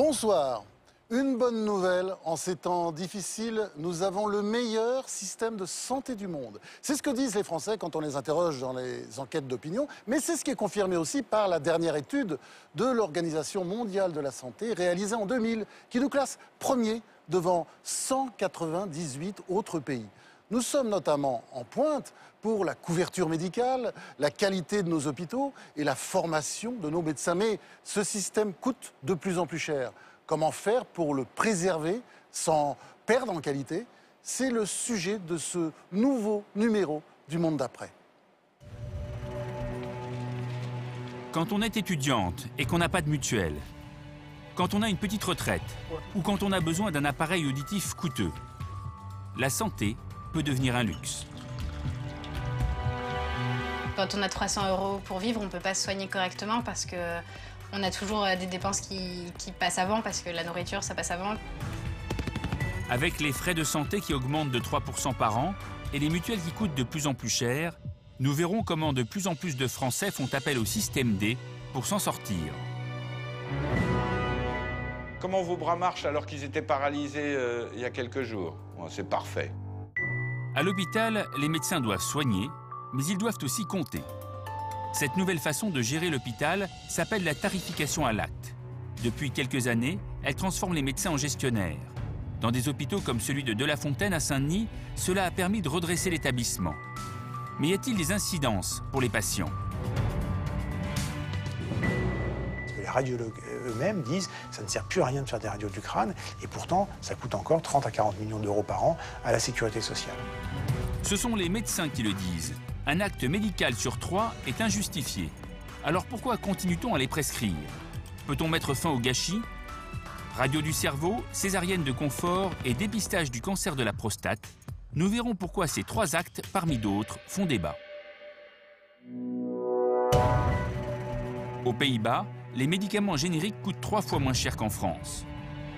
Bonsoir. Une bonne nouvelle, en ces temps difficiles, nous avons le meilleur système de santé du monde. C'est ce que disent les Français quand on les interroge dans les enquêtes d'opinion, mais c'est ce qui est confirmé aussi par la dernière étude de l'Organisation mondiale de la santé, réalisée en 2000, qui nous classe premier devant 198 autres pays. Nous sommes notamment en pointe pour la couverture médicale, la qualité de nos hôpitaux et la formation de nos médecins. Mais ce système coûte de plus en plus cher. Comment faire pour le préserver sans perdre en qualité? C'est le sujet de ce nouveau numéro du Monde d'après. Quand on est étudiante et qu'on n'a pas de mutuelle, quand on a une petite retraite ou quand on a besoin d'un appareil auditif coûteux, la santé peut devenir un luxe. Quand on a 300 € pour vivre, on ne peut pas se soigner correctement parce qu'on a toujours des dépenses qui passent avant, parce que la nourriture, ça passe avant. Avec les frais de santé qui augmentent de 3% par an et les mutuelles qui coûtent de plus en plus cher, nous verrons comment de plus en plus de Français font appel au système D pour s'en sortir. Comment vos bras marchent alors qu'ils étaient paralysés il y a quelques jours? C'est parfait. À l'hôpital, les médecins doivent soigner, mais ils doivent aussi compter. Cette nouvelle façon de gérer l'hôpital s'appelle la tarification à l'acte. Depuis quelques années, elle transforme les médecins en gestionnaires. Dans des hôpitaux comme celui de Delafontaine à Saint-Denis, cela a permis de redresser l'établissement. Mais y a-t-il des incidences pour les patients? Les radiologues eux-mêmes disent que ça ne sert plus à rien de faire des radios du crâne, et pourtant ça coûte encore 30 à 40 millions d'euros par an à la sécurité sociale. Ce sont les médecins qui le disent. Un acte médical sur 3 est injustifié. Alors pourquoi continue-t-on à les prescrire? Peut-on mettre fin au gâchis? Radio du cerveau, césarienne de confort et dépistage du cancer de la prostate. Nous verrons pourquoi ces 3 actes, parmi d'autres, font débat. Aux Pays-Bas, les médicaments génériques coûtent 3 fois moins cher qu'en France.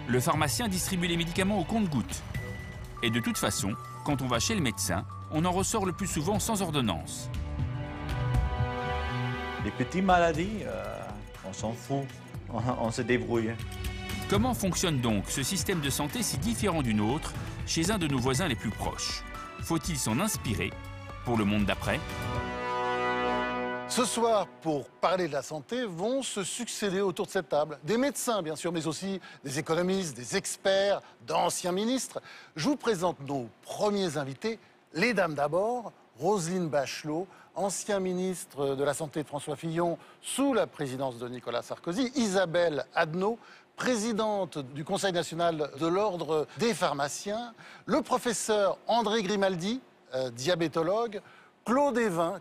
Le pharmacien distribue les médicaments au compte-gouttes. Et de toute façon, quand on va chez le médecin, on en ressort le plus souvent sans ordonnance. Les petites maladies, on s'en fout, on se débrouille. Comment fonctionne donc ce système de santé si différent du nôtre chez un de nos voisins les plus proches? Faut-il s'en inspirer pour le monde d'après? Ce soir, pour parler de la santé, vont se succéder autour de cette table des médecins, bien sûr, mais aussi des économistes, des experts, d'anciens ministres. Je vous présente nos premiers invités. Les dames d'abord, Roselyne Bachelot, ancien ministre de la Santé de François Fillon sous la présidence de Nicolas Sarkozy, Isabelle Adnot, présidente du Conseil national de l'Ordre des pharmaciens, le professeur André Grimaldi, diabétologue, Claude Évin,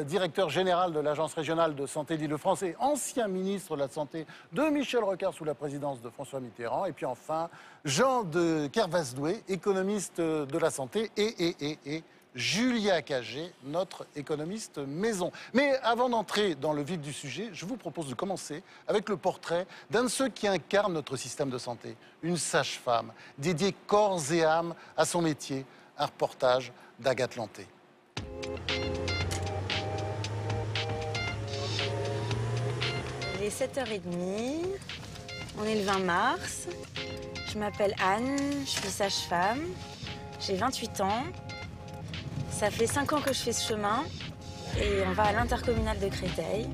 directeur général de l'Agence régionale de santé d'Île-de-France et ancien ministre de la Santé de Michel Rocard sous la présidence de François Mitterrand. Et puis enfin, Jean de Kervasdoué, économiste de la santé et Julia Cagé, notre économiste maison. Mais avant d'entrer dans le vif du sujet, je vous propose de commencer avec le portrait d'un de ceux qui incarnent notre système de santé, une sage-femme dédiée corps et âme à son métier, un reportage d'Agathe Lanté. Il est 7h30, on est le 20 mars, je m'appelle Anne, je suis sage-femme, j'ai 28 ans, ça fait 5 ans que je fais ce chemin et on va à l'intercommunal de Créteil.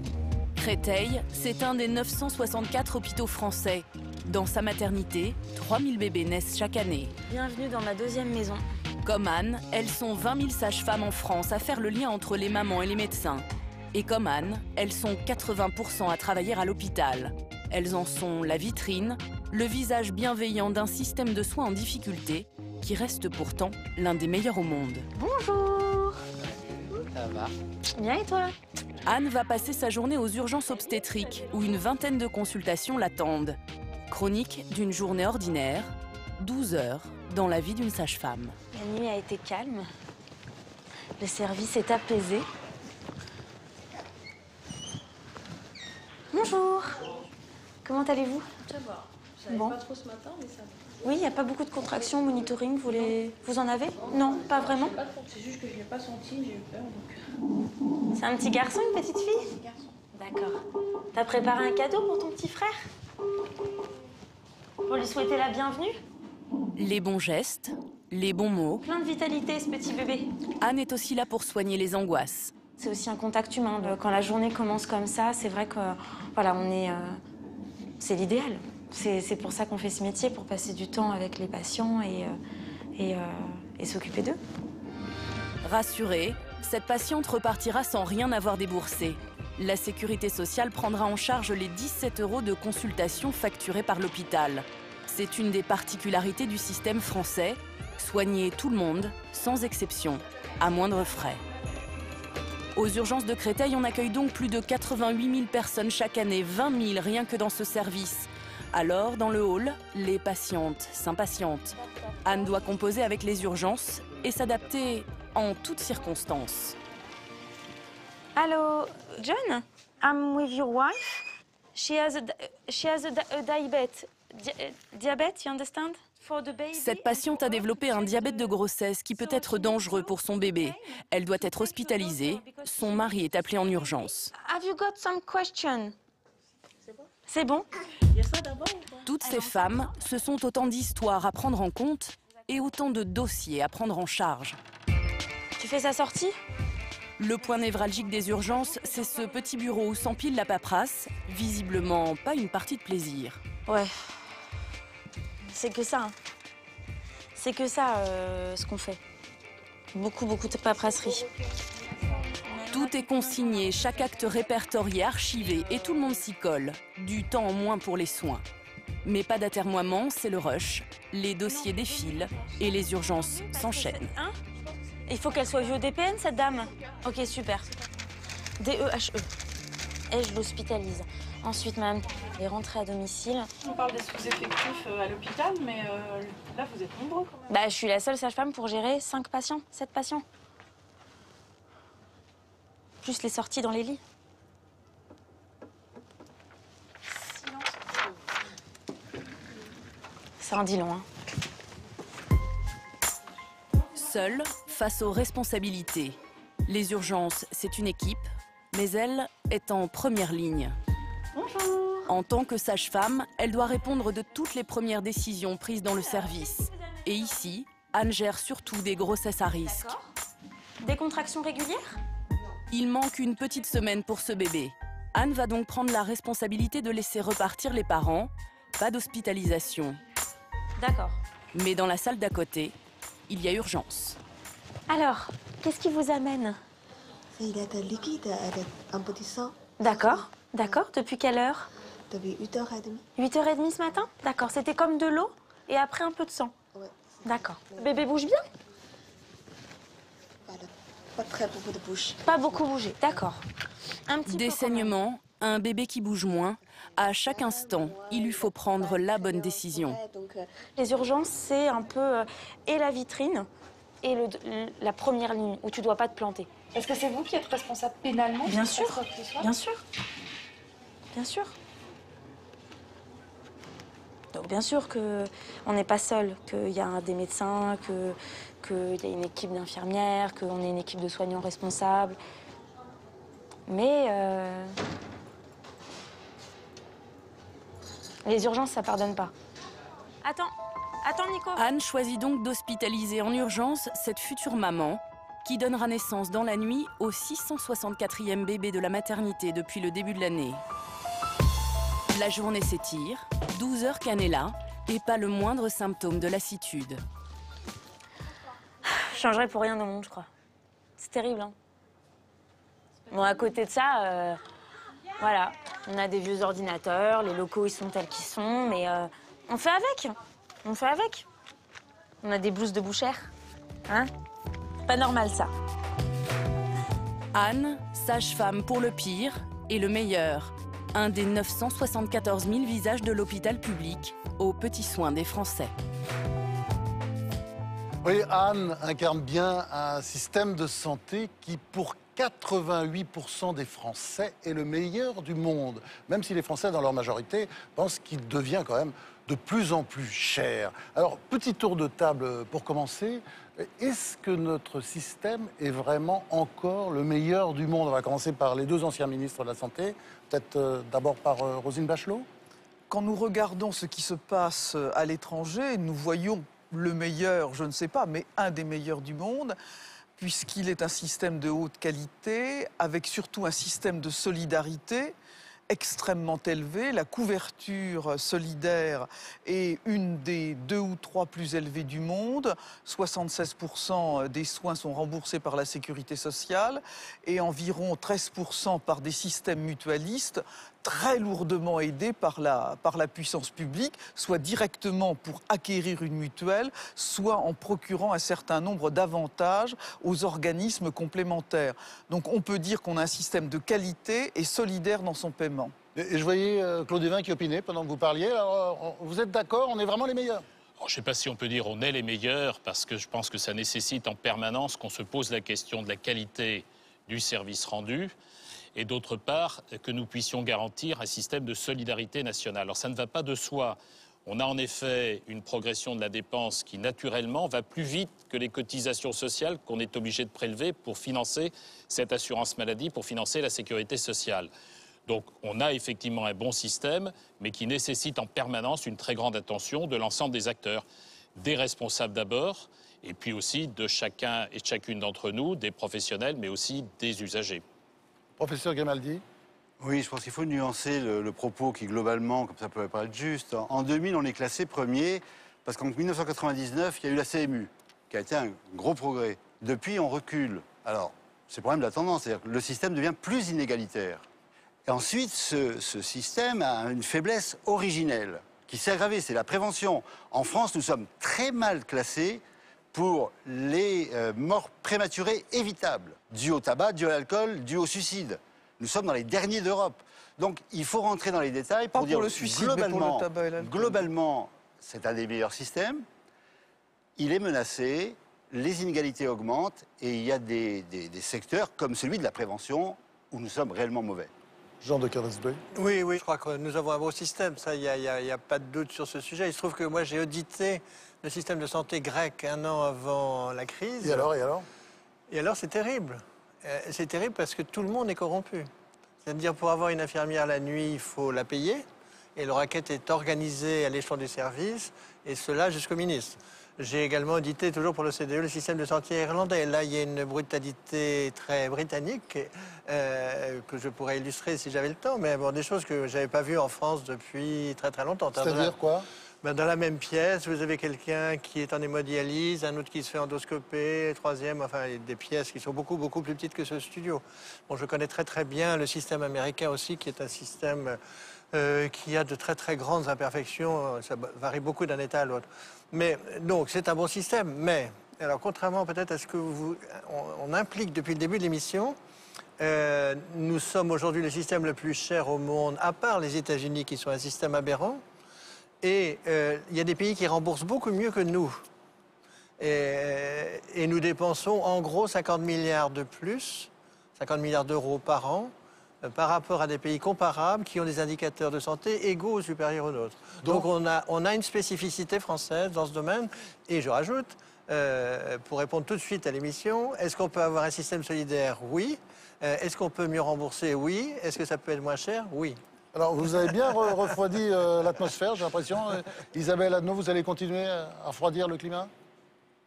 Créteil, c'est un des 964 hôpitaux français. Dans sa maternité, 3000 bébés naissent chaque année. Bienvenue dans ma deuxième maison. Comme Anne, elles sont 20 000 sages-femmes en France à faire le lien entre les mamans et les médecins. Et comme Anne, elles sont 80% à travailler à l'hôpital. Elles en sont la vitrine, le visage bienveillant d'un système de soins en difficulté qui reste pourtant l'un des meilleurs au monde. Bonjour. Ça va? Bien et toi? Anne va passer sa journée aux urgences obstétriques où une vingtaine de consultations l'attendent. Chronique d'une journée ordinaire, 12 heures dans la vie d'une sage-femme. La nuit a été calme, le service est apaisé. Bonjour. Comment allez-vous? Ça va. J'avais pas trop ce matin, mais ça va. Oui, il n'y a pas beaucoup de contractions, monitoring, vous en avez? Non, pas vraiment? Pas trop, c'est juste que je ne l'ai pas senti, j'ai eu peur, donc... C'est un petit garçon, une petite fille? Petit garçon. D'accord. T'as préparé un cadeau pour ton petit frère? pour lui souhaiter la bienvenue. Les bons gestes, les bons mots. Plein de vitalité, ce petit bébé. Anne est aussi là pour soigner les angoisses. C'est aussi un contact humain. Quand la journée commence comme ça, c'est vrai que voilà, c'est l'idéal. C'est pour ça qu'on fait ce métier, pour passer du temps avec les patients et s'occuper d'eux. Rassurée, cette patiente repartira sans rien avoir déboursé. La sécurité sociale prendra en charge les 17 € de consultation facturés par l'hôpital. C'est une des particularités du système français, soigner tout le monde, sans exception, à moindre frais. Aux urgences de Créteil, on accueille donc plus de 88 000 personnes chaque année, 20 000 rien que dans ce service. Alors, dans le hall, les patientes s'impatientent. Anne doit composer avec les urgences et s'adapter en toutes circonstances. Allô, John? I'm with your wife. She has a diabetes. Diabète, you understand? For the baby. Cette patiente a développé un diabète de grossesse qui peut être dangereux pour son bébé. Elle doit être hospitalisée. Son mari est appelé en urgence. Have you got some questions? C'est bon? Toutes ces femmes, ce sont autant d'histoires à prendre en compte et autant de dossiers à prendre en charge. Tu fais sa sortie? Le point névralgique des urgences, c'est ce petit bureau où s'empile la paperasse. Visiblement, pas une partie de plaisir. Ouais. C'est que ça. Hein. C'est que ça, ce qu'on fait. Beaucoup de paperasserie. Tout est consigné, chaque acte répertorié, archivé, et tout le monde s'y colle. Du temps en moins pour les soins. Mais pas d'atermoiement, c'est le rush. Les dossiers défilent et les urgences s'enchaînent. Hein? Il faut qu'elle soit vue au DPN, cette dame? Ok, super. DEHE. Et je l'hospitalise. Ensuite, madame est rentrée à domicile. On parle des sous-effectifs à l'hôpital, mais là, vous êtes nombreux quand même. Bah, je suis la seule sage-femme pour gérer 5 patients, 7 patients. Plus les sorties dans les lits. Ça en dit long, hein. Seule, face aux responsabilités. Les urgences, c'est une équipe, mais elle est en première ligne. Bonjour. En tant que sage-femme, elle doit répondre de toutes les premières décisions prises dans le service. Et ici, Anne gère surtout des grossesses à risque. Des contractions régulières? Il manque une petite semaine pour ce bébé. Anne va donc prendre la responsabilité de laisser repartir les parents. Pas d'hospitalisation. D'accord. Mais dans la salle d'à côté, il y a urgence. Alors, qu'est-ce qui vous amène? Il est liquide avec un petit sang. D'accord, d'accord. Depuis quelle heure? Depuis 8h30. 8h30 ce matin? D'accord, c'était comme de l'eau et après un peu de sang? Ouais. D'accord. Bébé bouge bien? Voilà. Pas très beaucoup de bouche. Pas beaucoup bougé, d'accord. Un petit Des peu quand même. saignements, un bébé qui bouge moins. À chaque instant, il lui faut prendre la bonne décision. Les urgences, c'est un peu et la vitrine et la première ligne où tu dois pas te planter. Est-ce que c'est vous qui êtes responsable pénalement? Bien sûr, de quoi que ce soit bien sûr. Bien sûr. Donc bien sûr qu'on n'est pas seul, qu'il y a des médecins, qu'il y a une équipe d'infirmières, qu'on est une équipe de soignants responsables. Mais les urgences, ça pardonne pas. Attends, Nico. Anne choisit donc d'hospitaliser en urgence cette future maman qui donnera naissance dans la nuit au 664e bébé de la maternité depuis le début de l'année. La journée s'étire, 12 heures qu'Anne est là, et pas le moindre symptôme de lassitude. Je changerais pour rien au monde, je crois. C'est terrible, hein. Bon, à côté de ça, voilà, on a des vieux ordinateurs, les locaux, ils sont tels qu'ils sont, mais on fait avec. On fait avec. On a des blouses de bouchère, hein. Pas normal, ça. Anne, sage-femme pour le pire et le meilleur. Un des 974 000 visages de l'hôpital public aux petits soins des Français. Oui, Anne incarne bien un système de santé qui, pour 88% des Français, est le meilleur du monde. Même si les Français, dans leur majorité, pensent qu'il devient quand même de plus en plus cher. Alors, petit tour de table pour commencer. Est-ce que notre système est vraiment encore le meilleur du monde? On va commencer par les deux anciens ministres de la Santé. Peut-être d'abord par Roselyne Bachelot. quand nous regardons ce qui se passe à l'étranger, nous voyons le meilleur, je ne sais pas, mais un des meilleurs du monde, puisqu'il est un système de haute qualité, avec surtout un système de solidarité extrêmement élevé. La couverture solidaire est une des 2 ou 3 plus élevées du monde. 76% des soins sont remboursés par la sécurité sociale et environ 13% par des systèmes mutualistes très lourdement aidés par la puissance publique, soit directement pour acquérir une mutuelle, soit en procurant un certain nombre d'avantages aux organismes complémentaires. Donc on peut dire qu'on a un système de qualité et solidaire dans son paiement. Et je voyais Claude Évin qui opinait pendant que vous parliez. Alors, vous êtes d'accord, on est vraiment les meilleurs? Alors, je ne sais pas si on peut dire on est les meilleurs, parce que je pense que ça nécessite en permanence qu'on se pose la question de la qualité du service rendu, et d'autre part, que nous puissions garantir un système de solidarité nationale. Alors ça ne va pas de soi. On a en effet une progression de la dépense qui, naturellement, va plus vite que les cotisations sociales qu'on est obligé de prélever pour financer cette assurance maladie, pour financer la sécurité sociale. Donc on a effectivement un bon système, mais qui nécessite en permanence une très grande attention de l'ensemble des acteurs, des responsables d'abord, et puis aussi de chacun et chacune d'entre nous, des professionnels, mais aussi des usagers. Professeur Grimaldi? Oui, je pense qu'il faut nuancer le propos qui, globalement, comme ça peut paraître juste. En 2000, on est classé premier parce qu'en 1999, il y a eu la CMU, qui a été un gros progrès. Depuis, on recule. Alors, c'est le problème de la tendance, c'est-à-dire que le système devient plus inégalitaire. Et ensuite, ce système a une faiblesse originelle qui s'est aggravée, c'est la prévention. En France, nous sommes très mal classés pour les morts prématurées évitables, dues au tabac, dues à l'alcool, dues au suicide. Nous sommes dans les derniers d'Europe. Donc il faut rentrer dans les détails pour dire le suicide, mais pour le tabac et l'alcool. Globalement, c'est un des meilleurs systèmes. Il est menacé, les inégalités augmentent et il y a des secteurs comme celui de la prévention où nous sommes réellement mauvais. Jean de Carlesbey. Oui, je crois que nous avons un bon système, ça, il n'y a pas de doute sur ce sujet. Il se trouve que moi, j'ai audité le système de santé grec 1 an avant la crise. Et alors Et alors, c'est terrible. C'est terrible parce que tout le monde est corrompu. C'est-à-dire, pour avoir une infirmière la nuit, il faut la payer. Et le racket est organisé à l'échelon du service, et cela jusqu'au ministre. J'ai également audité, toujours pour le CDE, le système de santé irlandais. Là, il y a une brutalité très britannique que je pourrais illustrer si j'avais le temps, mais bon, des choses que je n'avais pas vues en France depuis très très longtemps. C'est-à-dire quoi? Dans la même pièce, vous avez quelqu'un qui est en hémodialyse, un autre qui se fait endoscoper, troisième, enfin, des pièces qui sont beaucoup plus petites que ce studio. Bon, je connais très très bien le système américain aussi, qui est un système qui a de très très grandes imperfections. Ça varie beaucoup d'un État à l'autre. Mais donc, c'est un bon système. Mais, alors, contrairement peut-être à ce que on implique depuis le début de l'émission, nous sommes aujourd'hui le système le plus cher au monde, à part les États-Unis, qui sont un système aberrant. Et il y a des pays qui remboursent beaucoup mieux que nous. Et nous dépensons en gros 50 milliards de plus, 50 milliards d'euros par an, par rapport à des pays comparables qui ont des indicateurs de santé égaux ou supérieurs aux nôtres. Donc on a une spécificité française dans ce domaine. Et je rajoute, pour répondre tout de suite à l'émission, est-ce qu'on peut avoir un système solidaire? Oui. Est-ce qu'on peut mieux rembourser? Oui. Est-ce que ça peut être moins cher? Oui. Alors, vous avez bien refroidi l'atmosphère, j'ai l'impression. Isabelle Adno, vous allez continuer à refroidir le climat?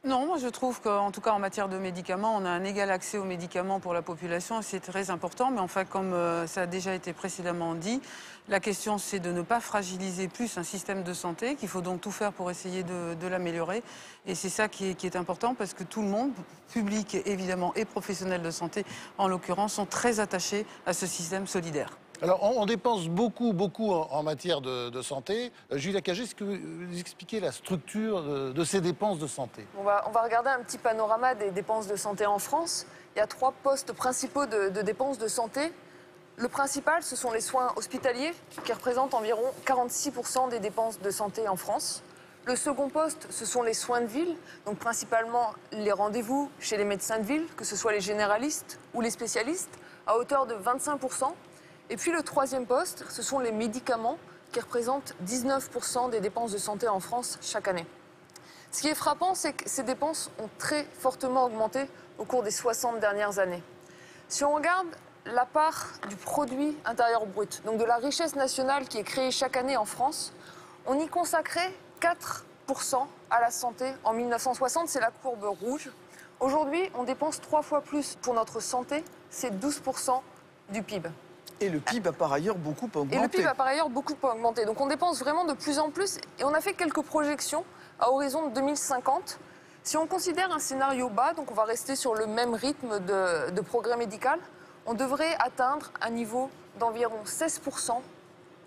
Non, moi je trouve qu'en tout cas en matière de médicaments, on a un égal accès aux médicaments pour la population, c'est très important. Mais enfin, comme ça a déjà été précédemment dit, la question c'est de ne pas fragiliser plus un système de santé, qu'il faut donc tout faire pour essayer de l'améliorer. Et c'est ça qui est important, parce que tout le monde, public évidemment et professionnel de santé en l'occurrence, sont très attachés à ce système solidaire. Alors, on dépense beaucoup en matière de santé. Julia Cagé, est-ce que vous expliquez la structure de ces dépenses de santé? On va regarder un petit panorama des dépenses de santé en France. Il y a 3 postes principaux de dépenses de santé. Le principal, ce sont les soins hospitaliers, qui représentent environ 46% des dépenses de santé en France. Le second poste, ce sont les soins de ville, donc principalement les rendez-vous chez les médecins de ville, que ce soit les généralistes ou les spécialistes, à hauteur de 25%. Et puis le troisième poste, ce sont les médicaments, qui représentent 19% des dépenses de santé en France chaque année. Ce qui est frappant, c'est que ces dépenses ont très fortement augmenté au cours des 60 dernières années. Si on regarde la part du produit intérieur brut, donc de la richesse nationale qui est créée chaque année en France, on y consacrait 4% à la santé en 1960, c'est la courbe rouge. Aujourd'hui, on dépense 3 fois plus pour notre santé, c'est 12% du PIB. Et le PIB a par ailleurs beaucoup augmenté. Et le PIB a par ailleurs beaucoup augmenté. Donc on dépense vraiment de plus en plus. Et on a fait quelques projections à horizon de 2050. Si on considère un scénario bas, donc on va rester sur le même rythme de progrès médical, on devrait atteindre un niveau d'environ 16%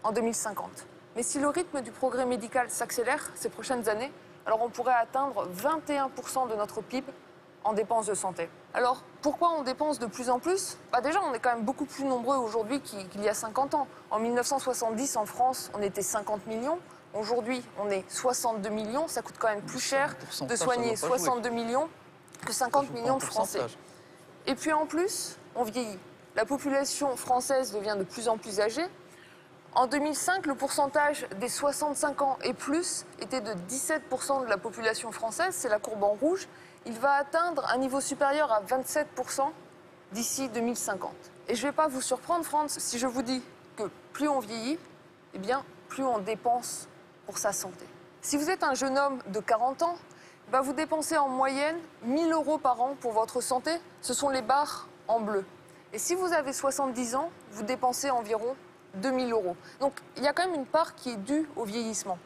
en 2050. Mais si le rythme du progrès médical s'accélère ces prochaines années, alors on pourrait atteindre 21% de notre PIB en dépenses de santé. Alors, pourquoi on dépense de plus en plus? Déjà, on est quand même beaucoup plus nombreux aujourd'hui qu'il y a 50 ans. En 1970, en France, on était 50 millions. Aujourd'hui, on est 62 millions. Ça coûte quand même plus cher de soigner 62 millions que 50 millions de Français. Et puis en plus, on vieillit. La population française devient de plus en plus âgée. En 2005, le pourcentage des 65 ans et plus était de 17% de la population française. C'est la courbe en rouge. Il va atteindre un niveau supérieur à 27% d'ici 2050. Et je ne vais pas vous surprendre, Franz, si je vous dis que plus on vieillit, eh bien, plus on dépense pour sa santé. Si vous êtes un jeune homme de 40 ans, vous dépensez en moyenne 1 000 € par an pour votre santé. Ce sont les barres en bleu. Et si vous avez 70 ans, vous dépensez environ 2 000 €. Donc, il y a quand même une part qui est due au vieillissement.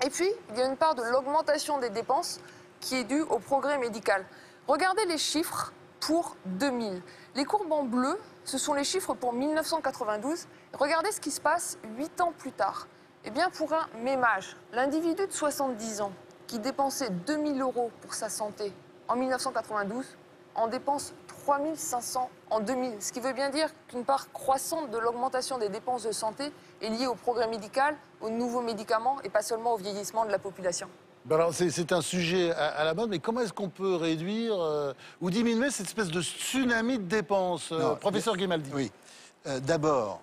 Et puis, il y a une part de l'augmentation des dépenses qui est due au progrès médical. Regardez les chiffres pour 2000. Les courbes en bleu, ce sont les chiffres pour 1992. Regardez ce qui se passe 8 ans plus tard. Eh bien, pour un même âge, l'individu de 70 ans qui dépensait 2 000 € pour sa santé en 1992 en dépense 3 500 en 2000. Ce qui veut bien dire qu'une part croissante de l'augmentation des dépenses de santé est liée au progrès médical, aux nouveaux médicaments et pas seulement au vieillissement de la population. Alors, c'est un sujet à la mode, mais comment est-ce qu'on peut réduire ou diminuer cette espèce de tsunami de dépenses, professeur Grimaldi? Oui. D'abord,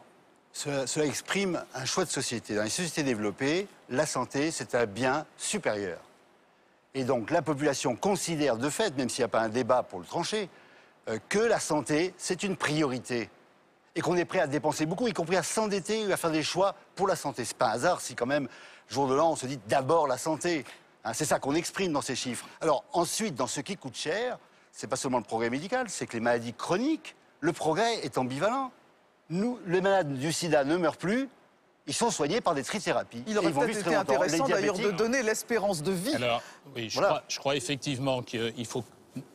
cela exprime un choix de société. Dans les sociétés développées, la santé, c'est un bien supérieur. Et donc, la population considère de fait, même s'il n'y a pas un débat pour le trancher, que la santé, c'est une priorité. Et qu'on est prêt à dépenser beaucoup, y compris à s'endetter ou à faire des choix pour la santé. C'est pas un hasard si quand même, jour de l'an, on se dit d'abord la santé. C'est ça qu'on exprime dans ces chiffres. Alors ensuite, dans ce qui coûte cher, c'est pas seulement le progrès médical, c'est que les maladies chroniques, le progrès est ambivalent. Nous, les malades du sida ne meurent plus, ils sont soignés par des trithérapies. Il aurait peut-être été intéressant d'ailleurs de donner l'espérance de vie. Alors, oui, je crois effectivement qu'il faut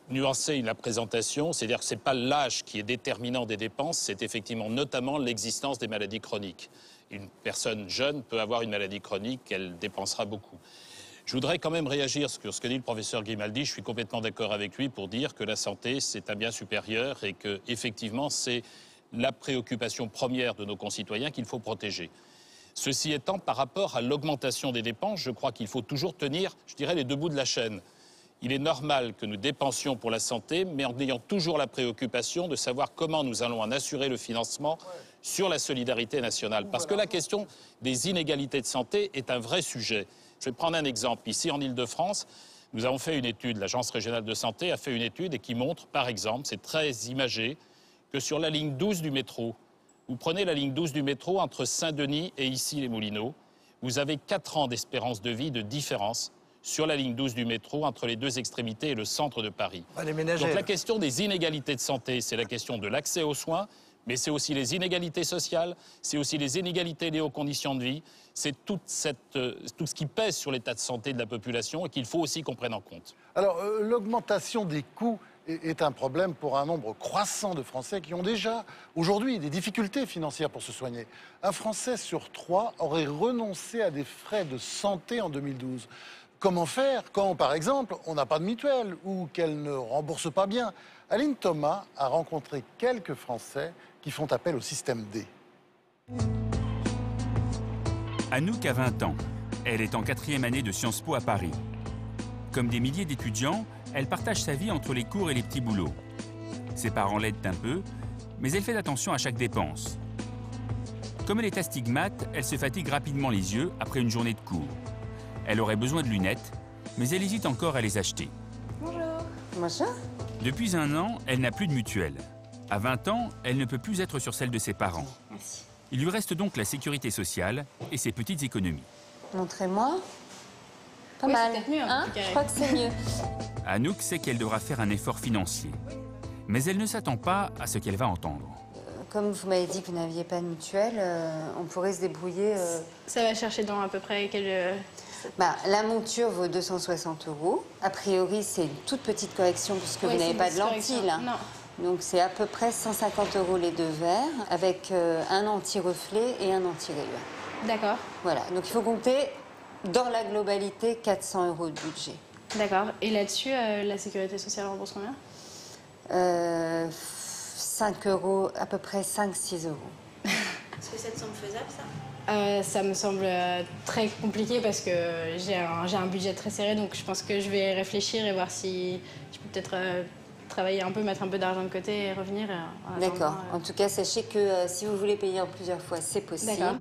nuancer la présentation, c'est-à-dire que ce n'est pas l'âge qui est déterminant des dépenses, c'est effectivement notamment l'existence des maladies chroniques. Une personne jeune peut avoir une maladie chronique, elle dépensera beaucoup. Je voudrais quand même réagir sur ce que dit le professeur Grimaldi. Je suis complètement d'accord avec lui pour dire que la santé, c'est un bien supérieur et que, effectivement, c'est la préoccupation première de nos concitoyens qu'il faut protéger. Ceci étant, par rapport à l'augmentation des dépenses, je crois qu'il faut toujours tenir, je dirais, les deux bouts de la chaîne. Il est normal que nous dépensions pour la santé, mais en ayant toujours la préoccupation de savoir comment nous allons en assurer le financement sur la solidarité nationale. Parce que la question des inégalités de santé est un vrai sujet. Je vais prendre un exemple. Ici, en Île-de-France, nous avons fait une étude, l'Agence régionale de santé a fait une étude et qui montre, par exemple, c'est très imagé, que sur la ligne 12 du métro, vous prenez la ligne 12 du métro entre Saint-Denis et ici les Moulineaux, vous avez 4 ans d'espérance de vie de différence sur la ligne 12 du métro entre les deux extrémités et le centre de Paris. Donc la question des inégalités de santé, c'est la question de l'accès aux soins, mais c'est aussi les inégalités sociales, c'est aussi les inégalités liées aux conditions de vie, c'est tout ce qui pèse sur l'état de santé de la population et qu'il faut aussi qu'on prenne en compte. Alors, l'augmentation des coûts est un problème pour un nombre croissant de Français qui ont déjà, aujourd'hui, des difficultés financières pour se soigner. Un Français sur 3 aurait renoncé à des frais de santé en 2012. Comment faire quand, par exemple, on n'a pas de mutuelle ou qu'elle ne rembourse pas bien? Aline Thomas a rencontré quelques Français qui font appel au système D. Anouk a 20 ans. Elle est en 4e année de Sciences Po à Paris. Comme des milliers d'étudiants, elle partage sa vie entre les cours et les petits boulots. Ses parents l'aident un peu, mais elle fait attention à chaque dépense. Comme elle est astigmate, elle se fatigue rapidement les yeux après une journée de cours. Elle aurait besoin de lunettes, mais elle hésite encore à les acheter. Bonjour. Bonjour. Depuis 1 an, elle n'a plus de mutuelle. À 20 ans, elle ne peut plus être sur celle de ses parents. Merci. Il lui reste donc la sécurité sociale et ses petites économies. Montrez-moi. Pas Oui, mal. c'est peut-être mieux, Hein, en tout cas. je crois que c'est mieux. Anouk sait qu'elle devra faire un effort financier. Mais elle ne s'attend pas à ce qu'elle va entendre. Comme vous m'avez dit que vous n'aviez pas de mutuelle, on pourrait se débrouiller. Ça va chercher dans à peu près quel... La monture vaut 260 €. A priori, c'est une toute petite correction puisque Oui, vous n'avez c'est pas une de petite lentilles. correction. Non. Donc c'est à peu près 150 € les deux verres avec un anti-reflet et un anti-rayure. D'accord. Voilà, donc il faut compter dans la globalité 400 € de budget. D'accord. Et là-dessus, la sécurité sociale rembourse combien 5 €, à peu près 5-6 €. Est-ce que ça te semble faisable, ça Ça me semble très compliqué parce que j'ai un budget très serré, donc je pense que je vais réfléchir et voir si je peux peut-être travailler un peu, mettre un peu d'argent de côté et revenir. D'accord. En tout cas, sachez que si vous voulez payer en plusieurs fois, c'est possible. D'accord.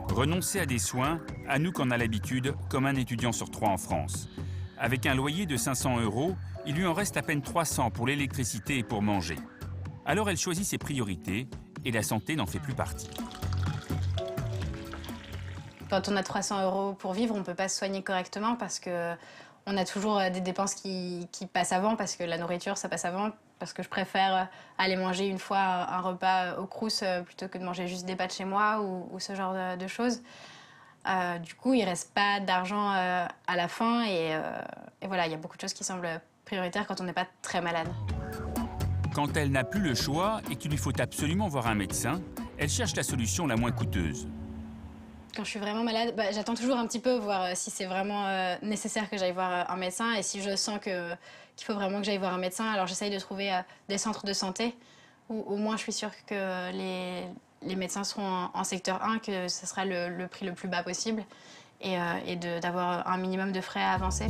Renoncer à des soins, Anouk en a l'habitude, comme un étudiant sur 3 en France. Avec un loyer de 500 €, il lui en reste à peine 300 pour l'électricité et pour manger. Alors elle choisit ses priorités et la santé n'en fait plus partie. Quand on a 300 € pour vivre, on ne peut pas se soigner correctement parce qu'on a toujours des dépenses qui passent avant, parce que la nourriture, ça passe avant, parce que je préfère aller manger une fois un repas au Crous plutôt que de manger juste des pâtes chez moi ou ce genre de choses. Du coup, il ne reste pas d'argent à la fin et voilà, il y a beaucoup de choses qui semblent prioritaires quand on n'est pas très malade. Quand elle n'a plus le choix et qu'il lui faut absolument voir un médecin, elle cherche la solution la moins coûteuse. Quand je suis vraiment malade, j'attends toujours un petit peu, voir si c'est vraiment nécessaire que j'aille voir un médecin. Et si je sens qu'il faut vraiment que j'aille voir un médecin, alors j'essaye de trouver des centres de santé où au moins je suis sûre que les médecins seront en secteur 1, que ce sera le prix le plus bas possible et d'avoir un minimum de frais à avancer.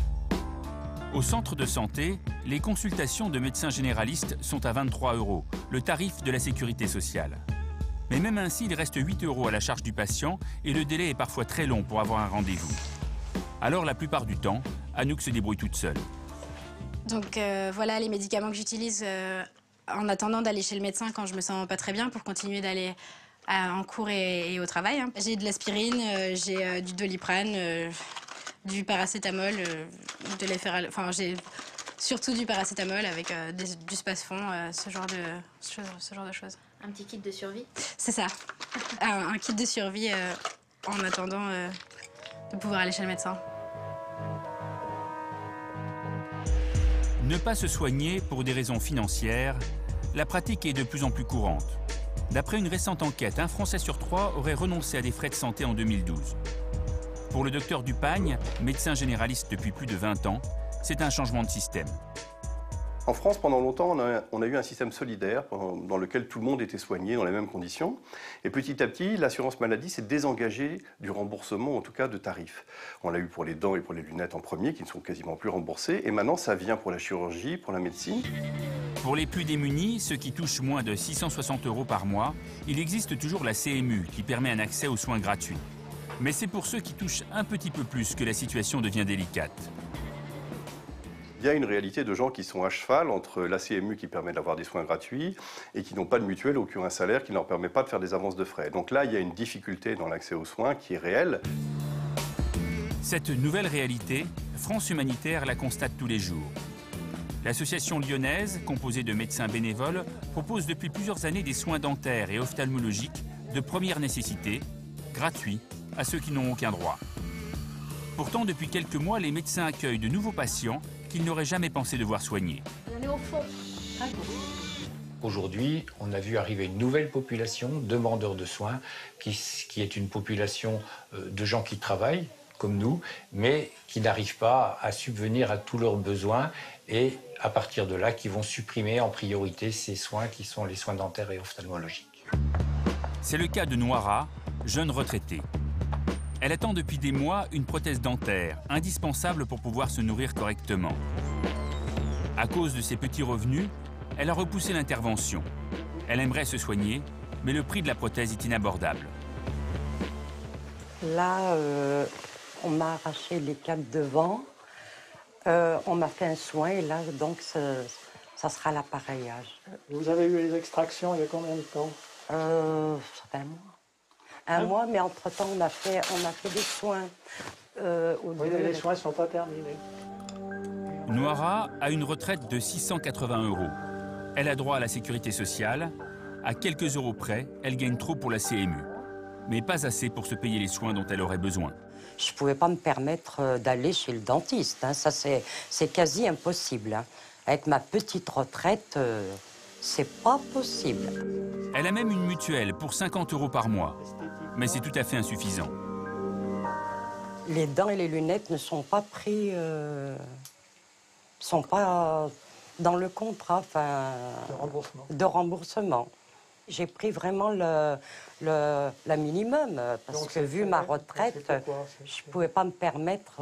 Au centre de santé, les consultations de médecins généralistes sont à 23 €, le tarif de la sécurité sociale. Mais même ainsi, il reste 8 € à la charge du patient et le délai est parfois très long pour avoir un rendez-vous. Alors la plupart du temps, Anouk se débrouille toute seule. Donc voilà les médicaments que j'utilise en attendant d'aller chez le médecin quand je me sens pas très bien pour continuer d'aller en cours et au travail. J'ai de l'aspirine, j'ai du Doliprane, du paracétamol, j'ai surtout du paracétamol avec du Spasfon, ce genre de choses. Un petit kit de survie? C'est ça, un kit de survie en attendant de pouvoir aller chez le médecin. Ne pas se soigner pour des raisons financières, la pratique est de plus en plus courante. D'après une récente enquête, un Français sur 3 aurait renoncé à des frais de santé en 2012. Pour le docteur Dupagne, médecin généraliste depuis plus de 20 ans, c'est un changement de système. En France, pendant longtemps, on a eu un système solidaire dans lequel tout le monde était soigné dans les mêmes conditions. Et petit à petit, l'assurance maladie s'est désengagée du remboursement, en tout cas de tarifs. On l'a eu pour les dents et pour les lunettes en premier, qui ne sont quasiment plus remboursés. Et maintenant, ça vient pour la chirurgie, pour la médecine. Pour les plus démunis, ceux qui touchent moins de 660 € par mois, il existe toujours la CMU, qui permet un accès aux soins gratuits. Mais c'est pour ceux qui touchent un petit peu plus que la situation devient délicate. Il y a une réalité de gens qui sont à cheval entre la CMU qui permet d'avoir des soins gratuits et qui n'ont pas de mutuelle ou qui ont un salaire qui ne leur permet pas de faire des avances de frais. Donc là, il y a une difficulté dans l'accès aux soins qui est réelle. Cette nouvelle réalité, France Humanitaire la constate tous les jours. L'association lyonnaise, composée de médecins bénévoles, propose depuis plusieurs années des soins dentaires et ophtalmologiques de première nécessité, gratuits, à ceux qui n'ont aucun droit. Pourtant, depuis quelques mois, les médecins accueillent de nouveaux patients qu'ils n'auraient jamais pensé devoir soigner. On est au fond. Aujourd'hui, on a vu arriver une nouvelle population, demandeurs de soins, qui est une population de gens qui travaillent, comme nous, mais qui n'arrivent pas à subvenir à tous leurs besoins et à partir de là, qui vont supprimer en priorité ces soins qui sont les soins dentaires et ophtalmologiques. C'est le cas de Noira, jeune retraitée. Elle attend depuis des mois une prothèse dentaire, indispensable pour pouvoir se nourrir correctement. À cause de ses petits revenus, elle a repoussé l'intervention. Elle aimerait se soigner, mais le prix de la prothèse est inabordable. Là, on m'a arraché les quatre devant. On m'a fait un soin et là, donc, ça sera l'appareillage. Vous avez eu les extractions il y a combien de temps? Ça fait un mois. Un mois, mais entre-temps, on a fait des soins. Oui, les soins ne sont pas terminés. Noira a une retraite de 680 €. Elle a droit à la sécurité sociale. À quelques euros près, elle gagne trop pour la CMU. Mais pas assez pour se payer les soins dont elle aurait besoin. Je ne pouvais pas me permettre d'aller chez le dentiste. Hein. Ça, c'est quasi impossible. Hein. Avec ma petite retraite, c'est pas possible. Elle a même une mutuelle pour 50 € par mois. Mais c'est tout à fait insuffisant. Les dents et les lunettes ne sont pas pris... sont pas dans le contrat de remboursement. J'ai pris vraiment la minimum, parce Donc, que vu ma retraite, je ne pouvais pas me permettre...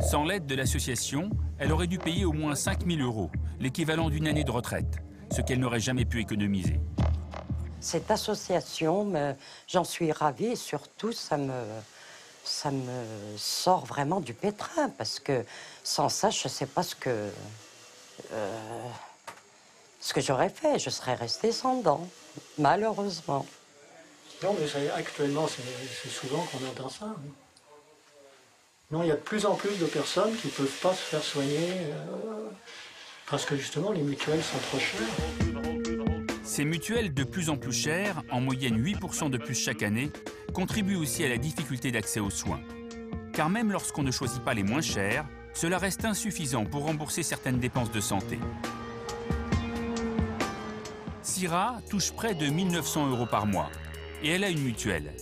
Sans l'aide de l'association, elle aurait dû payer au moins 5 000 €, l'équivalent d'une année de retraite, ce qu'elle n'aurait jamais pu économiser. Cette association, j'en suis ravie et surtout, ça me sort vraiment du pétrin, parce que sans ça, je ne sais pas ce que j'aurais fait. Je serais restée sans dents, malheureusement. Non, mais actuellement, c'est souvent qu'on entend ça. Hein. Non, il y a de plus en plus de personnes qui ne peuvent pas se faire soigner parce que justement, les mutuelles sont trop chères. Ces mutuelles de plus en plus chères, en moyenne 8% de plus chaque année, contribuent aussi à la difficulté d'accès aux soins. Car même lorsqu'on ne choisit pas les moins chers, cela reste insuffisant pour rembourser certaines dépenses de santé. Syrah touche près de 1 900 € par mois et elle a une mutuelle.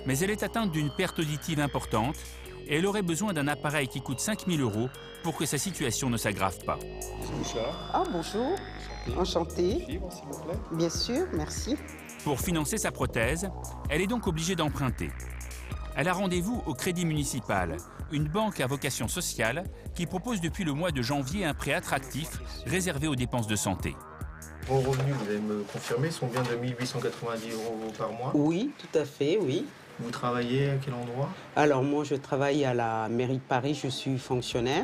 Mais elle est atteinte d'une perte auditive importante et elle aurait besoin d'un appareil qui coûte 5 000 € pour que sa situation ne s'aggrave pas. Ah, bonjour. Enchantée. Bien sûr, merci. Pour financer sa prothèse, elle est donc obligée d'emprunter. Elle a rendez-vous au Crédit Municipal, une banque à vocation sociale qui propose depuis le mois de janvier un prêt attractif réservé aux dépenses de santé. Vos revenus, vous allez me confirmer, sont bien de 1 890 € par mois? Oui, tout à fait, oui. Vous travaillez à quel endroit? Alors moi, je travaille à la mairie de Paris, je suis fonctionnaire.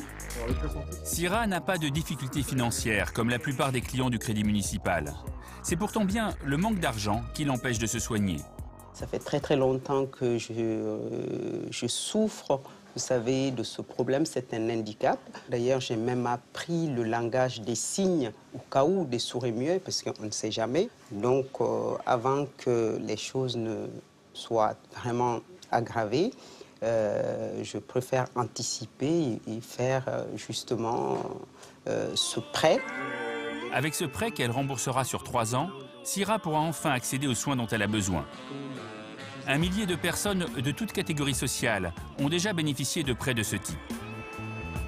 Syrah n'a pas de difficultés financières comme la plupart des clients du Crédit Municipal. C'est pourtant bien le manque d'argent qui l'empêche de se soigner. Ça fait très très longtemps que je souffre, vous savez, de ce problème, c'est un handicap. D'ailleurs, j'ai même appris le langage des signes au cas où des sourds et muets, parce qu'on ne sait jamais. Donc, avant que les choses ne soient vraiment aggravées, je préfère anticiper et faire justement ce prêt. Avec ce prêt qu'elle remboursera sur 3 ans, Syrah pourra enfin accéder aux soins dont elle a besoin. 1 millier de personnes de toutes catégories sociales ont déjà bénéficié de prêts de ce type.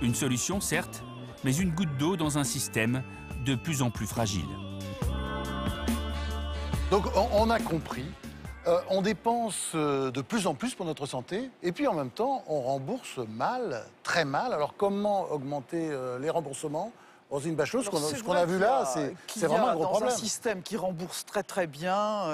Une solution, certes, mais une goutte d'eau dans un système de plus en plus fragile. Donc on a compris, on dépense de plus en plus pour notre santé, et puis en même temps, on rembourse mal, très mal. Alors comment augmenter les remboursements ? Roselyne Bachelot, ce qu'on a vu là, c'est vraiment un gros problème. Dans un système qui rembourse très très bien,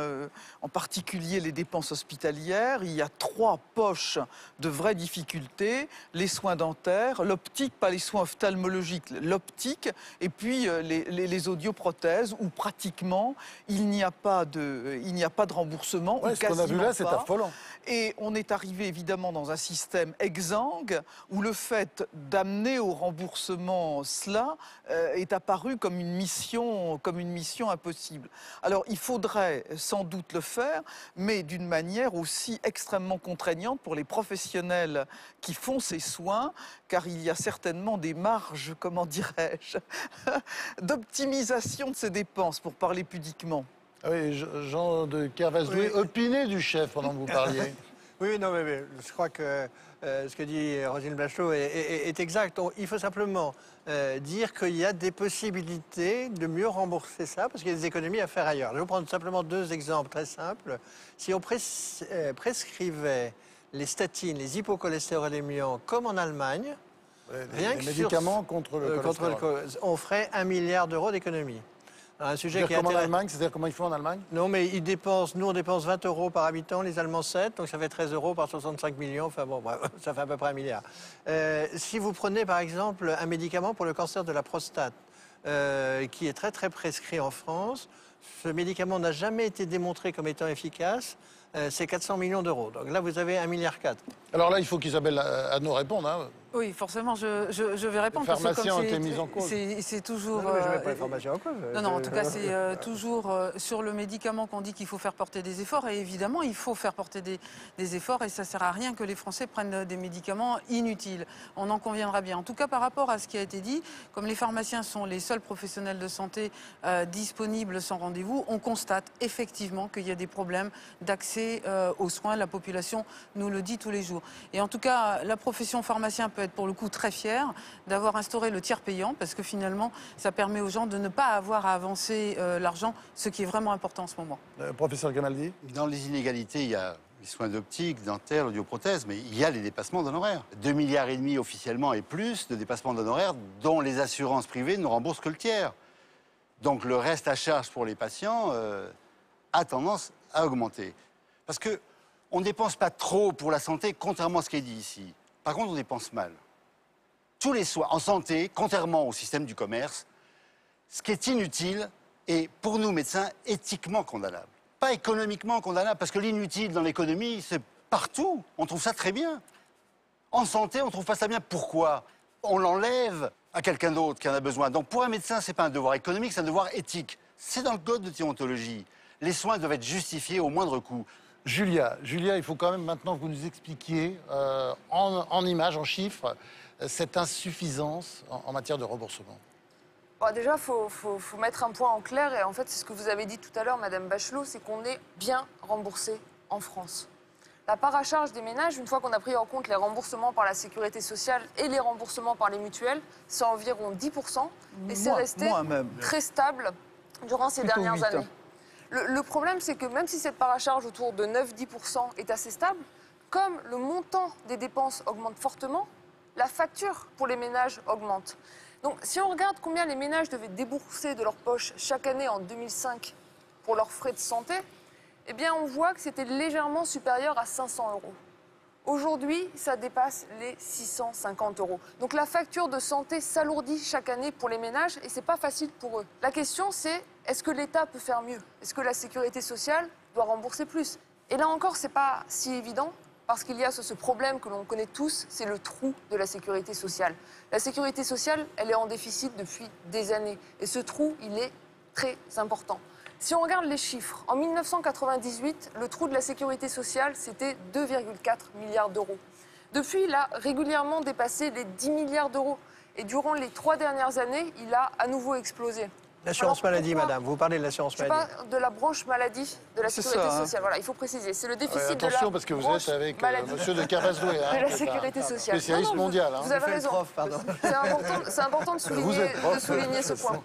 en particulier les dépenses hospitalières, il y a 3 poches de vraies difficultés. Les soins dentaires, l'optique, pas les soins ophtalmologiques, l'optique, et puis les audioprothèses, où pratiquement il n'y a pas de remboursement. Ouais, ce qu'on a vu là, c'est affolant. Et on est arrivé évidemment dans un système exsangue où le fait d'amener au remboursement cela est apparu comme une mission impossible. Alors il faudrait sans doute le faire, mais d'une manière aussi extrêmement contraignante pour les professionnels qui font ces soins, car il y a certainement des marges, comment dirais-je, d'optimisation de ces dépenses, pour parler pudiquement. Oui, Jean de Kervasdoué, opinez du chef pendant que vous parliez. Oui, non, mais je crois que ce que dit Roselyne Bachelot est exact. Il faut simplement dire qu'il y a des possibilités de mieux rembourser ça, parce qu'il y a des économies à faire ailleurs. Je vais vous prendre simplement 2 exemples très simples. Si on prescrivait les statines, les hypocholestérolémiants, comme en Allemagne, rien que médicaments contre le cholestérol, on ferait 1 milliard d'euros d'économies. Un sujet qui est comme en Allemagne, c'est-à-dire comment ils font en Allemagne? Non, mais nous on dépense 20 € par habitant, les Allemands 7, donc ça fait 13 € par 65 millions, enfin bon, ça fait à peu près 1 milliard. Si vous prenez par exemple un médicament pour le cancer de la prostate, qui est très très prescrit en France. Ce médicament n'a jamais été démontré comme étant efficace. C'est 400 millions d'euros. Donc là, vous avez 1,4 milliard. Alors là, il faut qu'Isabelle Hanot réponde. Hein. Oui, forcément, je vais répondre. Les pharmaciens ont été mis en cause. C'est toujours... Non, je ne mets pas les pharmaciens en cause. Non, en tout cas, c'est toujours sur le médicament qu'on dit qu'il faut faire porter des efforts. Et évidemment, il faut faire porter des efforts. Et ça ne sert à rien que les Français prennent des médicaments inutiles. On en conviendra bien. En tout cas, par rapport à ce qui a été dit, comme les pharmaciens sont les seuls professionnels de santé disponibles sans rendez-vous, on constate effectivement qu'il y a des problèmes d'accès aux soins. La population nous le dit tous les jours. Et en tout cas, la profession pharmacien peut être pour le coup très fière d'avoir instauré le tiers payant, parce que finalement, ça permet aux gens de ne pas avoir à avancer l'argent, ce qui est vraiment important en ce moment. Professeur Gamaldi ? Dans les inégalités, il y a les soins d'optique, dentaire, l'audioprothèse, mais il y a les dépassements d'honoraires. 2,5 milliards officiellement et plus de dépassements d'honoraires dont les assurances privées ne remboursent que le tiers. Donc le reste à charge pour les patients a tendance à augmenter. Parce qu'on ne dépense pas trop pour la santé, contrairement à ce qui est dit ici. Par contre, on dépense mal. Tous les soins en santé, contrairement au système du commerce, ce qui est inutile est, pour nous médecins, éthiquement condamnable. Pas économiquement condamnable, parce que l'inutile dans l'économie, c'est partout. On trouve ça très bien. En santé, on ne trouve pas ça bien. Pourquoi ? On l'enlève à quelqu'un d'autre qui en a besoin. Donc pour un médecin, ce n'est pas un devoir économique, c'est un devoir éthique. C'est dans le code de déontologie. Les soins doivent être justifiés au moindre coût. Julia, il faut quand même maintenant que vous nous expliquiez en images, en chiffres, cette insuffisance en matière de remboursement. Bon, déjà, il faut mettre un point en clair, et en fait, c'est ce que vous avez dit tout à l'heure, Madame Bachelot, c'est qu'on est bien remboursé en France. La part à charge des ménages, une fois qu'on a pris en compte les remboursements par la sécurité sociale et les remboursements par les mutuelles, c'est environ 10%, et c'est resté très stable durant ces dernières années. Le problème, c'est que même si cette part à charge autour de 9-10% est assez stable, comme le montant des dépenses augmente fortement, la facture pour les ménages augmente. Donc si on regarde combien les ménages devaient débourser de leur poche chaque année en 2005 pour leurs frais de santé, eh bien on voit que c'était légèrement supérieur à 500 €. Aujourd'hui, ça dépasse les 650 €. Donc la facture de santé s'alourdit chaque année pour les ménages et c'est pas facile pour eux. La question c'est, est-ce que l'État peut faire mieux? Est-ce que la sécurité sociale doit rembourser plus? Et là encore, c'est pas si évident parce qu'il y a ce problème que l'on connaît tous, c'est le trou de la sécurité sociale. La sécurité sociale, elle est en déficit depuis des années et ce trou, il est très important. Si on regarde les chiffres, en 1998, le trou de la sécurité sociale, c'était 2,4 milliards d'euros. Depuis, il a régulièrement dépassé les 10 milliards d'euros. Et durant les 3 dernières années, il a à nouveau explosé. L'assurance maladie, madame, vous parlez de l'assurance maladie. Je parle de la branche maladie de la sécurité sociale. Voilà, il faut préciser. C'est le déficit de la attention, parce que vous êtes avec monsieur de Carrasdoué. De la sécurité sociale. Spécialiste mondial. Vous avez raison. C'est important de souligner ce point.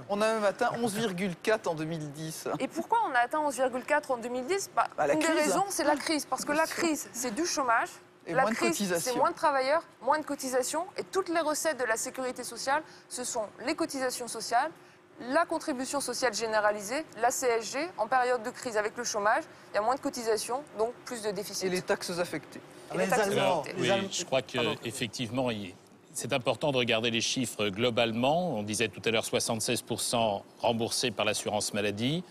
On a même atteint 11,4 en 2010. Et pourquoi on a atteint 11,4 en 2010 Une des raisons, c'est la crise. Parce que la crise, c'est du chômage. Et la crise, c'est moins de travailleurs, moins de cotisations. Et toutes les recettes de la sécurité sociale, ce sont les cotisations sociales, la contribution sociale généralisée, la CSG. En période de crise avec le chômage, il y a moins de cotisations, donc plus de déficit. Et les taxes affectées. Oui, je crois qu'effectivement, c'est important de regarder les chiffres globalement. On disait tout à l'heure 76% remboursés par l'assurance maladie,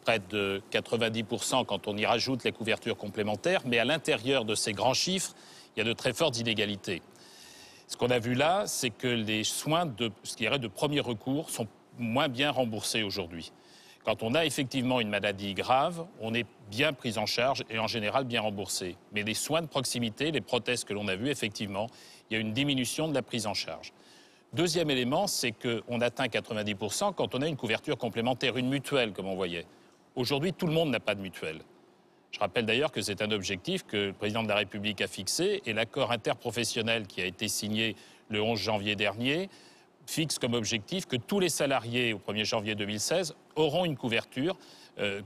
près de 90% quand on y rajoute les couvertures complémentaires. Mais à l'intérieur de ces grands chiffres, il y a de très fortes inégalités. Ce qu'on a vu là, c'est que les soins de premier recours sont moins bien remboursés aujourd'hui. Quand on a effectivement une maladie grave, on est bien pris en charge et en général bien remboursé. Mais les soins de proximité, les prothèses que l'on a vues, effectivement, il y a une diminution de la prise en charge. Deuxième élément, c'est qu'on atteint 90% quand on a une couverture complémentaire, une mutuelle, comme on voyait. Aujourd'hui, tout le monde n'a pas de mutuelle. Je rappelle d'ailleurs que c'est un objectif que le président de la République a fixé et l'accord interprofessionnel qui a été signé le 11 janvier dernier fixe comme objectif que tous les salariés au 1er janvier 2016 auront une couverture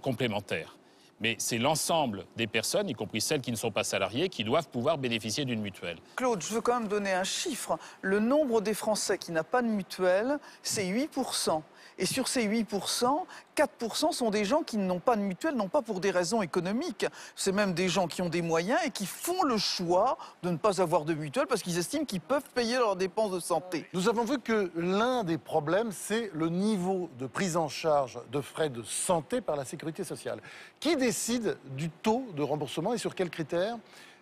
complémentaire. Mais c'est l'ensemble des personnes, y compris celles qui ne sont pas salariées, qui doivent pouvoir bénéficier d'une mutuelle. Claude, je veux quand même donner un chiffre. Le nombre des Français qui n'a pas de mutuelle, c'est 8%. Et sur ces 8%, 4% sont des gens qui n'ont pas de mutuelle, non pas pour des raisons économiques. C'est même des gens qui ont des moyens et qui font le choix de ne pas avoir de mutuelle parce qu'ils estiment qu'ils peuvent payer leurs dépenses de santé. Nous avons vu que l'un des problèmes, c'est le niveau de prise en charge de frais de santé par la sécurité sociale. Qui décide du taux de remboursement et sur quels critères?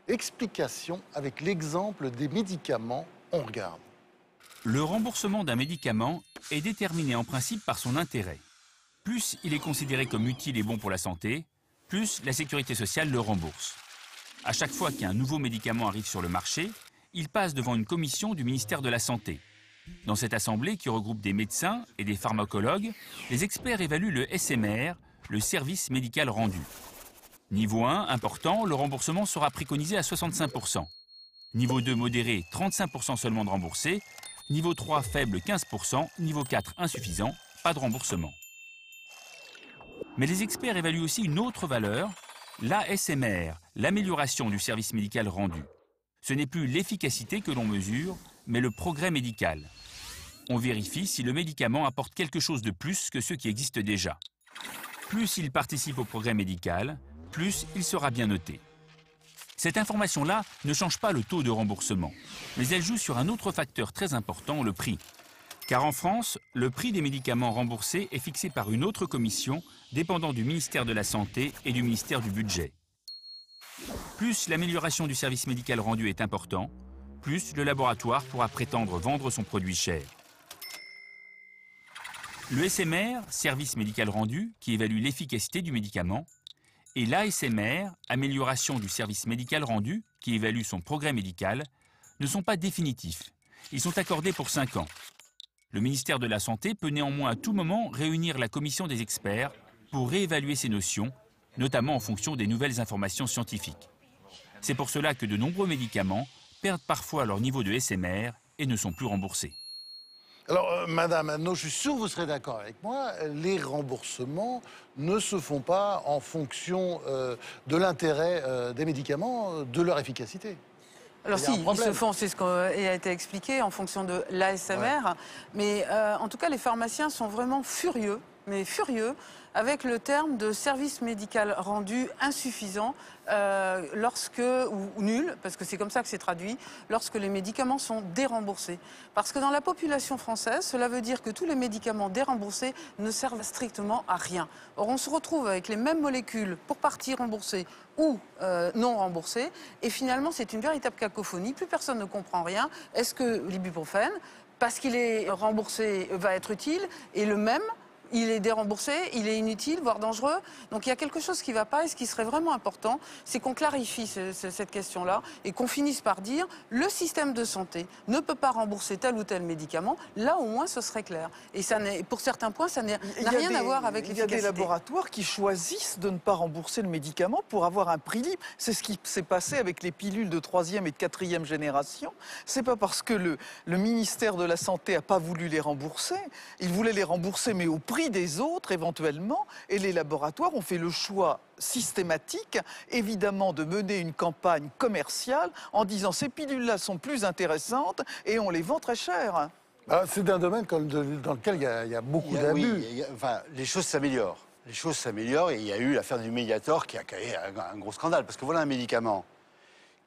Explication avec l'exemple des médicaments. On regarde. Le remboursement d'un médicament est déterminé en principe par son intérêt. Plus il est considéré comme utile et bon pour la santé, plus la sécurité sociale le rembourse. À chaque fois qu'un nouveau médicament arrive sur le marché, il passe devant une commission du ministère de la Santé. Dans cette assemblée qui regroupe des médecins et des pharmacologues, les experts évaluent le SMR, le service médical rendu. Niveau 1, important, le remboursement sera préconisé à 65%. Niveau 2, modéré, 35% seulement de remboursé. Niveau 3, faible, 15%. Niveau 4, insuffisant, pas de remboursement. Mais les experts évaluent aussi une autre valeur, l'ASMR, l'amélioration du service médical rendu. Ce n'est plus l'efficacité que l'on mesure, mais le progrès médical. On vérifie si le médicament apporte quelque chose de plus que ceux qui existent déjà. Plus il participe au progrès médical, plus il sera bien noté. Cette information-là ne change pas le taux de remboursement, mais elle joue sur un autre facteur très important, le prix. Car en France, le prix des médicaments remboursés est fixé par une autre commission dépendant du ministère de la Santé et du ministère du Budget. Plus l'amélioration du service médical rendu est important, plus le laboratoire pourra prétendre vendre son produit cher. Le SMR, service médical rendu, qui évalue l'efficacité du médicament, et l'ASMR, amélioration du service médical rendu, qui évalue son progrès médical, ne sont pas définitifs. Ils sont accordés pour 5 ans. Le ministère de la Santé peut néanmoins à tout moment réunir la commission des experts pour réévaluer ces notions, notamment en fonction des nouvelles informations scientifiques. C'est pour cela que de nombreux médicaments perdent parfois leur niveau de SMR et ne sont plus remboursés. Alors, Madame Anneau, je suis sûr que vous serez d'accord avec moi, les remboursements ne se font pas en fonction de l'intérêt des médicaments, de leur efficacité. Alors si, ils se font, c'est ce qui a été expliqué en fonction de l'ASMR, ouais. Mais en tout cas, les pharmaciens sont vraiment furieux, mais furieux, avec le terme de service médical rendu insuffisant ou nul, parce que c'est comme ça que c'est traduit, lorsque les médicaments sont déremboursés. Parce que dans la population française, cela veut dire que tous les médicaments déremboursés ne servent strictement à rien. Or, on se retrouve avec les mêmes molécules pour partie remboursées ou non remboursées, et finalement, c'est une véritable cacophonie, plus personne ne comprend rien. Est-ce que l'ibuprofène, parce qu'il est remboursé, va être utile, et le même, il est déremboursé, il est inutile, voire dangereux. Donc il y a quelque chose qui ne va pas, et ce qui serait vraiment important, c'est qu'on clarifie cette question-là et qu'on finisse par dire le système de santé ne peut pas rembourser tel ou tel médicament. Là, au moins, ce serait clair. Et ça pour certains points, ça n'a rien à voir avec l'efficacité. Il y a des laboratoires qui choisissent de ne pas rembourser le médicament pour avoir un prix libre. C'est ce qui s'est passé avec les pilules de 3e et de 4e génération. C'est pas parce que le ministère de la Santé n'a pas voulu les rembourser. Il voulait les rembourser, mais au prix des autres éventuellement, et les laboratoires ont fait le choix systématique, évidemment, de mener une campagne commerciale en disant ces pilules-là sont plus intéressantes et on les vend très cher. C'est un domaine dans lequel il y a beaucoup d'abus. Oui, les choses s'améliorent. Les choses s'améliorent et il y a eu l'affaire du Mediator qui a créé un gros scandale. Parce que voilà un médicament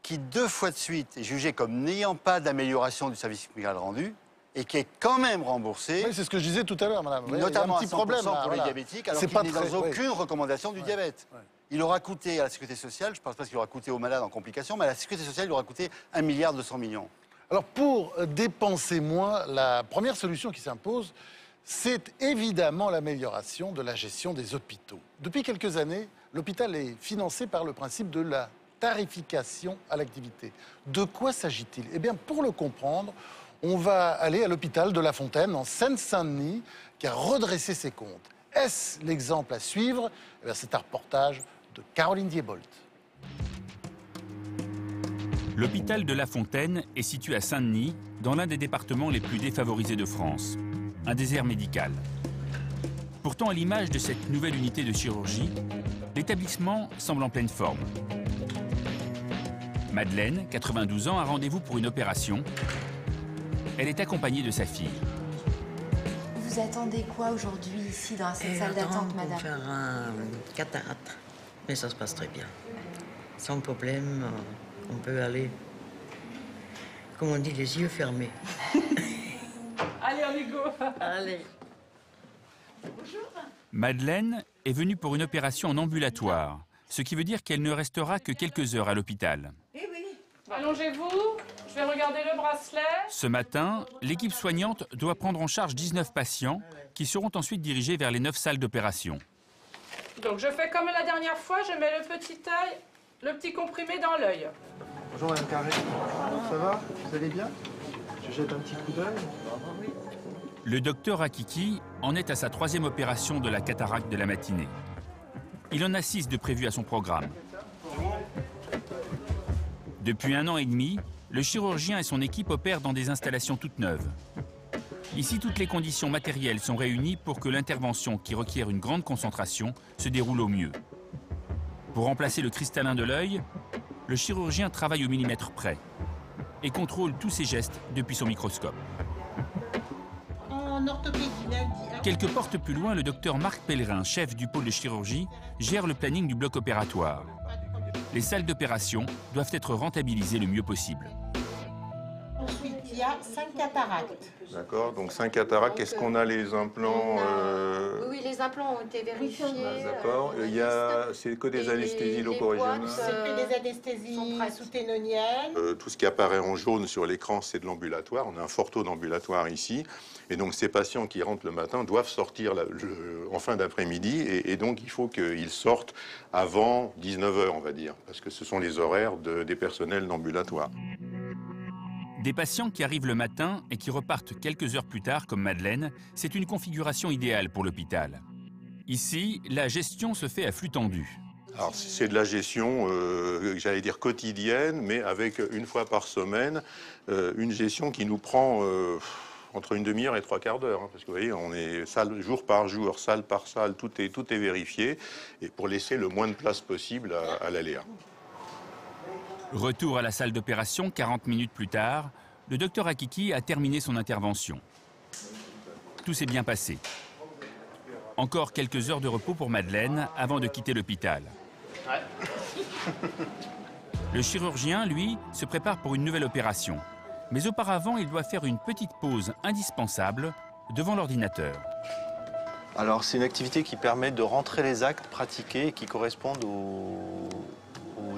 qui 2 fois de suite est jugé comme n'ayant pas d'amélioration du service médical rendu, et qui est quand même remboursé. Oui, c'est ce que je disais tout à l'heure, madame. Notamment il y a un petit problème pour les diabétiques, alors qu'il n'est dans aucune recommandation du diabète. Ouais. Il aura coûté à la Sécurité sociale, je ne pense pas qu'il aura coûté aux malades en complications, mais à la Sécurité sociale, il aura coûté 1,2 milliard. Alors, pour dépenser moins, la première solution qui s'impose, c'est évidemment l'amélioration de la gestion des hôpitaux. Depuis quelques années, l'hôpital est financé par le principe de la tarification à l'activité. De quoi s'agit-il? Eh bien, pour le comprendre, on va aller à l'hôpital de La Fontaine, en Seine-Saint-Denis, qui a redressé ses comptes. Est-ce l'exemple à suivre? Eh bien, c'est un reportage de Caroline Diebold. L'hôpital de La Fontaine est situé à Saint-Denis, dans l'un des départements les plus défavorisés de France, un désert médical. Pourtant, à l'image de cette nouvelle unité de chirurgie, l'établissement semble en pleine forme. Madeleine, 92 ans, a rendez-vous pour une opération. Elle est accompagnée de sa fille. Vous attendez quoi aujourd'hui ici dans cette salle d'attente, madame? Pour faire un cataracte. Mais ça se passe très bien. Sans problème, on peut aller, comme on dit, les yeux fermés. Allez, on y go. Allez. Madeleine est venue pour une opération en ambulatoire, ce qui veut dire qu'elle ne restera que quelques heures à l'hôpital. Allongez-vous, je vais regarder le bracelet. Ce matin, l'équipe soignante doit prendre en charge 19 patients qui seront ensuite dirigés vers les 9 salles d'opération. Donc je fais comme la dernière fois, je mets le petit comprimé dans l'œil. Bonjour Madame Carré. Ça va? Vous allez bien? Je jette un petit coup d'œil. Le docteur Akiki en est à sa 3e opération de la cataracte de la matinée. Il en a 6 de prévues à son programme. Depuis 1 an et demi, le chirurgien et son équipe opèrent dans des installations toutes neuves. Ici, toutes les conditions matérielles sont réunies pour que l'intervention, qui requiert une grande concentration, se déroule au mieux. Pour remplacer le cristallin de l'œil, le chirurgien travaille au millimètre près et contrôle tous ses gestes depuis son microscope. En orthopédie, lundi. Quelques portes plus loin, le docteur Marc Pellerin, chef du pôle de chirurgie, gère le planning du bloc opératoire. Les salles d'opération doivent être rentabilisées le mieux possible. Ensuite, il y a 5 cataractes. D'accord, donc 5 cataractes. Est-ce qu'on a les implants Oui, les implants ont été vérifiés. D'accord, c'est que des anesthésies locaux-régionales. C'est que des anesthésies sous-ténoniennes. Tout ce qui apparaît en jaune sur l'écran, c'est de l'ambulatoire. On a un fort taux d'ambulatoire ici. Et donc ces patients qui rentrent le matin doivent sortir en fin d'après-midi. Et donc il faut qu'ils sortent avant 19h, on va dire. Parce que ce sont les horaires des personnels d'ambulatoire. Des patients qui arrivent le matin et qui repartent quelques heures plus tard, comme Madeleine, c'est une configuration idéale pour l'hôpital. Ici, la gestion se fait à flux tendu. Alors c'est de la gestion, j'allais dire quotidienne, mais avec une fois par semaine, une gestion qui nous prend entre une demi-heure et 3/4 d'heure. Parce que vous voyez, on est salle, jour par jour, salle par salle, tout est vérifié, et pour laisser le moins de place possible à l'aléa. Retour à la salle d'opération 40 minutes plus tard, le docteur Akiki a terminé son intervention. Tout s'est bien passé. Encore quelques heures de repos pour Madeleine avant de quitter l'hôpital. Le chirurgien, lui, se prépare pour une nouvelle opération. Mais auparavant, il doit faire une petite pause indispensable devant l'ordinateur. Alors, c'est une activité qui permet de rentrer les actes pratiqués et qui correspondent aux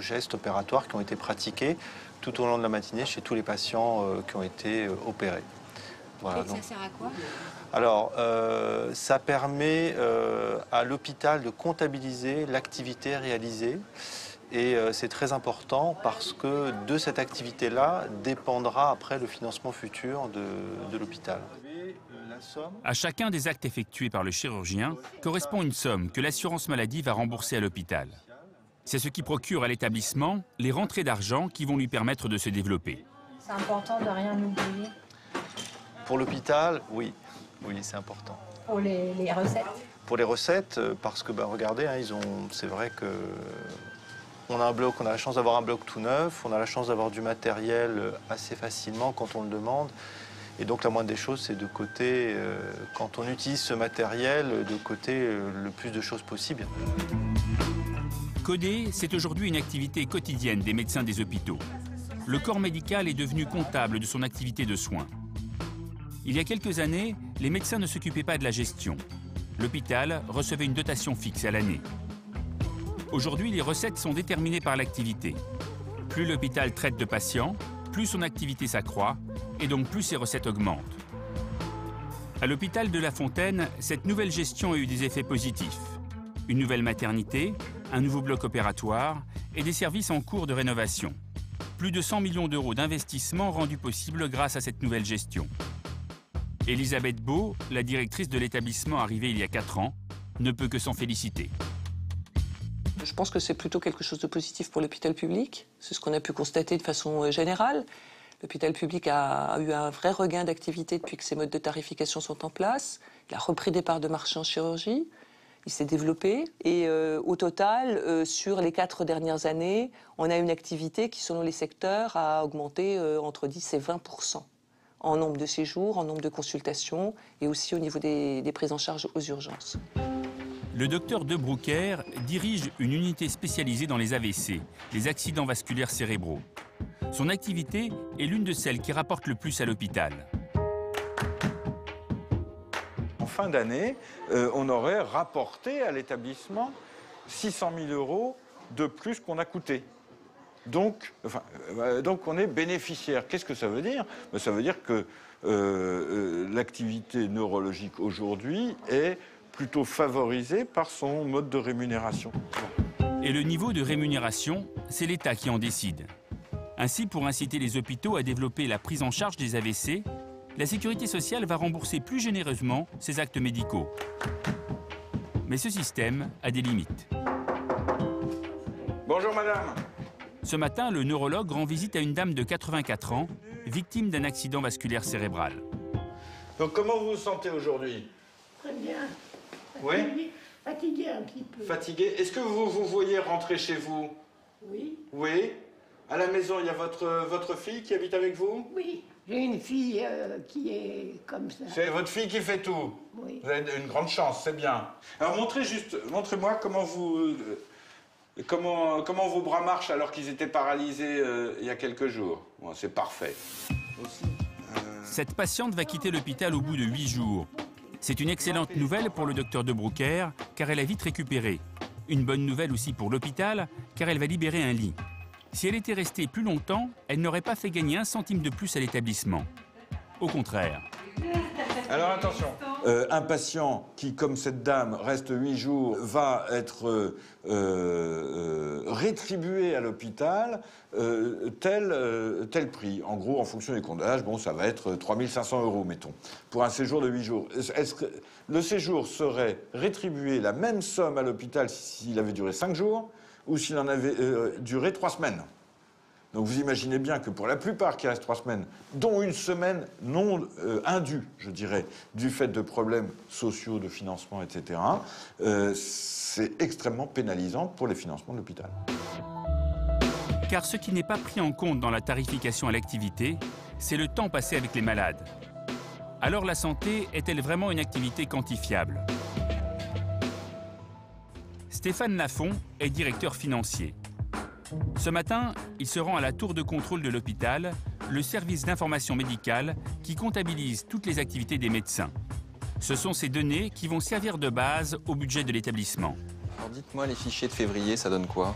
gestes opératoires qui ont été pratiqués tout au long de la matinée chez tous les patients qui ont été opérés. Voilà, et ça sert à quoi? Alors, ça permet à l'hôpital de comptabiliser l'activité réalisée. Et c'est très important parce que de cette activité-là dépendra après le financement futur de l'hôpital. À chacun des actes effectués par le chirurgien correspond une somme que l'assurance maladie va rembourser à l'hôpital. C'est ce qui procure à l'établissement les rentrées d'argent qui vont lui permettre de se développer. C'est important de rien oublier. Pour l'hôpital, oui. Oui, c'est important. Pour les recettes? Pour les recettes, parce que, regardez, hein, c'est vrai que on a la chance d'avoir un bloc tout neuf, on a la chance d'avoir du matériel assez facilement quand on le demande. Et donc la moindre des choses, c'est de coter, quand on utilise ce matériel, de coter le plus de choses possible. Coder, c'est aujourd'hui une activité quotidienne des médecins des hôpitaux. Le corps médical est devenu comptable de son activité de soins. Il y a quelques années, les médecins ne s'occupaient pas de la gestion. L'hôpital recevait une dotation fixe à l'année. Aujourd'hui, les recettes sont déterminées par l'activité. Plus l'hôpital traite de patients, plus son activité s'accroît et donc plus ses recettes augmentent. À l'hôpital de La Fontaine, cette nouvelle gestion a eu des effets positifs. Une nouvelle maternité, un nouveau bloc opératoire et des services en cours de rénovation. Plus de 100 millions d'euros d'investissement rendus possibles grâce à cette nouvelle gestion. Elisabeth Beau, la directrice de l'établissement arrivée il y a 4 ans, ne peut que s'en féliciter. Je pense que c'est plutôt quelque chose de positif pour l'hôpital public. C'est ce qu'on a pu constater de façon générale. L'hôpital public a eu un vrai regain d'activité depuis que ces modes de tarification sont en place. Il a repris des parts de marché en chirurgie. Il s'est développé et au total, sur les 4 dernières années, on a une activité qui, selon les secteurs, a augmenté entre 10 et 20% en nombre de séjours, en nombre de consultations et aussi au niveau des prises en charge aux urgences. Le docteur De Broeker dirige une unité spécialisée dans les AVC, les accidents vasculaires cérébraux. Son activité est l'une de celles qui rapporte le plus à l'hôpital. En fin d'année, on aurait rapporté à l'établissement 600 000 € de plus qu'on a coûté. Donc on est bénéficiaire. Qu'est-ce que ça veut dire? Ça veut dire que l'activité neurologique aujourd'hui est plutôt favorisée par son mode de rémunération. Et le niveau de rémunération, c'est l'État qui en décide. Ainsi, pour inciter les hôpitaux à développer la prise en charge des AVC, la Sécurité sociale va rembourser plus généreusement ces actes médicaux. Mais ce système a des limites. Bonjour madame. Ce matin, le neurologue rend visite à une dame de 84 ans, victime d'un accident vasculaire cérébral. Donc comment vous vous sentez aujourd'hui? Très bien. Oui. Fatigué un petit peu. Fatigué. Est-ce que vous vous voyez rentrer chez vous? Oui. Oui. À la maison, il y a votre fille qui habite avec vous? Oui. J'ai une fille qui est comme ça. C'est votre fille qui fait tout? Oui. Vous avez une grande chance, c'est bien. Alors montrez-moi comment vos bras marchent alors qu'ils étaient paralysés il y a quelques jours. Bon, c'est parfait. Cette patiente va quitter l'hôpital au bout de 8 jours. C'est une excellente nouvelle pour le docteur De Broeker, car elle a vite récupéré. Une bonne nouvelle aussi pour l'hôpital, car elle va libérer un lit. Si elle était restée plus longtemps, elle n'aurait pas fait gagner 1 centime de plus à l'établissement. Au contraire. Alors attention, un patient qui, comme cette dame, reste 8 jours, va être rétribué à l'hôpital tel prix. En gros, en fonction des comptages, bon, ça va être 3 500 € mettons, pour un séjour de 8 jours. Est-ce que le séjour serait rétribué la même somme à l'hôpital s'il avait duré 5 jours ou s'il en avait duré 3 semaines? Donc vous imaginez bien que pour la plupart qui restent 3 semaines, dont une semaine non indue, je dirais, du fait de problèmes sociaux, de financement, etc., c'est extrêmement pénalisant pour les financements de l'hôpital. Car ce qui n'est pas pris en compte dans la tarification à l'activité, c'est le temps passé avec les malades. Alors la santé est-elle vraiment une activité quantifiable? Stéphane Lafont est directeur financier. Ce matin, il se rend à la tour de contrôle de l'hôpital, le service d'information médicale qui comptabilise toutes les activités des médecins. Ce sont ces données qui vont servir de base au budget de l'établissement. Alors dites-moi, les fichiers de février, ça donne quoi?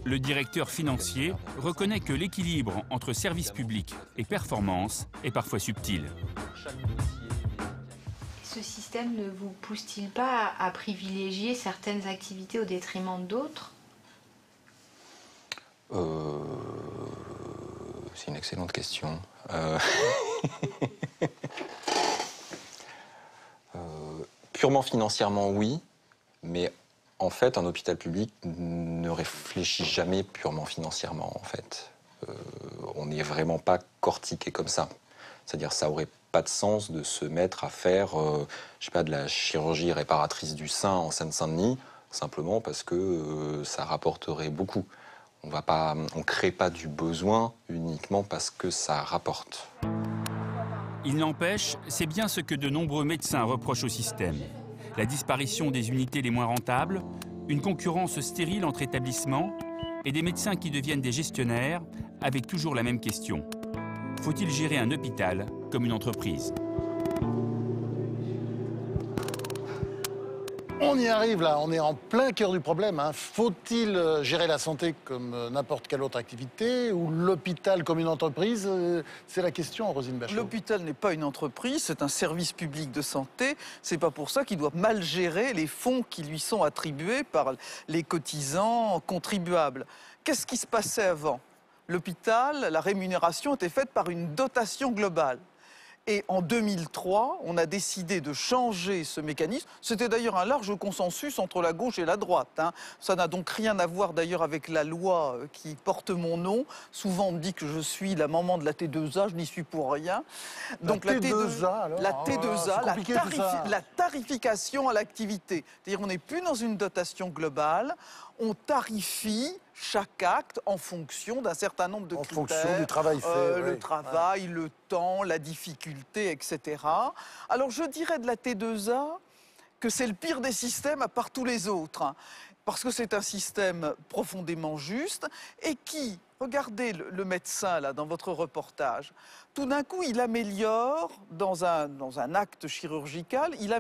Le directeur financier reconnaît que l'équilibre entre service public et performance est parfois subtil. Ce système ne vous pousse-t-il pas à privilégier certaines activités au détriment d'autres? C'est une excellente question. Purement financièrement, oui, mais en fait, un hôpital public ne réfléchit jamais purement financièrement, en fait. On n'est vraiment pas cortiqué comme ça. C'est-à-dire, ça aurait pas de sens de se mettre à faire, je sais pas, de la chirurgie réparatrice du sein en Seine-Saint-Denis, simplement parce que ça rapporterait beaucoup. On ne crée pas du besoin uniquement parce que ça rapporte. Il n'empêche, c'est bien ce que de nombreux médecins reprochent au système. La disparition des unités les moins rentables, une concurrence stérile entre établissements et des médecins qui deviennent des gestionnaires avec toujours la même question. Faut-il gérer un hôpital comme une entreprise? On y arrive là, on est en plein cœur du problème. Hein. Faut-il gérer la santé comme n'importe quelle autre activité ou l'hôpital comme une entreprise? C'est la question, Roselyne Bachot. L'hôpital n'est pas une entreprise, c'est un service public de santé. C'est pas pour ça qu'il doit mal gérer les fonds qui lui sont attribués par les cotisants contribuables. Qu'est-ce qui se passait avant? L'hôpital, la rémunération était faite par une dotation globale. Et en 2003, on a décidé de changer ce mécanisme. C'était d'ailleurs un large consensus entre la gauche et la droite. Hein. Ça n'a donc rien à voir d'ailleurs avec la loi qui porte mon nom. Souvent on me dit que je suis la maman de la T2A, je n'y suis pour rien. Donc la T2A, alors, la T2A, voilà, la tarification à l'activité. C'est-à-dire qu'on n'est plus dans une dotation globale. on tarifie chaque acte en fonction d'un certain nombre de critères. En fonction du travail fait. Le travail, le temps, la difficulté, etc. Alors je dirais de la T2A que c'est le pire des systèmes à part tous les autres. Parce que c'est un système profondément juste et qui, regardez le médecin là dans votre reportage, tout d'un coup il améliore dans un acte chirurgical, il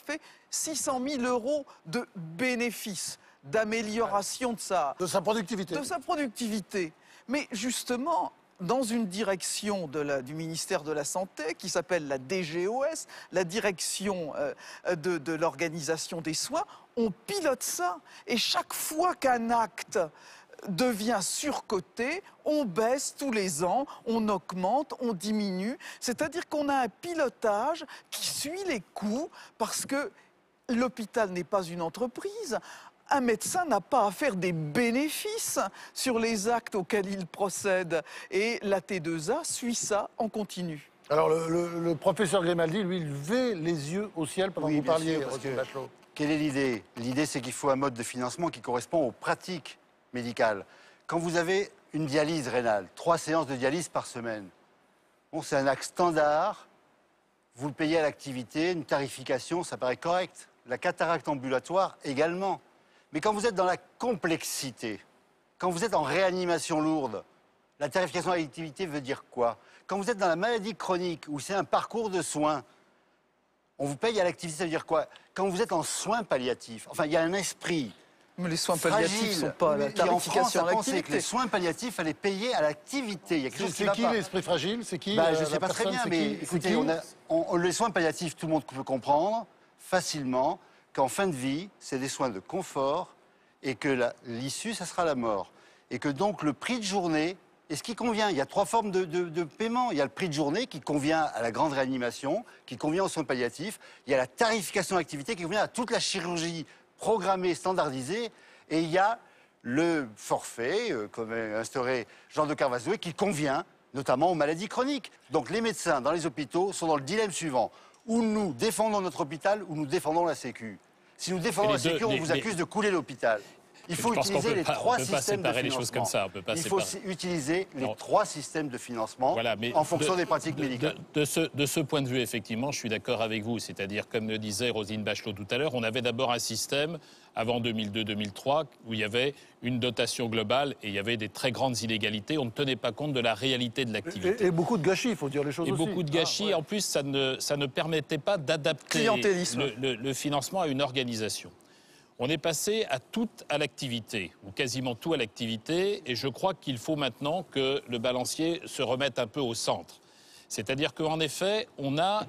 fait 600 000 € de bénéfices, d'amélioration de sa productivité. De sa productivité. Mais justement, dans une direction du ministère de la Santé qui s'appelle la DGOS, la direction de l'organisation des soins, on pilote ça. Et chaque fois qu'un acte devient surcoté, on baisse tous les ans, on augmente, on diminue. C'est-à-dire qu'on a un pilotage qui suit les coûts parce que l'hôpital n'est pas une entreprise. Un médecin n'a pas à faire des bénéfices sur les actes auxquels il procède. Et la T2A suit ça en continu. Alors, le professeur Grimaldi, lui, levait les yeux au ciel pendant que vous parliez, Roselyne Bachelot. Quelle est l'idée? L'idée, c'est qu'il faut un mode de financement qui correspond aux pratiques médicales. Quand vous avez une dialyse rénale, 3 séances de dialyse par semaine, bon, c'est un acte standard, vous le payez à l'activité, une tarification, ça paraît correct. La cataracte ambulatoire également. Mais quand vous êtes dans la complexité, quand vous êtes en réanimation lourde, la tarification à l'activité veut dire quoi? Quand vous êtes dans la maladie chronique, où c'est un parcours de soins, on vous paye à l'activité, ça veut dire quoi? Quand vous êtes en soins palliatifs, enfin, il y a un esprit. Mais les soins palliatifs ne sont pas la tarification à l'activité. Que les soins palliatifs allaient payer à l'activité. C'est qui l'esprit fragile? C'est qui je ne sais pas très bien, mais écoutez, les soins palliatifs, tout le monde peut comprendre facilement qu'en fin de vie, c'est des soins de confort et que l'issue, ça sera la mort. Et que donc le prix de journée est ce qui convient. Il y a 3 formes de paiement. Il y a le prix de journée qui convient à la grande réanimation, qui convient aux soins palliatifs. Il y a la tarification d'activité qui convient à toute la chirurgie programmée, standardisée. Et il y a le forfait, comme a instauré Jean de Carvazoué, qui convient notamment aux maladies chroniques. Donc les médecins dans les hôpitaux sont dans le dilemme suivant. Ou nous défendons notre hôpital, ou nous défendons la Sécu. Si nous défendons la Sécu, on vous accuse de couler l'hôpital. Il faut utiliser les 3 systèmes de financement. Il faut utiliser les 3 systèmes de financement en fonction des pratiques médicales. De ce point de vue, effectivement, je suis d'accord avec vous. C'est-à-dire, comme le disait Roselyne Bachelot tout à l'heure, on avait d'abord un système, avant 2002-2003, où il y avait une dotation globale et il y avait des très grandes inégalités. On ne tenait pas compte de la réalité de l'activité. Et beaucoup de gâchis, il faut dire les choses aussi. Et beaucoup de gâchis. En plus, ça ne permettait pas d'adapter le financement à une organisation. On est passé à tout à l'activité, ou quasiment tout à l'activité, et je crois qu'il faut maintenant que le balancier se remette un peu au centre. C'est-à-dire qu'en effet, on a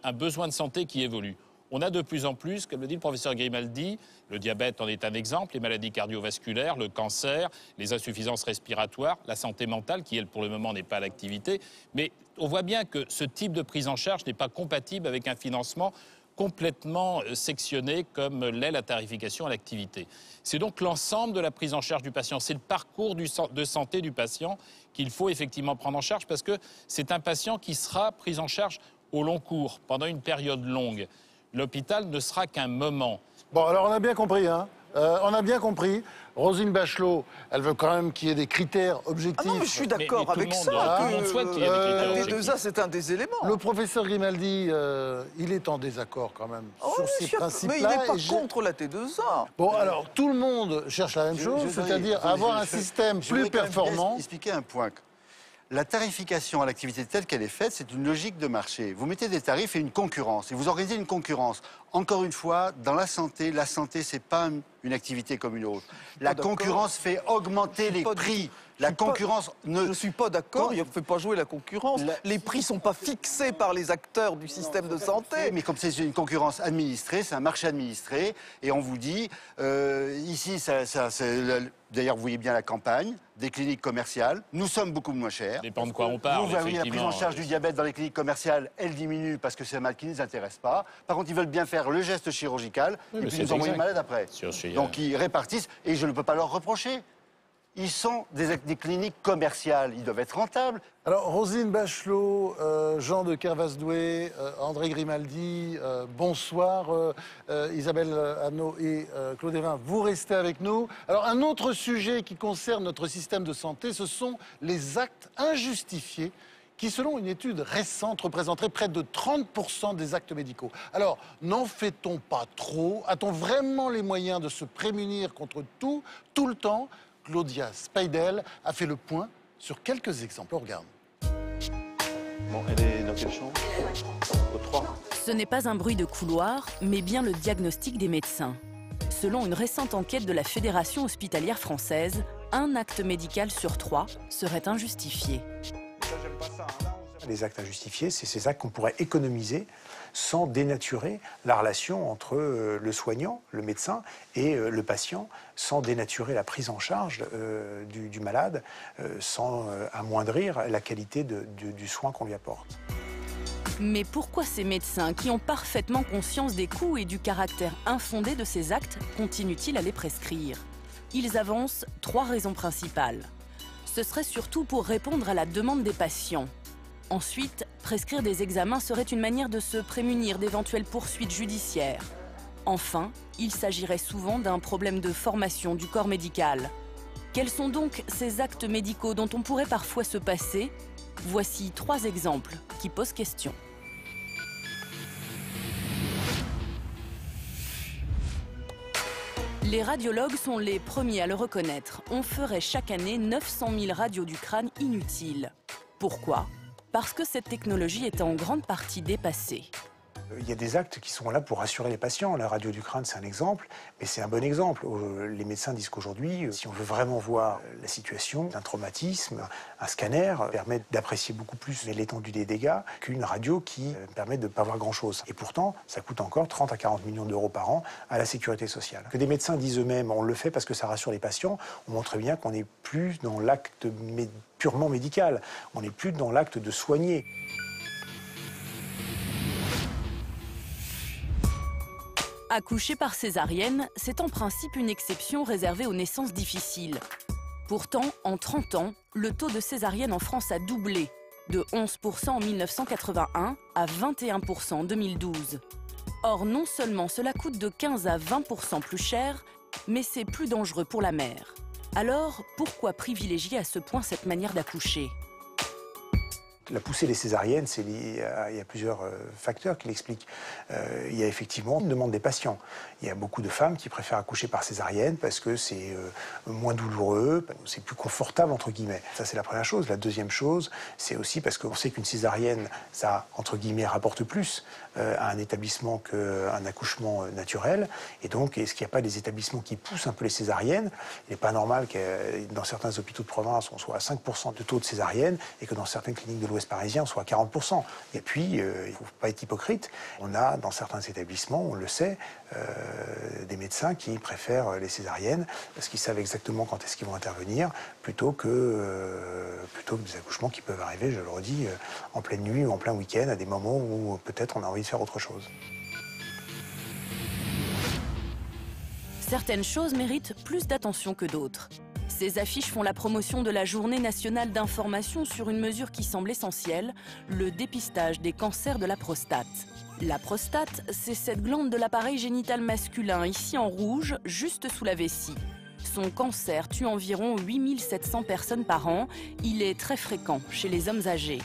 un besoin de santé qui évolue. On a de plus en plus, comme le dit le professeur Grimaldi, le diabète en est un exemple, les maladies cardiovasculaires, le cancer, les insuffisances respiratoires, la santé mentale, qui elle pour le moment n'est pas à l'activité. Mais on voit bien que ce type de prise en charge n'est pas compatible avec un financement complètement sectionné comme l'est la tarification à l'activité. C'est donc l'ensemble de la prise en charge du patient, c'est le parcours de santé du patient qu'il faut effectivement prendre en charge parce que c'est un patient qui sera pris en charge au long cours, pendant une période longue. L'hôpital ne sera qu'un moment. Bon, alors on a bien compris, hein. On a bien compris. Roselyne Bachelot, elle veut quand même qu'il y ait des critères objectifs. Ah non, mais je suis d'accord avec ça. Tout le monde souhaite qu'il y ait des critères objectifs. T2A, c'est un des éléments. Le professeur Grimaldi, il est en désaccord quand même sur ces principes-là. Mais il n'est pas contre la T2A. Bon, alors, tout le monde cherche la même chose, c'est-à-dire avoir un système plus performant. Expliquer un point. La tarification à l'activité telle qu'elle est faite, c'est une logique de marché. Vous mettez des tarifs et une concurrence, et vous organisez une concurrence. Encore une fois, dans la santé, c'est pas une activité comme une autre. La concurrence fait augmenter les prix. La concurrence ne... Je ne suis pas d'accord, il ne faut pas jouer la concurrence. Les prix ne sont pas fixés par les acteurs du système de santé. Mais comme c'est une concurrence administrée, c'est un marché administré, et on vous dit, ici, d'ailleurs, vous voyez bien la campagne, des cliniques commerciales, nous sommes beaucoup moins chers. Ça dépend de quoi on parle, vous voyez, la prise en charge du diabète dans les cliniques commerciales, elle diminue parce que c'est un mal qui ne les intéresse pas. Par contre, ils veulent bien faire le geste chirurgical, et puis nous envoyer le malade après. Donc ils répartissent, et je ne peux pas leur reprocher. Ils sont des cliniques commerciales, ils doivent être rentables. Alors, Roselyne Bachelot, Jean de Kervasdoué, André Grimaldi, bonsoir. Isabelle Hanot et Claude Évin, vous restez avec nous. Alors, un autre sujet qui concerne notre système de santé, ce sont les actes injustifiés qui, selon une étude récente, représenteraient près de 30% des actes médicaux. Alors, n'en fait-on pas trop? A-t-on vraiment les moyens de se prémunir contre tout le temps? Claudia Speidel a fait le point sur quelques exemples. On regarde. Bon, elle est dans quelle chambre? Au 3. Ce n'est pas un bruit de couloir, mais bien le diagnostic des médecins. Selon une récente enquête de la Fédération hospitalière française, un acte médical sur 3 serait injustifié. Les actes injustifiés, c'est ces actes qu'on pourrait économiser sans dénaturer la relation entre le soignant, le médecin, et le patient, sans dénaturer la prise en charge du malade, sans amoindrir la qualité du soin qu'on lui apporte. Mais pourquoi ces médecins, qui ont parfaitement conscience des coûts et du caractère infondé de ces actes, continuent-ils à les prescrire? Ils avancent 3 raisons principales. Ce serait surtout pour répondre à la demande des patients. Ensuite, prescrire des examens serait une manière de se prémunir d'éventuelles poursuites judiciaires. Enfin, il s'agirait souvent d'un problème de formation du corps médical. Quels sont donc ces actes médicaux dont on pourrait parfois se passer? Voici 3 exemples qui posent question. Les radiologues sont les premiers à le reconnaître. On ferait chaque année 900 000 radios du crâne inutiles. Pourquoi? Parce que cette technologie est en grande partie dépassée. Il y a des actes qui sont là pour rassurer les patients. La radio du crâne, c'est un exemple, mais c'est un bon exemple. Les médecins disent qu'aujourd'hui, si on veut vraiment voir la situation d'un traumatisme, un scanner permet d'apprécier beaucoup plus l'étendue des dégâts qu'une radio qui permet de ne pas voir grand-chose. Et pourtant, ça coûte encore 30 à 40 millions d'euros par an à la sécurité sociale. Que des médecins disent eux-mêmes, on le fait parce que ça rassure les patients, on montre bien qu'on n'est plus dans l'acte purement médical, on n'est plus dans l'acte de soigner. Accoucher par césarienne, c'est en principe une exception réservée aux naissances difficiles. Pourtant, en 30 ans, le taux de césarienne en France a doublé, de 11% en 1981 à 21% en 2012. Or, non seulement cela coûte de 15 à 20% plus cher, mais c'est plus dangereux pour la mère. Alors, pourquoi privilégier à ce point cette manière d'accoucher ? La poussée des césariennes, il y a plusieurs facteurs qui l'expliquent. Il y a effectivement une demande des patients. Il y a beaucoup de femmes qui préfèrent accoucher par césarienne parce que c'est moins douloureux, c'est plus confortable, entre guillemets. Ça, c'est la première chose. La deuxième chose, c'est aussi parce qu'on sait qu'une césarienne, ça, entre guillemets, rapporte plus à un établissement qu'un accouchement naturel. Et donc, est-ce qu'il n'y a pas des établissements qui poussent un peu les césariennes? Il n'est pas normal que dans certains hôpitaux de province, on soit à 5% de taux de césarienne et que dans certaines cliniques de l'Ouest parisien, on soit à 40%. Et puis, il ne faut pas être hypocrite. On a, dans certains établissements, on le sait, des médecins qui préfèrent les césariennes parce qu'ils savent exactement quand est-ce qu'ils vont intervenir plutôt que des accouchements qui peuvent arriver, je le redis, en pleine nuit ou en plein week-end, à des moments où peut-être on a envie de faire autre chose. Certaines choses méritent plus d'attention que d'autres. Ces affiches font la promotion de la Journée nationale d'information sur une mesure qui semble essentielle, le dépistage des cancers de la prostate. La prostate, c'est cette glande de l'appareil génital masculin, ici en rouge, juste sous la vessie. Son cancer tue environ 8700 personnes par an. Il est très fréquent chez les hommes âgés.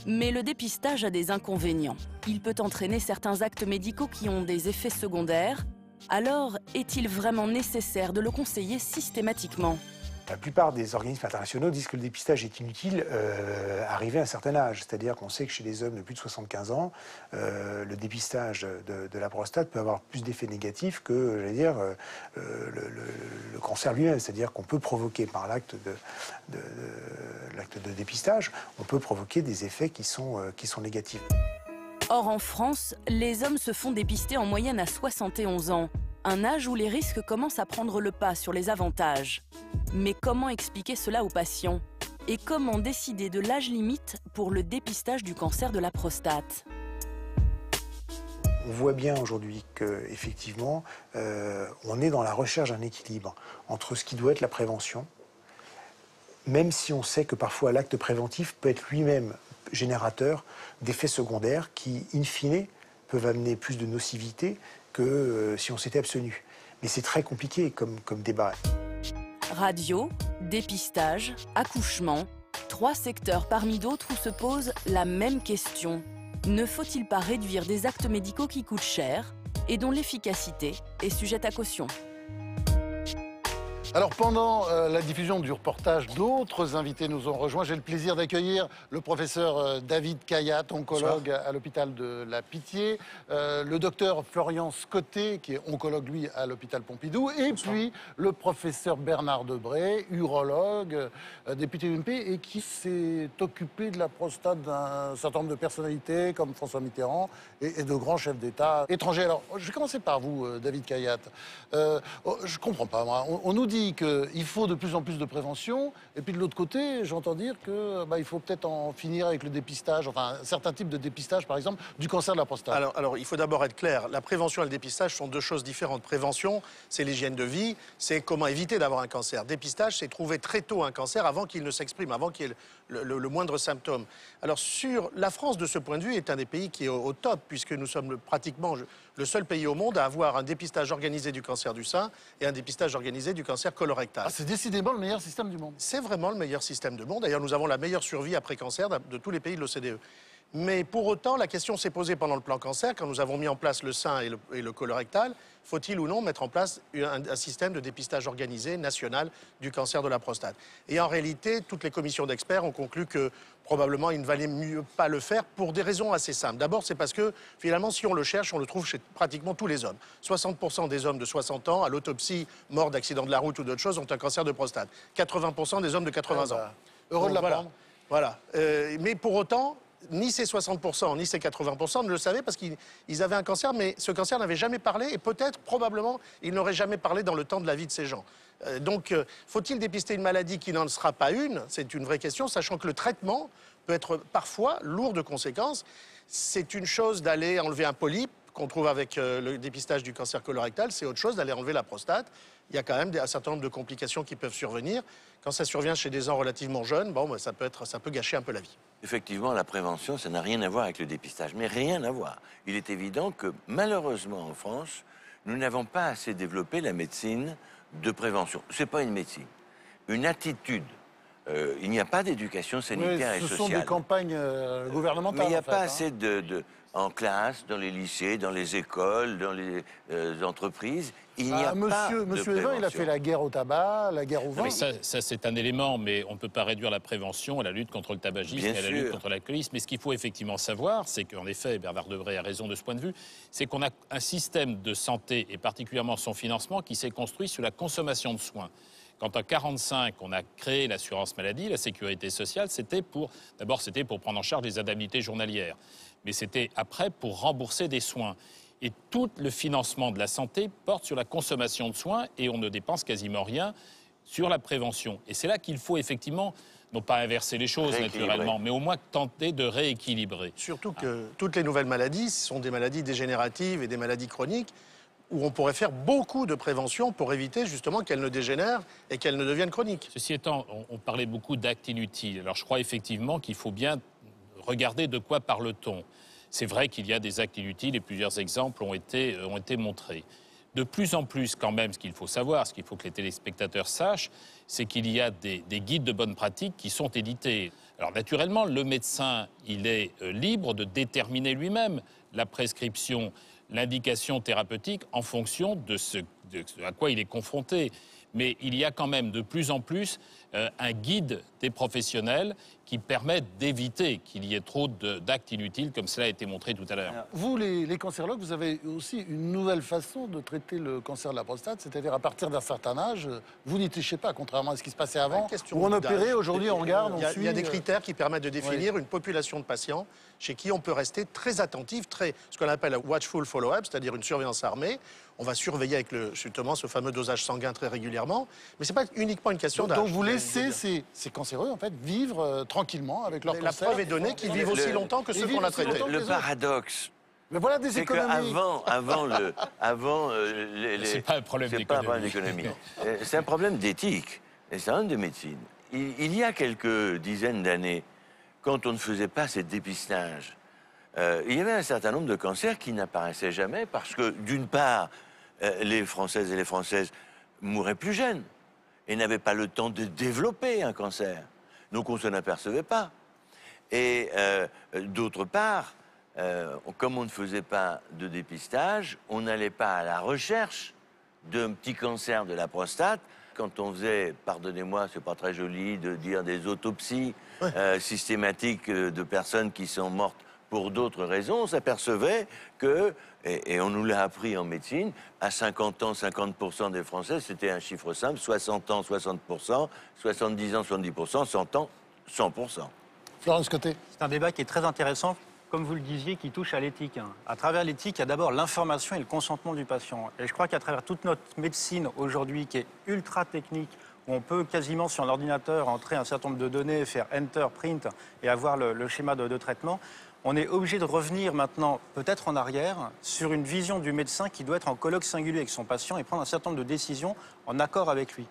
Mais le dépistage a des inconvénients. Il peut entraîner certains actes médicaux qui ont des effets secondaires. Alors, est-il vraiment nécessaire de le conseiller systématiquement ? La plupart des organismes internationaux disent que le dépistage est inutile arrivé à un certain âge. C'est-à-dire qu'on sait que chez les hommes de plus de 75 ans, le dépistage de la prostate peut avoir plus d'effets négatifs que, j'allais dire, le cancer lui-même. C'est-à-dire qu'on peut provoquer, par l'acte de dépistage, on peut provoquer des effets qui sont négatifs. Or, en France, les hommes se font dépister en moyenne à 71 ans. Un âge où les risques commencent à prendre le pas sur les avantages. Mais comment expliquer cela aux patients? Et comment décider de l'âge limite pour le dépistage du cancer de la prostate? On voit bien aujourd'hui qu'effectivement, on est dans la recherche d'un équilibre entre ce qui doit être la prévention même si on sait que parfois l'acte préventif peut être lui-même générateur d'effets secondaires qui, in fine, peuvent amener plus de nocivité que si on s'était abstenu. Mais c'est très compliqué comme débat. Radio, dépistage, accouchement, 3 secteurs parmi d'autres où se pose la même question. Ne faut-il pas réduire des actes médicaux qui coûtent cher et dont l'efficacité est sujette à caution? Alors pendant la diffusion du reportage, d'autres invités nous ont rejoints. J'ai le plaisir d'accueillir le professeur David Kayat, oncologue à l'hôpital de la Pitié, le docteur Florian Scotté, qui est oncologue, lui, à l'hôpital Pompidou, et puis le professeur Bernard Debré, urologue, député UMP, et qui s'est occupé de la prostate d'un certain nombre de personnalités, comme François Mitterrand, et de grands chefs d'État étrangers. Alors, je vais commencer par vous, David Kayat. Je comprends pas, moi. On nous dit qu'il faut de plus en plus de prévention, et puis de l'autre côté, j'entends dire qu'il faut peut-être en finir avec le dépistage, enfin, certains types de dépistage, par exemple, du cancer de la prostate. Alors, il faut d'abord être clair, la prévention et le dépistage sont 2 choses différentes. Prévention, c'est l'hygiène de vie, c'est comment éviter d'avoir un cancer. Dépistage, c'est trouver très tôt un cancer avant qu'il ne s'exprime, avant qu'il y ait le moindre symptôme. Alors, la France, de ce point de vue, est un des pays qui est au top, puisque nous sommes pratiquement le seul pays au monde à avoir un dépistage organisé du cancer du sein et un dépistage organisé du cancer colorectal. Ah, c'est décidément le meilleur système du monde. C'est vraiment le meilleur système du monde. D'ailleurs, nous avons la meilleure survie après cancer de tous les pays de l'OCDE. Mais pour autant, la question s'est posée pendant le plan cancer, quand nous avons mis en place le sein et le colorectal, faut-il ou non mettre en place un système de dépistage organisé national du cancer de la prostate? Et en réalité, toutes les commissions d'experts ont conclu que probablement il ne valait mieux pas le faire pour des raisons assez simples. D'abord, c'est parce que finalement, si on le cherche, on le trouve chez pratiquement tous les hommes. 60% des hommes de 60 ans, à l'autopsie, morts d'accident de la route ou d'autres choses, ont un cancer de prostate. 80% des hommes de 80 ans. Heureux de l'apprendre. Voilà. Mais pour autant, ni ces 60%, ni ces 80% ne le savaient parce qu'ils avaient un cancer, mais ce cancer n'avait jamais parlé et peut-être, probablement, il n'aurait jamais parlé dans le temps de la vie de ces gens. Donc, faut-il dépister une maladie qui n'en sera pas une? C'est une vraie question, sachant que le traitement peut être parfois lourd de conséquences. C'est une chose d'aller enlever un polype qu'on trouve avec le dépistage du cancer colorectal, c'est autre chose d'aller enlever la prostate. Il y a quand même un certain nombre de complications qui peuvent survenir. Quand ça survient chez des gens relativement jeunes, bon, ça peut gâcher un peu la vie. Effectivement, la prévention, ça n'a rien à voir avec le dépistage, mais rien à voir. Il est évident que, malheureusement, en France, nous n'avons pas assez développé la médecine de prévention. Ce n'est pas une médecine, une attitude. Il n'y a pas d'éducation sanitaire et sociale. Ce sont des campagnes gouvernementales. Mais il n'y a pas assez en classe, dans les lycées, dans les écoles, dans les entreprises. Il n'y a pas Monsieur Evin, il a fait la guerre au tabac, la guerre au vin. Mais ça c'est un élément, mais on ne peut pas réduire la prévention à la lutte contre le tabagisme et à la lutte contre l'alcoolisme. Mais ce qu'il faut effectivement savoir, c'est qu'en effet, Bernard Debré a raison de ce point de vue, c'est qu'on a un système de santé, et particulièrement son financement, qui s'est construit sur la consommation de soins. Quand en 1945, on a créé l'assurance maladie, la sécurité sociale, d'abord c'était pour prendre en charge les indemnités journalières. Mais c'était après pour rembourser des soins. Et tout le financement de la santé porte sur la consommation de soins et on ne dépense quasiment rien sur la prévention. Et c'est là qu'il faut effectivement, non pas inverser les choses naturellement, mais au moins tenter de rééquilibrer. Surtout que toutes les nouvelles maladies sont des maladies dégénératives et des maladies chroniques où on pourrait faire beaucoup de prévention pour éviter justement qu'elles ne dégénèrent et qu'elles ne deviennent chroniques. Ceci étant, on parlait beaucoup d'actes inutiles. Alors je crois effectivement qu'il faut bien regarder de quoi parle-t-on. C'est vrai qu'il y a des actes inutiles et plusieurs exemples ont été montrés. De plus en plus, quand même, ce qu'il faut savoir, ce qu'il faut que les téléspectateurs sachent, c'est qu'il y a des guides de bonne pratique qui sont édités. Alors naturellement, le médecin, il est libre de déterminer lui-même la prescription, l'indication thérapeutique en fonction de ce à quoi il est confronté. Mais il y a quand même de plus en plus un guide des professionnels qui permet d'éviter qu'il y ait trop d'actes inutiles, comme cela a été montré tout à l'heure. Vous, les cancérologues, vous avez aussi une nouvelle façon de traiter le cancer de la prostate, c'est-à-dire à partir d'un certain âge, vous n'y touchez pas, contrairement à ce qui se passait avant, où on opérait, aujourd'hui on regarde, on suit... Il y a des critères qui permettent de définir une population de patients chez qui on peut rester très attentif, ce qu'on appelle watchful follow-up, c'est-à-dire une surveillance armée. On va surveiller avec justement ce fameux dosage sanguin très régulièrement. Mais ce n'est pas uniquement une question d'âge. Donc vous laissez ces cancéreux, en fait, vivre tranquillement avec leur cancer. La preuve est donnée qu'ils vivent aussi longtemps que ceux qu'on a traités. Le paradoxe, mais voilà des c'est économies. C'est pas un problème d'économie. C'est un problème d'éthique. Et c'est un de médecine. Il y a quelques dizaines d'années, quand on ne faisait pas ces dépistages, il y avait un certain nombre de cancers qui n'apparaissaient jamais parce que, d'une part, les Françaises et les Françaises mouraient plus jeunes et n'avaient pas le temps de développer un cancer. Donc on ne s'en apercevait pas. Et d'autre part, comme on ne faisait pas de dépistage, on n'allait pas à la recherche d'un petit cancer de la prostate. Quand on faisait, pardonnez-moi, c'est pas très joli de dire des autopsies systématiques de personnes qui sont mortes pour d'autres raisons, on s'apercevait que, et on nous l'a appris en médecine, à 50 ans, 50% des Français, c'était un chiffre simple, 60 ans, 60%, 70 ans, 70%, 100 ans, 100%. Florence Côté. C'est un débat qui est très intéressant, comme vous le disiez, qui touche à l'éthique. À travers l'éthique, il y a d'abord l'information et le consentement du patient. Et je crois qu'à travers toute notre médecine aujourd'hui, qui est ultra technique, où on peut quasiment sur l'ordinateur entrer un certain nombre de données, faire enter, print et avoir le schéma de traitement, on est obligé de revenir maintenant, peut-être en arrière, sur une vision du médecin qui doit être en colloque singulier avec son patient et prendre un certain nombre de décisions en accord avec lui.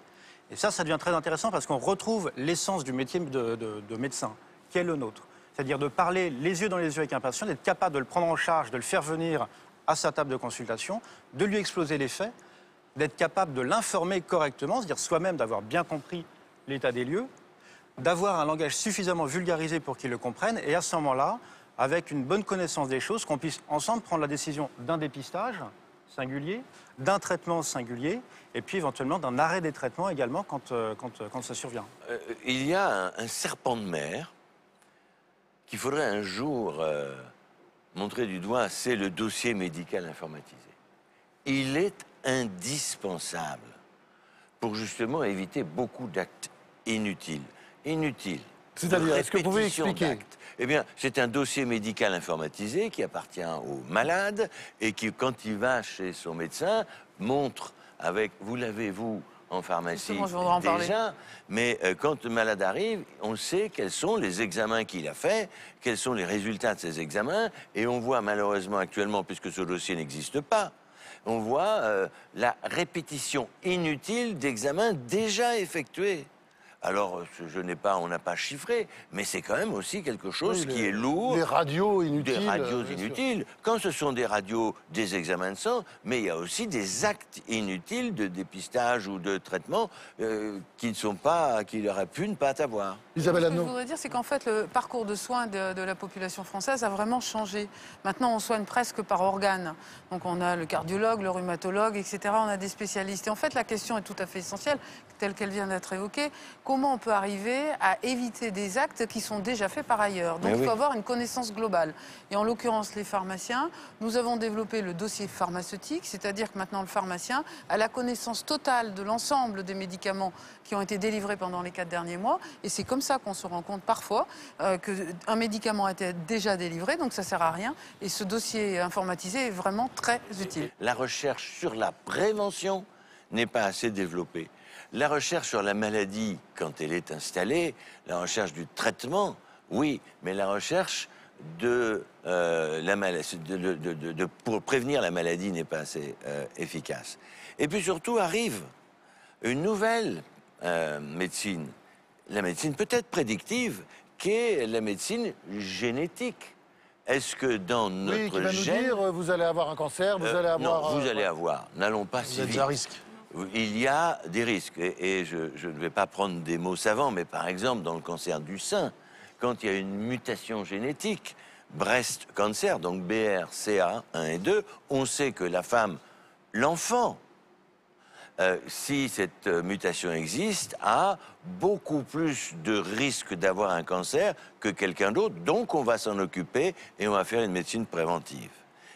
Et ça devient très intéressant parce qu'on retrouve l'essence du métier de médecin, qui est le nôtre. C'est-à-dire de parler les yeux dans les yeux avec un patient, d'être capable de le prendre en charge, de le faire venir à sa table de consultation, de lui exposer les faits, d'être capable de l'informer correctement, c'est-à-dire soi-même d'avoir bien compris l'état des lieux, d'avoir un langage suffisamment vulgarisé pour qu'il le comprenne, et à ce moment-là, avec une bonne connaissance des choses, qu'on puisse ensemble prendre la décision d'un dépistage singulier, d'un traitement singulier, et puis éventuellement d'un arrêt des traitements également quand ça survient. Il y a un serpent de mer qu'il faudrait un jour montrer du doigt, c'est le dossier médical informatisé. Il est indispensable pour justement éviter beaucoup d'actes inutiles. Inutiles. C'est-à-dire, est-ce que vous pouvez expliquer? Eh bien, c'est un dossier médical informatisé qui appartient au malade et qui, quand il va chez son médecin, montre avec, vous l'avez, vous, en pharmacie déjà, mais quand le malade arrive, on sait quels sont les examens qu'il a faits, quels sont les résultats de ces examens, et on voit malheureusement actuellement, puisque ce dossier n'existe pas, on voit la répétition inutile d'examens déjà effectués. Alors, on n'a pas chiffré, mais c'est quand même aussi quelque chose qui est lourd. Les radios inutiles. Des radios inutiles. Quand ce sont des radios, des examens de sang, mais il y a aussi des actes inutiles de dépistage ou de traitement qui auraient pu ne pas avoir. Isabelle Adno. Ce que je voudrais dire, c'est qu'en fait, le parcours de soins de la population française a vraiment changé. Maintenant, on soigne presque par organe. Donc, on a le cardiologue, le rhumatologue, etc. On a des spécialistes. Et en fait, la question est tout à fait essentielle, telle qu'elle vient d'être évoquée. Comment on peut arriver à éviter des actes qui sont déjà faits par ailleurs? Donc, il faut avoir une connaissance globale. Et en l'occurrence, les pharmaciens, nous avons développé le dossier pharmaceutique, c'est-à-dire que maintenant, le pharmacien a la connaissance totale de l'ensemble des médicaments qui ont été délivrés pendant les 4 derniers mois. Et c'est comme ça qu'on se rend compte parfois qu'un médicament a été déjà délivré, donc ça ne sert à rien. Et ce dossier informatisé est vraiment très utile. La recherche sur la prévention n'est pas assez développée. La recherche sur la maladie, quand elle est installée, la recherche du traitement, oui, mais la recherche pour prévenir la maladie n'est pas assez efficace. Et puis surtout arrive une nouvelle médecine, la médecine peut-être prédictive, qui est la médecine génétique. Est-ce que dans notre qui va gène... nous dire, vous allez avoir un cancer, vous allez avoir... Non, vous allez avoir. N'allons pas si vite. Vous êtes à risque. Il y a des risques, et je ne vais pas prendre des mots savants, mais par exemple, dans le cancer du sein, quand il y a une mutation génétique, breast cancer, donc BRCA 1 et 2, on sait que la femme, l'enfant, si cette mutation existe, a beaucoup plus de risques d'avoir un cancer que quelqu'un d'autre, donc on va s'en occuper et on va faire une médecine préventive.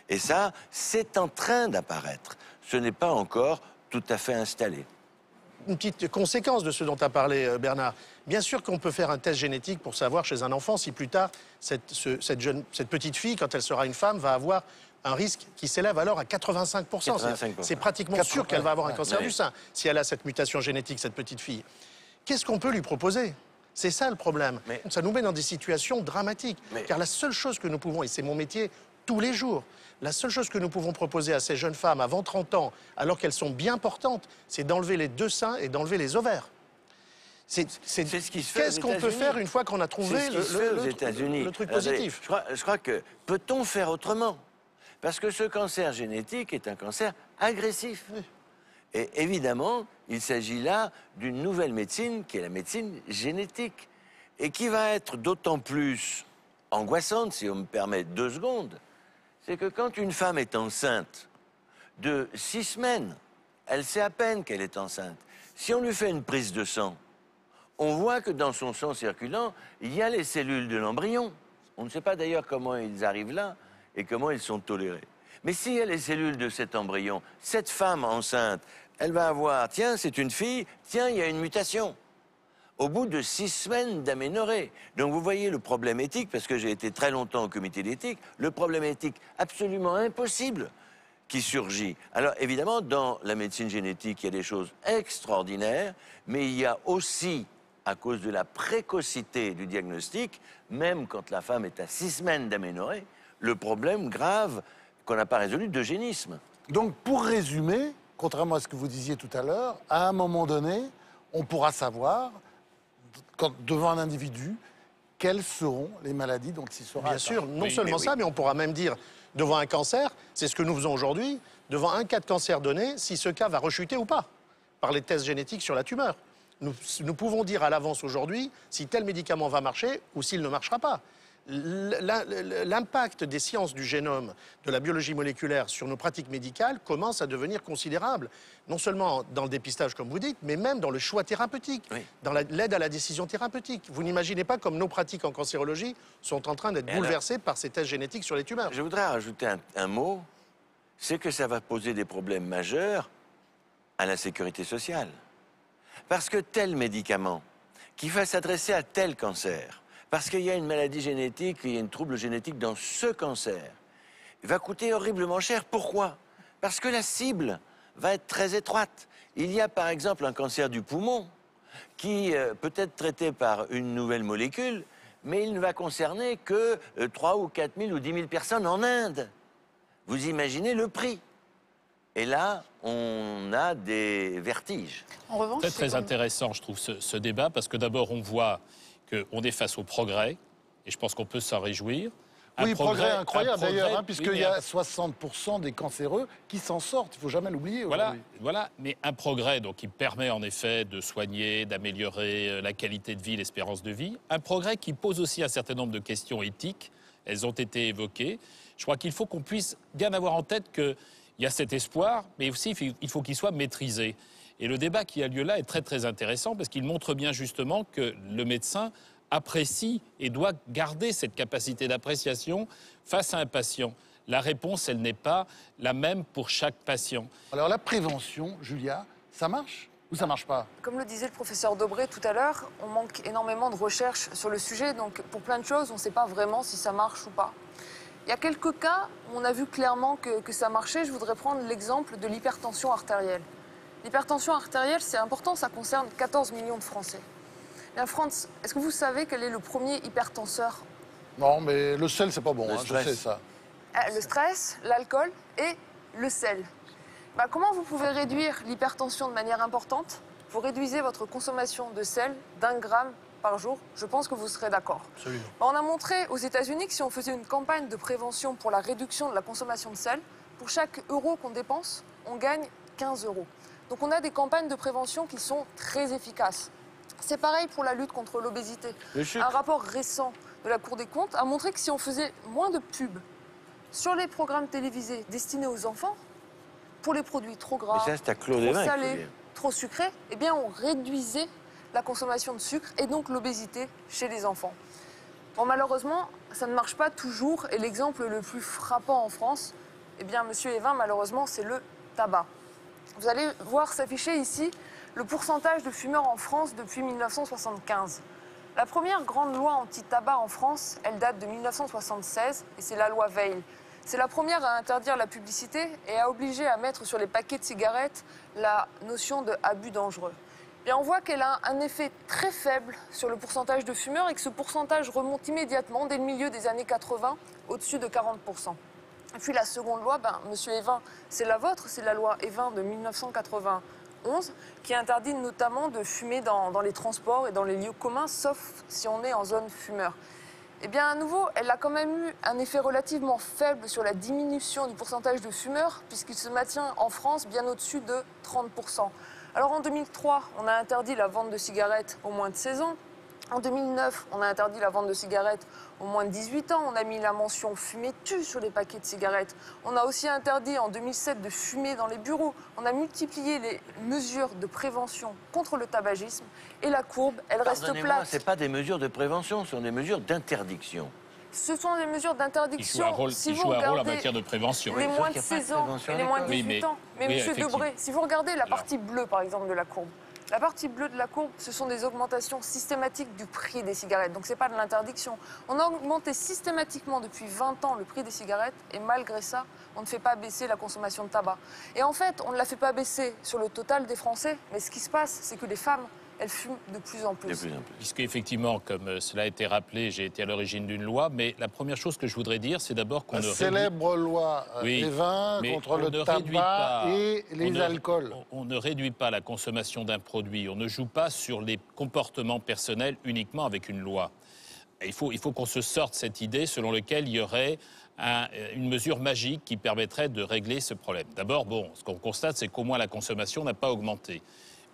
Et ça, c'est en train d'apparaître. Ce n'est pas encore tout à fait installé. Une petite conséquence de ce dont a parlé Bernard. Bien sûr qu'on peut faire un test génétique pour savoir chez un enfant si plus tard, cette petite fille, quand elle sera une femme, va avoir un risque qui s'élève alors à 85%. C'est pratiquement sûr qu'elle va avoir un cancer du sein si elle a cette mutation génétique, cette petite fille. Qu'est-ce qu'on peut lui proposer? C'est ça le problème. Ça nous met dans des situations dramatiques. Car la seule chose que nous pouvons, et c'est mon métier tous les jours, la seule chose que nous pouvons proposer à ces jeunes femmes avant 30 ans, alors qu'elles sont bien portantes, c'est d'enlever les 2 seins et d'enlever les ovaires. C'est ce qui se fait. Qu'est-ce qu'on peut faire une fois qu'on a trouvé le truc positif? Je crois que peut-on faire autrement? Parce que ce cancer génétique est un cancer agressif. Oui. Et évidemment, il s'agit là d'une nouvelle médecine qui est la médecine génétique et qui va être d'autant plus angoissante, si on me permet 2 secondes, c'est que quand une femme est enceinte de 6 semaines, elle sait à peine qu'elle est enceinte. Si on lui fait une prise de sang, on voit que dans son sang circulant, il y a les cellules de l'embryon. On ne sait pas d'ailleurs comment ils arrivent là et comment ils sont tolérés. Mais s'il y a les cellules de cet embryon, cette femme enceinte, elle va avoir, tiens, c'est une fille, tiens, il y a une mutation. Au bout de 6 semaines d'aménorrhée. Donc vous voyez le problème éthique, parce que j'ai été très longtemps au comité d'éthique, le problème éthique absolument impossible qui surgit. Alors évidemment, dans la médecine génétique, il y a des choses extraordinaires, mais il y a aussi, à cause de la précocité du diagnostic, même quand la femme est à 6 semaines d'aménorrhée, le problème grave qu'on n'a pas résolu d'eugénisme. Donc pour résumer, contrairement à ce que vous disiez tout à l'heure, à un moment donné, on pourra savoir, devant un individu, quelles seront les maladies dont il sera atteint. Bien sûr, non seulement ça, mais on pourra même dire, devant un cancer, c'est ce que nous faisons aujourd'hui, devant un cas de cancer donné, si ce cas va rechuter ou pas, par les tests génétiques sur la tumeur. Nous pouvons dire à l'avance aujourd'hui si tel médicament va marcher ou s'il ne marchera pas. L'impact des sciences du génome, de la biologie moléculaire sur nos pratiques médicales commence à devenir considérable. Non seulement dans le dépistage, comme vous dites, mais même dans le choix thérapeutique, dans l'aide à la décision thérapeutique. Vous n'imaginez pas comme nos pratiques en cancérologie sont en train d'être bouleversées par ces tests génétiques sur les tumeurs. Je voudrais rajouter un mot, c'est que ça va poser des problèmes majeurs à la sécurité sociale. Parce que tel médicament qui va s'adresser à tel cancer, parce qu'il y a une maladie génétique, il y a un trouble génétique dans ce cancer, il va coûter horriblement cher. Pourquoi? Parce que la cible va être très étroite. Il y a par exemple un cancer du poumon qui peut être traité par une nouvelle molécule, mais il ne va concerner que 3 ou 4 000 ou 10 000 personnes en Inde. Vous imaginez le prix? Et là, on a des vertiges. En revanche, c'est très intéressant, je trouve, ce débat, parce que d'abord, on voit qu'on est face au progrès, et je pense qu'on peut s'en réjouir. Oui, progrès incroyable d'ailleurs, puisqu'il y a 60% des cancéreux qui s'en sortent, il ne faut jamais l'oublier. Voilà, mais un progrès donc, qui permet en effet de soigner, d'améliorer la qualité de vie, l'espérance de vie. Un progrès qui pose aussi un certain nombre de questions éthiques, elles ont été évoquées. Je crois qu'il faut qu'on puisse bien avoir en tête qu'il y a cet espoir, mais aussi il faut qu'il soit maîtrisé. Et le débat qui a lieu là est très très intéressant parce qu'il montre bien justement que le médecin apprécie et doit garder cette capacité d'appréciation face à un patient. La réponse, elle n'est pas la même pour chaque patient. Alors la prévention, Julia, ça marche ou ça marche pas? Comme le disait le professeur Dobré tout à l'heure, on manque énormément de recherches sur le sujet, donc pour plein de choses, on ne sait pas vraiment si ça marche ou pas. Il y a quelques cas où on a vu clairement que ça marchait. Je voudrais prendre l'exemple de l'hypertension artérielle. L'hypertension artérielle, c'est important, ça concerne 14 millions de Français. Bien, Franz, est-ce que vous savez quel est le premier hypertenseur? Non, mais le sel, c'est pas bon, je sais ça. Le stress, l'alcool et le sel. Comment vous pouvez réduire l'hypertension de manière importante? Vous réduisez votre consommation de sel d'1 gramme par jour. Je pense que vous serez d'accord. On a montré aux États-Unis que si on faisait une campagne de prévention pour la réduction de la consommation de sel, pour chaque euro qu'on dépense, on gagne 15 €. Donc on a des campagnes de prévention qui sont très efficaces. C'est pareil pour la lutte contre l'obésité. Un rapport récent de la Cour des comptes a montré que si on faisait moins de pubs sur les programmes télévisés destinés aux enfants, pour les produits trop gras, trop salés, trop sucrés, eh bien on réduisait la consommation de sucre et donc l'obésité chez les enfants. Bon, malheureusement, ça ne marche pas toujours et l'exemple le plus frappant en France, eh bien, monsieur Evin, malheureusement, c'est le tabac. Vous allez voir s'afficher ici le pourcentage de fumeurs en France depuis 1975. La première grande loi anti-tabac en France, elle date de 1976 et c'est la loi Veil. C'est la première à interdire la publicité et à obliger à mettre sur les paquets de cigarettes la notion de abus dangereux. Et on voit qu'elle a un effet très faible sur le pourcentage de fumeurs et que ce pourcentage remonte immédiatement dès le milieu des années 80 au-dessus de 40%. Et puis la seconde loi, monsieur Evin, c'est la vôtre, c'est la loi Evin de 1981. 2011 qui interdit notamment de fumer dans les transports et dans les lieux communs, sauf si on est en zone fumeur. Eh bien, à nouveau, elle a quand même eu un effet relativement faible sur la diminution du pourcentage de fumeurs, puisqu'il se maintient en France bien au-dessus de 30%. Alors en 2003, on a interdit la vente de cigarettes aux moins de 16 ans. En 2009, on a interdit la vente de cigarettes aux moins de 18 ans. On a mis la mention « fumer tue » sur les paquets de cigarettes. On a aussi interdit en 2007 de fumer dans les bureaux. On a multiplié les mesures de prévention contre le tabagisme. Et la courbe, elle reste plate. Ce n'est pas des mesures de prévention, ce sont des mesures d'interdiction. Ce sont des mesures d'interdiction. Ils jouent un rôle en matière de prévention. Les moins de 16 ans et les moins de 18 ans. Mais oui, M. Debré, si vous regardez la partie bleue, par exemple, de la courbe, la partie bleue de la courbe, ce sont des augmentations systématiques du prix des cigarettes. Donc ce n'est pas de l'interdiction. On a augmenté systématiquement depuis 20 ans le prix des cigarettes et malgré ça, on ne fait pas baisser la consommation de tabac. Et en fait, on ne la fait pas baisser sur le total des Français, mais ce qui se passe, c'est que les femmes, elles fument de plus en plus. Puisque effectivement, comme cela a été rappelé, j'ai été à l'origine d'une loi, mais la première chose que je voudrais dire, c'est d'abord qu'on La célèbre loi des vins contre le tabac et les alcools. On ne réduit pas la consommation d'un produit, on ne joue pas sur les comportements personnels uniquement avec une loi. Il faut qu'on se sorte cette idée selon laquelle il y aurait une mesure magique qui permettrait de régler ce problème. D'abord, ce qu'on constate, c'est qu'au moins la consommation n'a pas augmenté.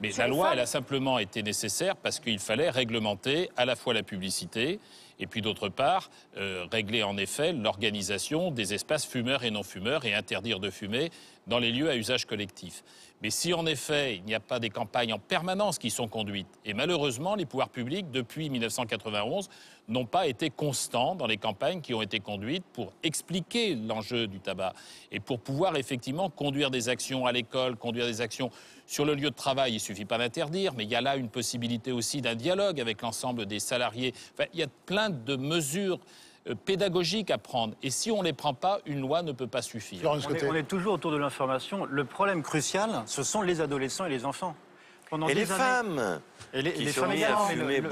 Mais la loi, elle a simplement été nécessaire parce qu'il fallait réglementer à la fois la publicité et puis d'autre part, régler en effet l'organisation des espaces fumeurs et non-fumeurs et interdire de fumer dans les lieux à usage collectif. Mais si en effet, il n'y a pas des campagnes en permanence qui sont conduites, et malheureusement, les pouvoirs publics, depuis 1991, n'ont pas été constants dans les campagnes qui ont été conduites pour expliquer l'enjeu du tabac et pour pouvoir effectivement conduire des actions à l'école, conduire des actions sur le lieu de travail. Il ne suffit pas d'interdire, mais il y a là une possibilité aussi d'un dialogue avec l'ensemble des salariés. Enfin, il y a plein de mesures pédagogiques à prendre. Et si on ne les prend pas, une loi ne peut pas suffire. On est toujours autour de l'information. Le problème crucial, ce sont les adolescents et les enfants. Et les femmes et les femmes également.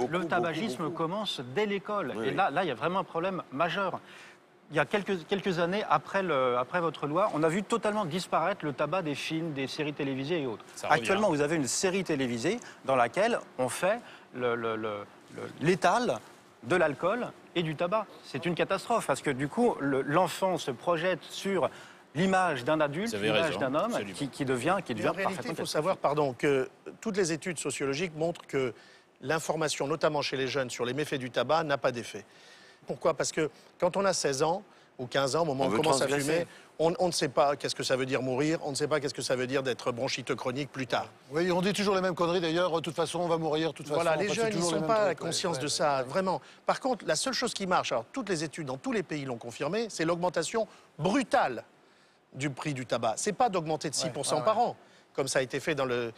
Le tabagisme commence dès l'école. Oui, et là, il y a vraiment un problème majeur. Il y a quelques années, après votre loi, on a vu totalement disparaître le tabac des films, des séries télévisées et autres. Actuellement, vous avez une série télévisée dans laquelle on fait l'étal de l'alcool et du tabac. C'est une catastrophe parce que du coup, l'enfant se projette sur l'image d'un adulte, l'image d'un homme qui devient en réalité, il faut savoir, que toutes les études sociologiques montrent que l'information, notamment chez les jeunes, sur les méfaits du tabac n'a pas d'effet. Pourquoi? Parce que quand on a 16 ans ou 15 ans, au moment où on commence à fumer, on ne sait pas qu'est-ce que ça veut dire mourir, on ne sait pas qu'est-ce que ça veut dire d'être bronchite chronique plus tard. Oui, on dit toujours les mêmes conneries d'ailleurs, de toute façon on va mourir, de toute façon... Voilà, les jeunes, ils n'ont pas conscience de ça, vraiment. Par contre, la seule chose qui marche, alors toutes les études dans tous les pays l'ont confirmé, c'est l'augmentation brutale du prix du tabac. C'est pas d'augmenter de 6% par an, comme ça a été fait dans les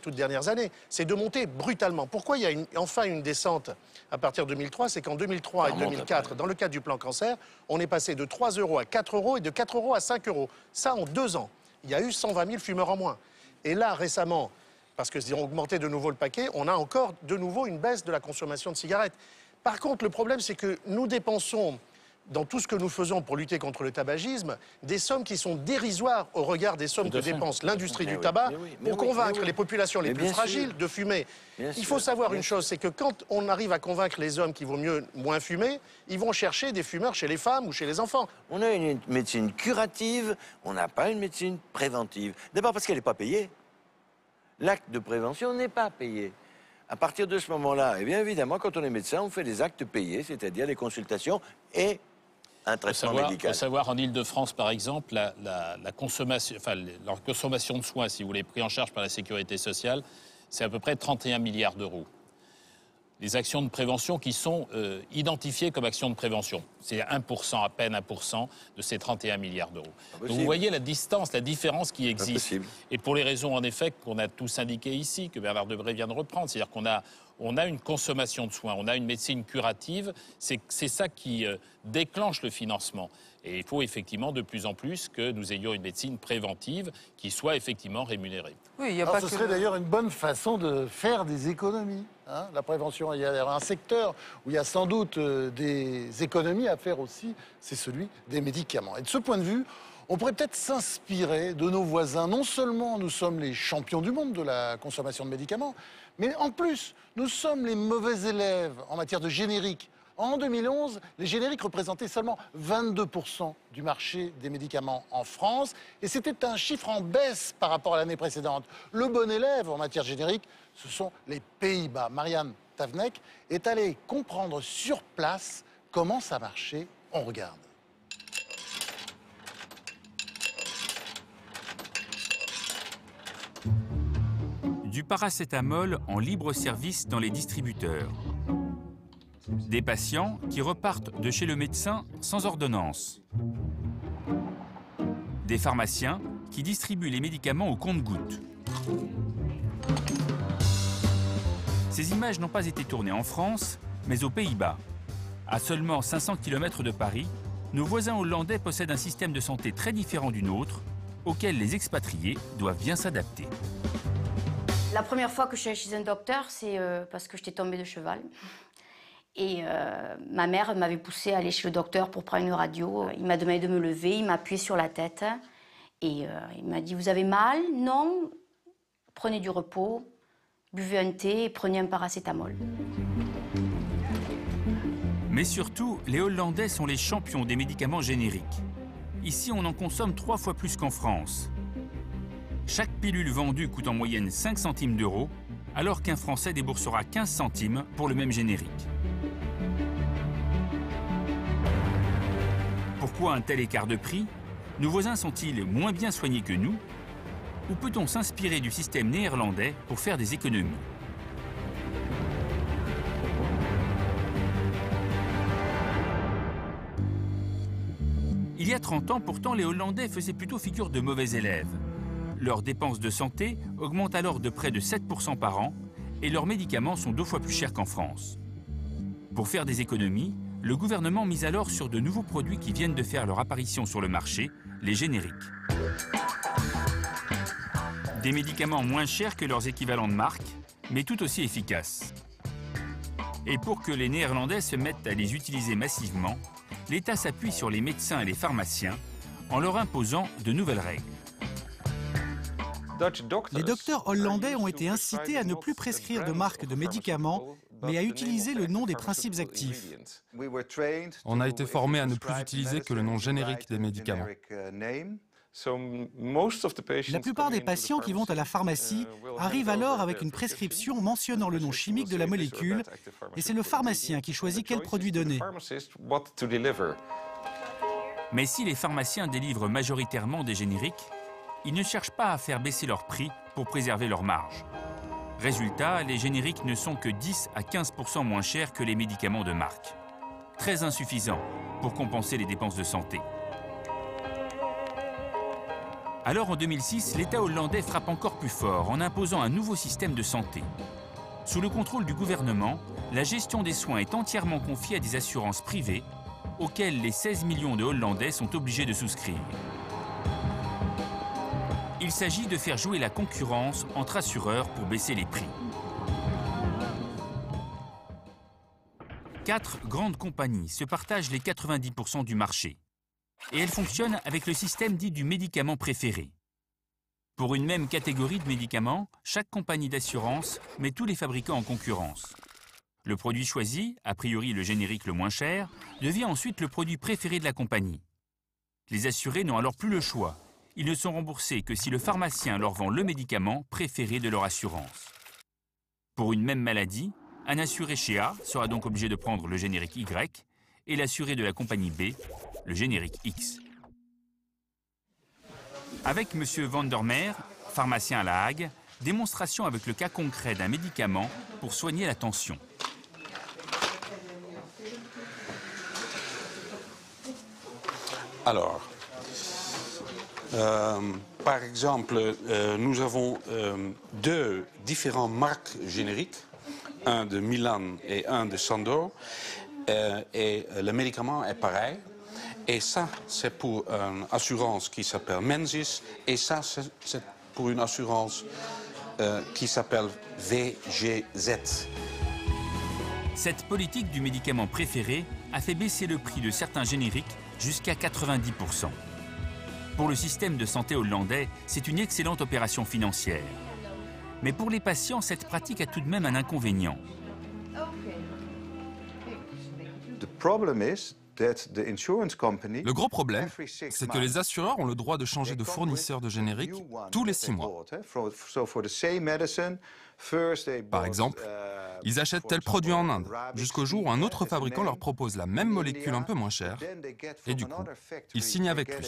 toutes dernières années. C'est de monter brutalement. Pourquoi il y a enfin une descente à partir de 2003? C'est qu'en 2003 et 2004, dans le cadre du plan cancer, on est passé de 3 € à 4 € et de 4 € à 5 €. Ça, en 2 ans. Il y a eu 120 000 fumeurs en moins. Et là, récemment, parce qu'ils ont augmenté de nouveau le paquet, on a encore de nouveau une baisse de la consommation de cigarettes. Par contre, le problème, c'est que nous dépensons dans tout ce que nous faisons pour lutter contre le tabagisme, des sommes qui sont dérisoires au regard des sommes que dépense l'industrie du tabac pour convaincre les populations les plus fragiles de fumer. Il faut savoir une chose, c'est que quand on arrive à convaincre les hommes qu'il vaut mieux moins fumer, ils vont chercher des fumeurs chez les femmes ou chez les enfants. On a une médecine curative, on n'a pas une médecine préventive. D'abord parce qu'elle n'est pas payée. L'acte de prévention n'est pas payé. À partir de ce moment-là, eh bien évidemment, quand on est médecin, on fait des actes payés, c'est-à-dire des consultations et un traitement médical. Il faut savoir, en Ile-de-France, par exemple, la consommation de soins, si vous voulez, pris en charge par la sécurité sociale, c'est à peu près 31 milliards d'euros. Les actions de prévention qui sont identifiées comme actions de prévention. C'est 1%, à peine 1% de ces 31 milliards d'euros. Donc vous voyez la distance, la différence qui existe. Et pour les raisons, en effet, qu'on a tous indiquées ici, que Bernard Debré vient de reprendre, c'est-à-dire qu'on a une consommation de soins, on a une médecine curative, c'est ça qui déclenche le financement. Et il faut effectivement de plus en plus que nous ayons une médecine préventive qui soit effectivement rémunérée. Oui, ce serait d'ailleurs une bonne façon de faire des économies, hein, la prévention. Il y a un secteur où il y a sans doute des économies à faire aussi, c'est celui des médicaments. Et de ce point de vue, On pourrait peut-être s'inspirer de nos voisins. Non seulement nous sommes les champions du monde de la consommation de médicaments, mais en plus, nous sommes les mauvais élèves en matière de génériques. En 2011, les génériques représentaient seulement 22% du marché des médicaments en France, et c'était un chiffre en baisse par rapport à l'année précédente. Le bon élève en matière générique, ce sont les Pays-Bas. Marianne Tavenek est allée comprendre sur place comment ça marchait. On regarde. Du paracétamol en libre service dans les distributeurs. Des patients qui repartent de chez le médecin sans ordonnance. Des pharmaciens qui distribuent les médicaments au compte-gouttes. Ces images n'ont pas été tournées en France, mais aux Pays-Bas. À seulement 500 km de Paris, nos voisins hollandais possèdent un système de santé très différent du nôtre, auquel les expatriés doivent bien s'adapter. La première fois que je suis allée chez un docteur, c'est parce que j'étais tombée de cheval. Et ma mère m'avait poussée à aller chez le docteur pour prendre une radio. Il m'a demandé de me lever, il m'a appuyé sur la tête. Et il m'a dit, vous avez mal? Non. Prenez du repos, buvez un thé et prenez un paracétamol. Mais surtout, les Hollandais sont les champions des médicaments génériques. Ici, on en consomme 3 fois plus qu'en France. Chaque pilule vendue coûte en moyenne 5 centimes d'euros, alors qu'un Français déboursera 15 centimes pour le même générique. Pourquoi un tel écart de prix? Nos voisins sont-ils moins bien soignés que nous? Ou peut-on s'inspirer du système néerlandais pour faire des économies? Il y a 30 ans, pourtant, les Hollandais faisaient plutôt figure de mauvais élèves. Leurs dépenses de santé augmentent alors de près de 7% par an et leurs médicaments sont 2 fois plus chers qu'en France. Pour faire des économies, le gouvernement mise alors sur de nouveaux produits qui viennent de faire leur apparition sur le marché, les génériques. Des médicaments moins chers que leurs équivalents de marque, mais tout aussi efficaces. Et pour que les Néerlandais se mettent à les utiliser massivement, l'État s'appuie sur les médecins et les pharmaciens en leur imposant de nouvelles règles. Les docteurs hollandais ont été incités à ne plus prescrire de marques de médicaments, mais à utiliser le nom des principes actifs. On a été formés à ne plus utiliser que le nom générique des médicaments. La plupart des patients qui vont à la pharmacie arrivent alors avec une prescription mentionnant le nom chimique de la molécule, et c'est le pharmacien qui choisit quel produit donner. Mais si les pharmaciens délivrent majoritairement des génériques, ils ne cherchent pas à faire baisser leur prix pour préserver leur marge. Résultat, les génériques ne sont que 10 à 15% moins chers que les médicaments de marque. Très insuffisant pour compenser les dépenses de santé. Alors en 2006, l'État hollandais frappe encore plus fort en imposant un nouveau système de santé. Sous le contrôle du gouvernement, la gestion des soins est entièrement confiée à des assurances privées auxquelles les 16 millions de Hollandais sont obligés de souscrire. Il s'agit de faire jouer la concurrence entre assureurs pour baisser les prix. 4 grandes compagnies se partagent les 90% du marché. Et elles fonctionnent avec le système dit du médicament préféré. Pour une même catégorie de médicaments, chaque compagnie d'assurance met tous les fabricants en concurrence. Le produit choisi, a priori le générique le moins cher, devient ensuite le produit préféré de la compagnie. Les assurés n'ont alors plus le choix. Ils ne sont remboursés que si le pharmacien leur vend le médicament préféré de leur assurance. Pour une même maladie, un assuré chez A sera donc obligé de prendre le générique Y et l'assuré de la compagnie B, le générique X. Avec M. Vandermeer, pharmacien à La Hague, démonstration avec le cas concret d'un médicament pour soigner la tension. Alors, par exemple, nous avons 2 différentes marques génériques, un de Milan et un de Sandoz, et le médicament est pareil. Et ça, c'est pour une assurance qui s'appelle Mensis, et ça, c'est pour une assurance qui s'appelle VGZ. Cette politique du médicament préféré a fait baisser le prix de certains génériques jusqu'à 90%. Pour le système de santé hollandais, c'est une excellente opération financière. Mais pour les patients, cette pratique a tout de même un inconvénient. Le gros problème, c'est que les assureurs ont le droit de changer de fournisseur de générique tous les 6 mois. Par exemple, ils achètent tel produit en Inde, jusqu'au jour où un autre fabricant leur propose la même molécule un peu moins chère, et du coup, ils signent avec lui.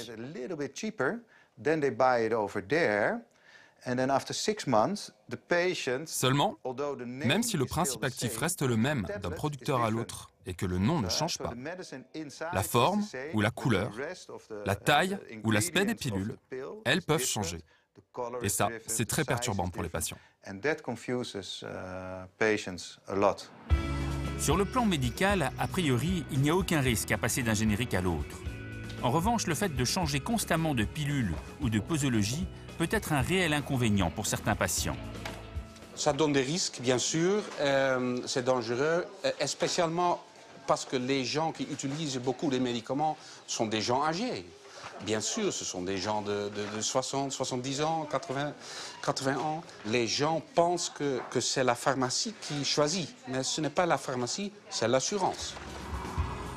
Seulement, même si le principe actif reste le même d'un producteur à l'autre et que le nom ne change pas, la forme ou la couleur, la taille ou l'aspect des pilules, elles peuvent changer. Et ça, c'est très perturbant pour les patients. Sur le plan médical, a priori, il n'y a aucun risque à passer d'un générique à l'autre. En revanche, le fait de changer constamment de pilule ou de posologie peut être un réel inconvénient pour certains patients. Ça donne des risques, bien sûr. C'est dangereux, spécialement parce que les gens qui utilisent beaucoup les médicaments sont des gens âgés. Bien sûr, ce sont des gens de 60, 70 ans, 80 ans. Les gens pensent que c'est la pharmacie qui choisit, mais ce n'est pas la pharmacie, c'est l'assurance.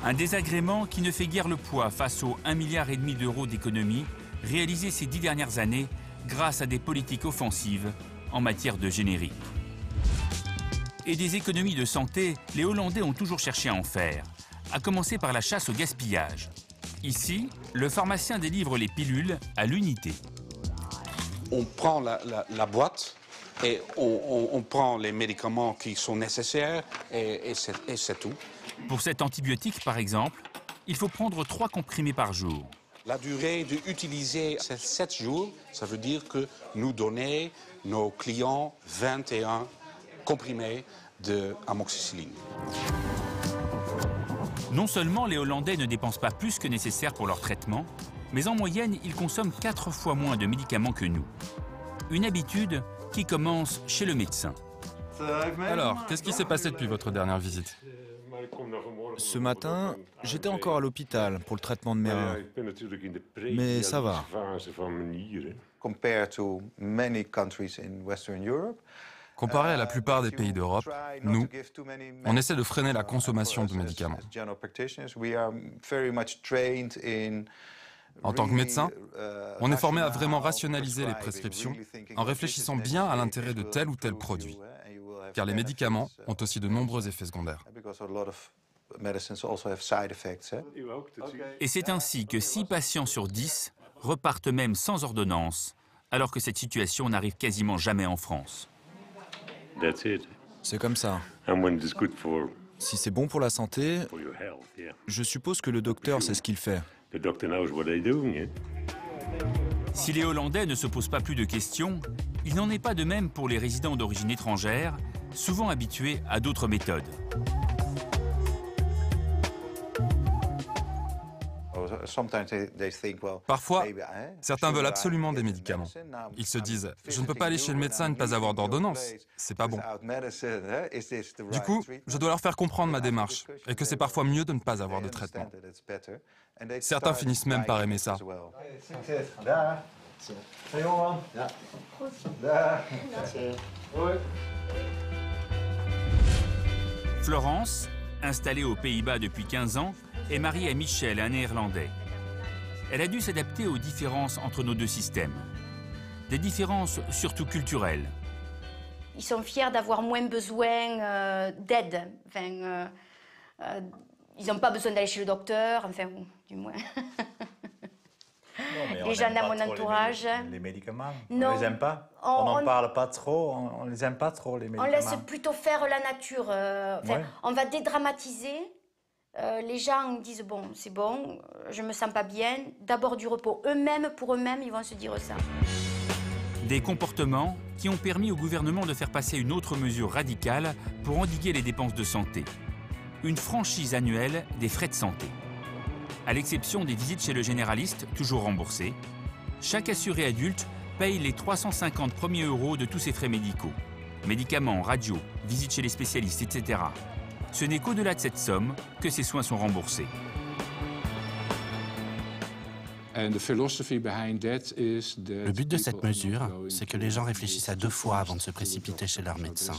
Un désagrément qui ne fait guère le poids face aux 1,5 milliard d'euros d'économies réalisées ces 10 dernières années grâce à des politiques offensives en matière de générique. Et des économies de santé, les Hollandais ont toujours cherché à en faire, à commencer par la chasse au gaspillage. Ici, le pharmacien délivre les pilules à l'unité. On prend la boîte et on prend les médicaments qui sont nécessaires et c'est tout. Pour cet antibiotique, par exemple, il faut prendre 3 comprimés par jour. La durée d'utiliser, c'est 7 jours. Ça veut dire que nous donnons nos clients 21 comprimés d'amoxicilline. Non seulement les Hollandais ne dépensent pas plus que nécessaire pour leur traitement, mais en moyenne, ils consomment 4 fois moins de médicaments que nous. Une habitude qui commence chez le médecin. Alors, qu'est-ce qui s'est passé depuis votre dernière visite? Ce matin, j'étais encore à l'hôpital pour le traitement de mes reins. Mais ça va. Comparé à la plupart des pays d'Europe, nous, on essaie de freiner la consommation de médicaments. En tant que médecin, on est formé à vraiment rationaliser les prescriptions en réfléchissant bien à l'intérêt de tel ou tel produit. Car les médicaments ont aussi de nombreux effets secondaires. Et c'est ainsi que 6 patients sur 10 repartent même sans ordonnance, alors que cette situation n'arrive quasiment jamais en France. C'est comme ça. Si c'est bon pour la santé, je suppose que le docteur sait ce qu'il fait. Si les Hollandais ne se posent pas plus de questions, il n'en est pas de même pour les résidents d'origine étrangère, souvent habitués à d'autres méthodes. Parfois, certains veulent absolument des médicaments. Ils se disent « Je ne peux pas aller chez le médecin et ne pas avoir d'ordonnance, c'est pas bon ». Du coup, je dois leur faire comprendre ma démarche et que c'est parfois mieux de ne pas avoir de traitement. Certains finissent même par aimer ça. Florence, installée aux Pays-Bas depuis 15 ans, est mariée à Michel, un Néerlandais. Elle a dû s'adapter aux différences entre nos deux systèmes. Des différences surtout culturelles. Ils sont fiers d'avoir moins besoin d'aide. Enfin, ils n'ont pas besoin d'aller chez le docteur, enfin, du moins. Non, les gens dans mon entourage. Les médicaments, non. on les aime pas. On n'en parle pas trop, on les aime pas trop, les médicaments. On laisse plutôt faire la nature. Ouais. On va dédramatiser. Les gens disent bon, c'est bon, je me sens pas bien. D'abord du repos. Eux-mêmes, pour eux-mêmes, ils vont se dire ça. Des comportements qui ont permis au gouvernement de faire passer une autre mesure radicale pour endiguer les dépenses de santé. Une franchise annuelle des frais de santé. À l'exception des visites chez le généraliste, toujours remboursées, chaque assuré adulte paye les 350 premiers euros de tous ses frais médicaux. Médicaments, radio, visites chez les spécialistes, etc. Ce n'est qu'au-delà de cette somme que ces soins sont remboursés. Le but de cette mesure, c'est que les gens réfléchissent à 2 fois avant de se précipiter chez leur médecin.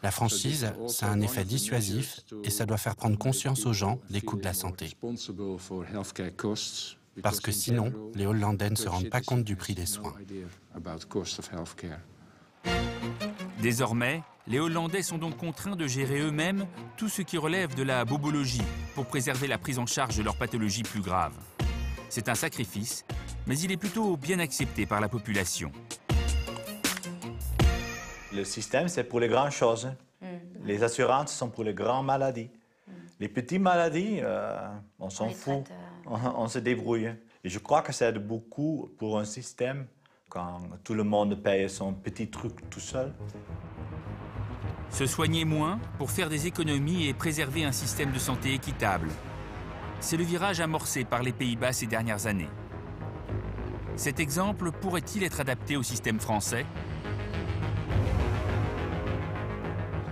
La franchise, ça a un effet dissuasif et ça doit faire prendre conscience aux gens des coûts de la santé. Parce que sinon, les Hollandais ne se rendent pas compte du prix des soins. Désormais, les Hollandais sont donc contraints de gérer eux-mêmes tout ce qui relève de la bobologie pour préserver la prise en charge de leurs pathologies plus graves. C'est un sacrifice, mais il est plutôt bien accepté par la population. Le système, c'est pour les grandes choses. Les assurances sont pour les grandes maladies. Les petites maladies, on s'en fout, on se débrouille. Et je crois que ça aide beaucoup pour un système quand tout le monde paye son petit truc tout seul. Se soigner moins pour faire des économies et préserver un système de santé équitable. C'est le virage amorcé par les Pays-Bas ces dernières années. Cet exemple pourrait-il être adapté au système français ?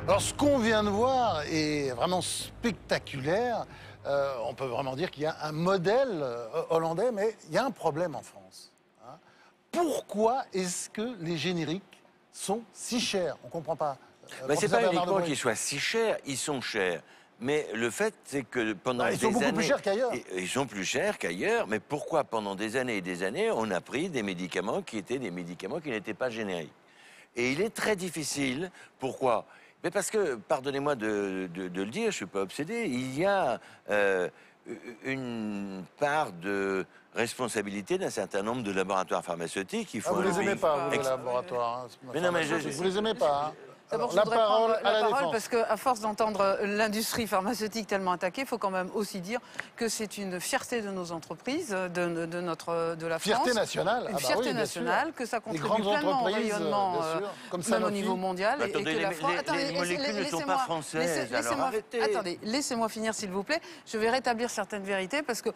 Alors, ce qu'on vient de voir est vraiment spectaculaire. On peut vraiment dire qu'il y a un modèle hollandais, mais il y a un problème en France. Hein. Pourquoi est-ce que les génériques sont si chers? On ne comprend pas. C'est pas uniquement qu'ils soient si chers, ils sont chers. Mais le fait, c'est que pendant des années... Ils sont beaucoup plus chers qu'ailleurs. Ils sont plus chers qu'ailleurs, mais pourquoi pendant des années et des années, on a pris des médicaments qui étaient des médicaments qui n'étaient pas génériques? Et il est très difficile. Pourquoi? Mais parce que, pardonnez-moi de le dire, je ne suis pas obsédé, il y a une part de responsabilité d'un certain nombre de laboratoires pharmaceutiques qui font... vous les aimez pas, vous, les laboratoires. Hein, mais non, mais vous les aimez pas, hein. D'abord, je voudrais prendre la parole parce qu'à force d'entendre l'industrie pharmaceutique tellement attaquée, il faut quand même aussi dire que c'est une fierté de nos entreprises, de la France. Fierté nationale. Une fierté nationale, que ça contribue pleinement au rayonnement, même au niveau mondial. Et que la France... les molécules ne sont pas françaises, alors arrêtez. Attendez, laissez-moi finir s'il vous plaît. Je vais rétablir certaines vérités parce que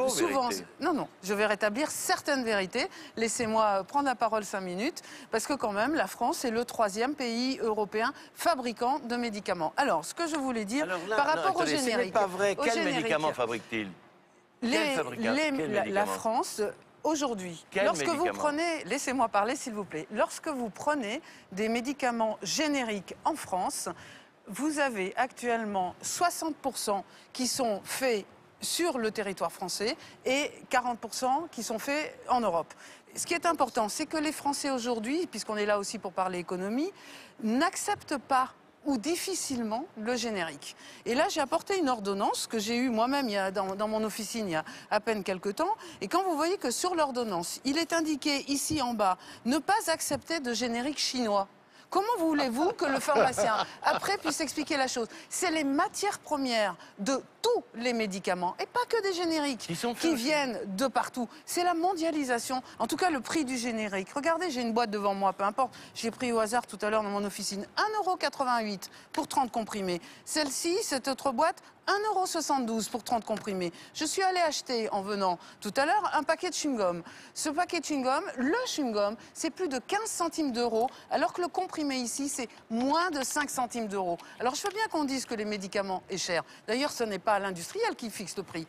souvent... vérités. Non, je vais rétablir certaines vérités. Laissez-moi prendre la parole 5 minutes parce que quand même, la France est le 3e pays européen fabricant de médicaments. Alors, ce que je voulais dire par rapport aux génériques... Ce n'est pas vrai. Quels médicaments fabrique-t-il? La France... Aujourd'hui, lorsque vous prenez, laissez-moi parler s'il vous plaît, lorsque vous prenez des médicaments génériques en France, vous avez actuellement 60% qui sont faits sur le territoire français et 40% qui sont faits en Europe. Ce qui est important, c'est que les Français aujourd'hui, puisqu'on est là aussi pour parler économie, n'acceptent pas ou difficilement le générique. Et là, j'ai apporté une ordonnance que j'ai eue moi-même dans mon officine il y a à peine quelques temps. Et quand vous voyez que sur l'ordonnance, il est indiqué ici en bas, ne pas accepter de générique chinois. Comment voulez-vous que le pharmacien, après, puisse expliquer la chose? C'est les matières premières de tous les médicaments, et pas que des génériques, qui viennent de partout. C'est la mondialisation, en tout cas le prix du générique. Regardez, j'ai une boîte devant moi, peu importe. J'ai pris au hasard tout à l'heure dans mon officine 1,88 € pour 30 comprimés. Celle-ci, cette autre boîte, 1,72 € pour 30 comprimés. Je suis allée acheter, en venant tout à l'heure, un paquet de chewing-gum. Ce paquet de chewing-gum, le chewing-gum, c'est plus de 15 centimes d'euros, alors que le comprimé ici, c'est moins de 5 centimes d'euros. Alors je veux bien qu'on dise que les médicaments est cher. D'ailleurs, ce n'est pas l'industriel qui fixe le prix.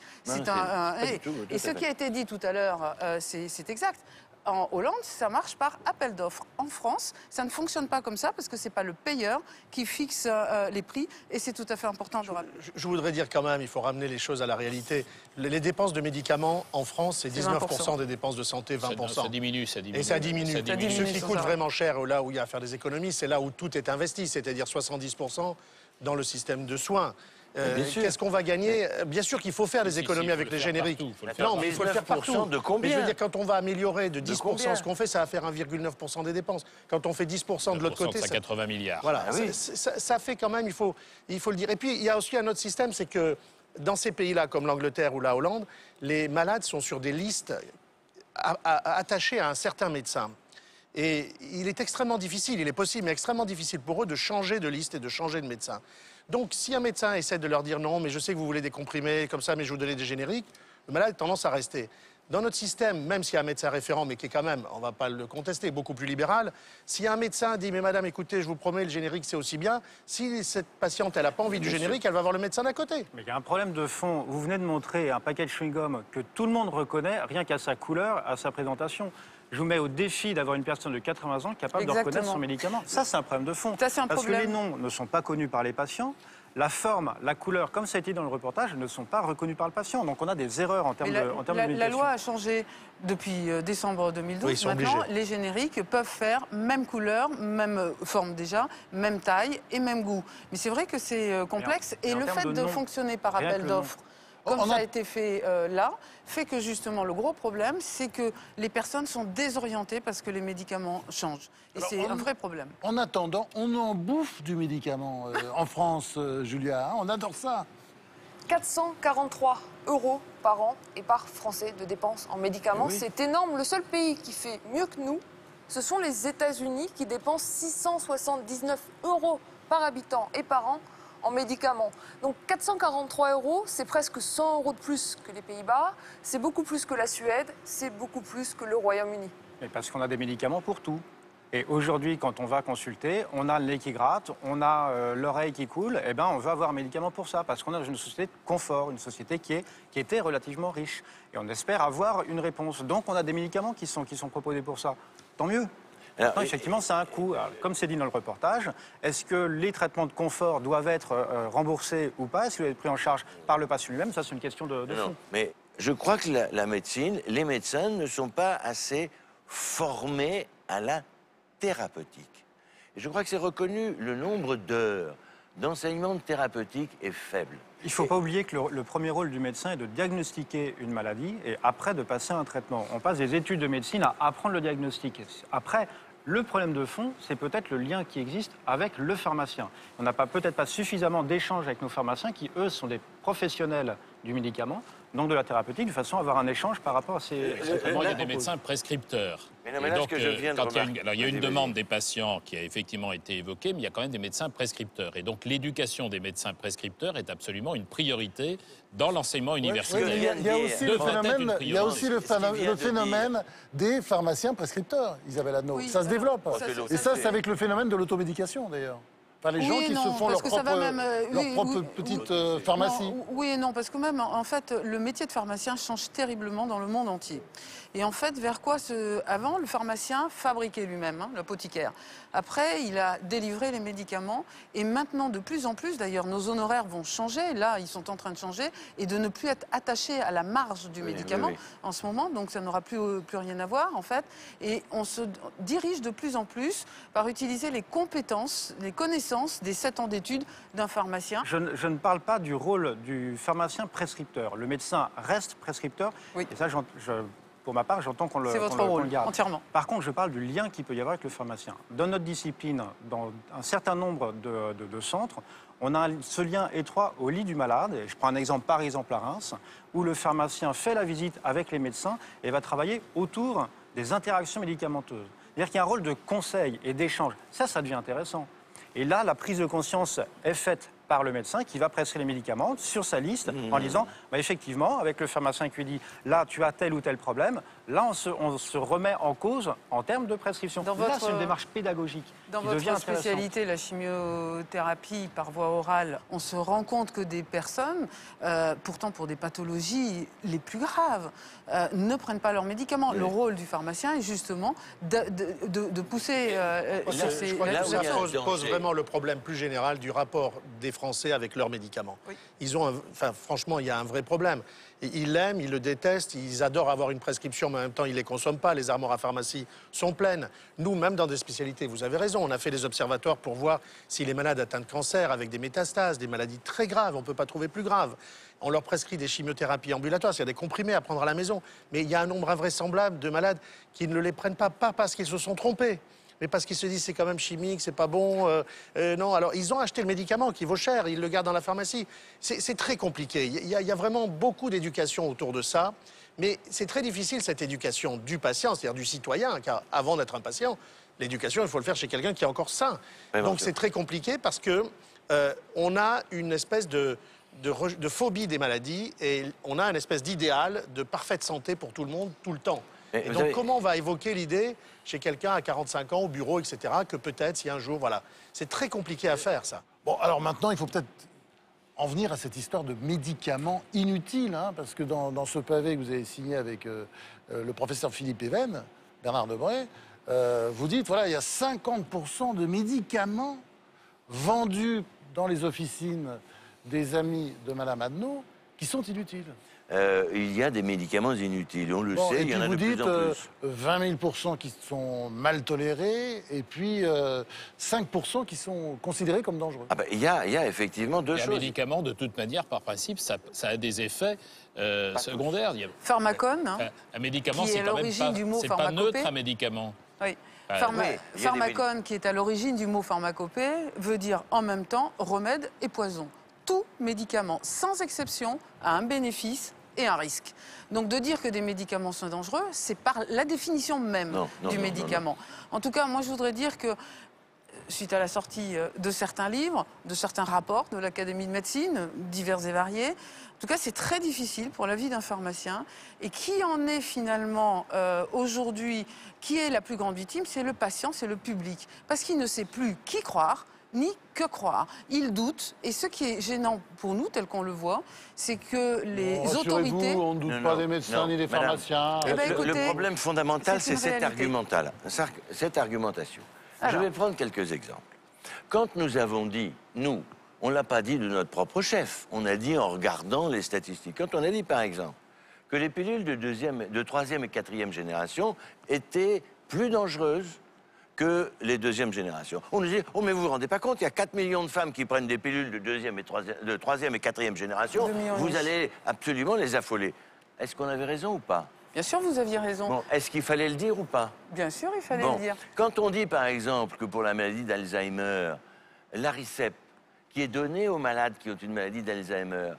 Et ce qui a été dit tout à l'heure, c'est exact. En Hollande, ça marche par appel d'offres. En France, ça ne fonctionne pas comme ça parce que ce n'est pas le payeur qui fixe les prix et c'est tout à fait important de rappeler. Je voudrais dire quand même, il faut ramener les choses à la réalité. Les dépenses de médicaments en France, c'est 19% des dépenses de santé, 20%. Ça diminue. Et ça diminue. Ce qui coûte vraiment cher, là où il y a à faire des économies, c'est là où tout est investi, c'est-à-dire 70% dans le système de soins. Qu'est-ce qu'on va gagner? Bien sûr qu'il faut faire des économies avec les génériques. Non, mais il faut le faire partout. De combien? Mais je veux dire, quand on va améliorer de 10% ce qu'on fait, ça va faire 1,9% des dépenses. Quand on fait 10% de l'autre côté... ça 80 milliards. Voilà, ça fait quand même, il faut le dire. Et puis, il y a aussi un autre système, c'est que dans ces pays-là, comme l'Angleterre ou la Hollande, les malades sont sur des listes attachées à un certain médecin. Et il est extrêmement difficile, il est possible, mais extrêmement difficile pour eux de changer de liste et de changer de médecin. Donc, si un médecin essaie de leur dire non, mais je sais que vous voulez des comprimés comme ça, mais je vais vous donner des génériques, le malade a tendance à rester. Dans notre système, même s'il y a un médecin référent, mais qui est quand même, on ne va pas le contester, beaucoup plus libéral, si un médecin dit « mais madame, écoutez, je vous promets, le générique, c'est aussi bien », si cette patiente, elle n'a pas envie du générique, elle va voir le médecin d'à côté. Mais il y a un problème de fond. Vous venez de montrer un paquet de chewing-gum que tout le monde reconnaît, rien qu'à sa couleur, à sa présentation. Je vous mets au défi d'avoir une personne de 80 ans capable de reconnaître son médicament. Ça, c'est un problème de fond. Ça, c'est un Parce problème. que les noms ne sont pas connus par les patients. La forme, la couleur, comme ça a été dans le reportage, ne sont pas reconnus par le patient. Donc on a des erreurs en termes de médication. La loi a changé depuis décembre 2012. Oui, maintenant, les génériques peuvent faire même couleur, même forme déjà, même taille et même goût. Mais c'est vrai que c'est complexe. Et le fait de fonctionner par appel d'offres, comme ça a été fait là, fait que justement le gros problème, c'est que les personnes sont désorientées parce que les médicaments changent. Et c'est un vrai problème. En attendant, on en bouffe du médicament en France, Julia. Hein, on adore ça. 443 € par an et par Français de dépenses en médicaments. Oui. C'est énorme. Le seul pays qui fait mieux que nous, ce sont les États-Unis qui dépensent 679 € par habitant et par an en médicaments. Donc 443 €, c'est presque 100 € de plus que les Pays-Bas, c'est beaucoup plus que la Suède, c'est beaucoup plus que le Royaume-Uni. Mais parce qu'on a des médicaments pour tout. Et aujourd'hui, quand on va consulter, on a le nez qui gratte, on a l'oreille qui coule, et ben on veut avoir un médicament pour ça, parce qu'on est dans une société de confort, une société qui était relativement riche. Et on espère avoir une réponse. Donc on a des médicaments qui sont proposés pour ça. Tant mieux. Maintenant, effectivement, ça a un coût. Alors, comme c'est dit dans le reportage, est-ce que les traitements de confort doivent être remboursés ou pas? Est-ce qu'ils doivent être pris en charge par le patient lui-même? Ça, c'est une question de fond. Non, mais je crois que la médecine, les médecins ne sont pas assez formés à la thérapeutique. Et je crois que c'est reconnu, le nombre d'heures d'enseignement thérapeutique est faible. Il ne faut pas oublier que le premier rôle du médecin est de diagnostiquer une maladie et après de passer un traitement. On passe des études de médecine à apprendre le diagnostic. Après, le problème de fond, c'est peut-être le lien qui existe avec le pharmacien. On n'a peut-être pas suffisamment d'échanges avec nos pharmaciens qui, eux, sont des professionnels du médicament, donc de la thérapeutique, de façon à avoir un échange par rapport à ces... Il y a des médecins prescripteurs. Et donc, il y a une demande des patients qui a effectivement été évoquée, mais il y a quand même des médecins prescripteurs. Et donc l'éducation des médecins prescripteurs est absolument une priorité dans l'enseignement universitaire. Il y a aussi le phénomène des pharmaciens prescripteurs, Isabelle Adno. Oui, ça se développe. Ça, et ça, c'est avec le phénomène de l'automédication, d'ailleurs. Enfin, les gens qui se font leur propre petite pharmacie. Oui et non, parce que même, en fait, le métier de pharmacien change terriblement dans le monde entier. Et en fait, vers quoi Avant, le pharmacien fabriquait lui-même, l'apothicaire. Après, il a délivré les médicaments. Et maintenant, de plus en plus, d'ailleurs, nos honoraires vont changer. Là, ils sont en train de changer. Et de ne plus être attachés à la marge du médicament en ce moment. Donc, ça n'aura plus rien à voir, en fait. Et on se dirige de plus en plus par utiliser les compétences, les connaissances des 7 ans d'études d'un pharmacien. Je ne parle pas du rôle du pharmacien prescripteur. Le médecin reste prescripteur. Oui. Et ça, pour ma part, j'entends qu'on le garde. C'est votre rôle, entièrement. Par contre, je parle du lien qu'il peut y avoir avec le pharmacien. Dans notre discipline, dans un certain nombre de centres, on a ce lien étroit au lit du malade. Et je prends un exemple, par exemple à Reims, où le pharmacien fait la visite avec les médecins et va travailler autour des interactions médicamenteuses. C'est-à-dire qu'il y a un rôle de conseil et d'échange. Ça devient intéressant. Et là, la prise de conscience est faite par le médecin qui va prescrire les médicaments sur sa liste en disant, effectivement, avec le pharmacien qui lui dit, là, tu as tel ou tel problème, là, on se remet en cause en termes de prescription. Là, c'est une démarche pédagogique Dans qui devient votre spécialité, la chimiothérapie par voie orale, on se rend compte que des personnes, pourtant pour des pathologies les plus graves, ne prennent pas leurs médicaments. Le rôle du pharmacien est justement de pousser je crois que ça pose vraiment le problème plus général du rapport des Français avec leurs médicaments. Oui. Ils ont franchement, il y a un vrai problème. Ils l'aiment, ils le détestent, ils adorent avoir une prescription, mais en même temps, ils ne les consomment pas. Les armoires à pharmacie sont pleines. Nous, même dans des spécialités, vous avez raison, on a fait des observatoires pour voir si les malades atteints de cancer avec des métastases, des maladies très graves, on ne peut pas trouver plus graves. On leur prescrit des chimiothérapies ambulatoires, c'est-à-dire des comprimés à prendre à la maison. Mais il y a un nombre invraisemblable de malades qui ne les prennent pas parce qu'ils se sont trompés, mais parce qu'ils se disent c'est quand même chimique, c'est pas bon. Non, alors ils ont acheté le médicament qui vaut cher, ils le gardent dans la pharmacie. C'est très compliqué. Il y a vraiment beaucoup d'éducation autour de ça, mais c'est très difficile cette éducation du patient, c'est-à-dire du citoyen, car avant d'être un patient, l'éducation, il faut le faire chez quelqu'un qui est encore sain. Donc c'est très compliqué parce que on a une espèce de de phobie des maladies et on a une espèce d'idéal de parfaite santé pour tout le monde, tout le temps. Et donc, comment on va évoquer l'idée chez quelqu'un à 45 ans, au bureau, etc., que peut-être, si un jour, voilà. C'est très compliqué à faire, ça. Bon, alors maintenant, il faut peut-être en venir à cette histoire de médicaments inutiles, hein, parce que dans ce pavé que vous avez signé avec le professeur Philippe Even, Bernard Debré, vous dites, voilà, il y a 50% de médicaments vendus dans les officines des amis de Madame Adno qui sont inutiles. Il y a des médicaments inutiles, on le sait, il y en a de plus en plus. 20 000% qui sont mal tolérés et puis 5% qui sont considérés comme dangereux. Ah ben, il y a effectivement deux choses. Un médicament, de toute manière, par principe, ça a des effets secondaires. Pharmacone, hein, un médicament, qui est à l'origine du mot c'est pas pharmacopée. neutre, un médicament. Oui. Oui, Pharmacone, qui est à l'origine du mot pharmacopée, veut dire en même temps remède et poison. Tout médicament, sans exception, a un bénéfice et un risque. Donc de dire que des médicaments sont dangereux, c'est par la définition même du médicament. En tout cas, moi je voudrais dire que, suite à la sortie de certains livres, de certains rapports de l'Académie de médecine, divers et variés, en tout cas c'est très difficile pour la vie d'un pharmacien. Et qui en est finalement aujourd'hui, qui est la plus grande victime, c'est le patient, c'est le public. Parce qu'il ne sait plus qui croire, ni que croire. Il doute, et ce qui est gênant pour nous, tel qu'on le voit, c'est que les autorités... on ne doute pas des médecins ni des pharmaciens. Le problème fondamental, c'est cette argumentation. Alors. Je vais prendre quelques exemples. Quand nous avons dit, nous, on ne l'a pas dit de notre propre chef, on a dit en regardant les statistiques. Quand on a dit, par exemple, que les pilules de troisième et quatrième génération étaient plus dangereuses que les deuxièmes générations. On nous dit, oh mais vous vous rendez pas compte, il y a 4 millions de femmes qui prennent des pilules de troisième et quatrième génération, vous allez absolument les affoler. Est-ce qu'on avait raison ou pas? Bien sûr, vous aviez raison. Bon, est-ce qu'il fallait le dire ou pas? Bien sûr, il fallait le dire. Quand on dit, par exemple, que pour la maladie d'Alzheimer, l'Aricept, qui est donné aux malades qui ont une maladie d'Alzheimer,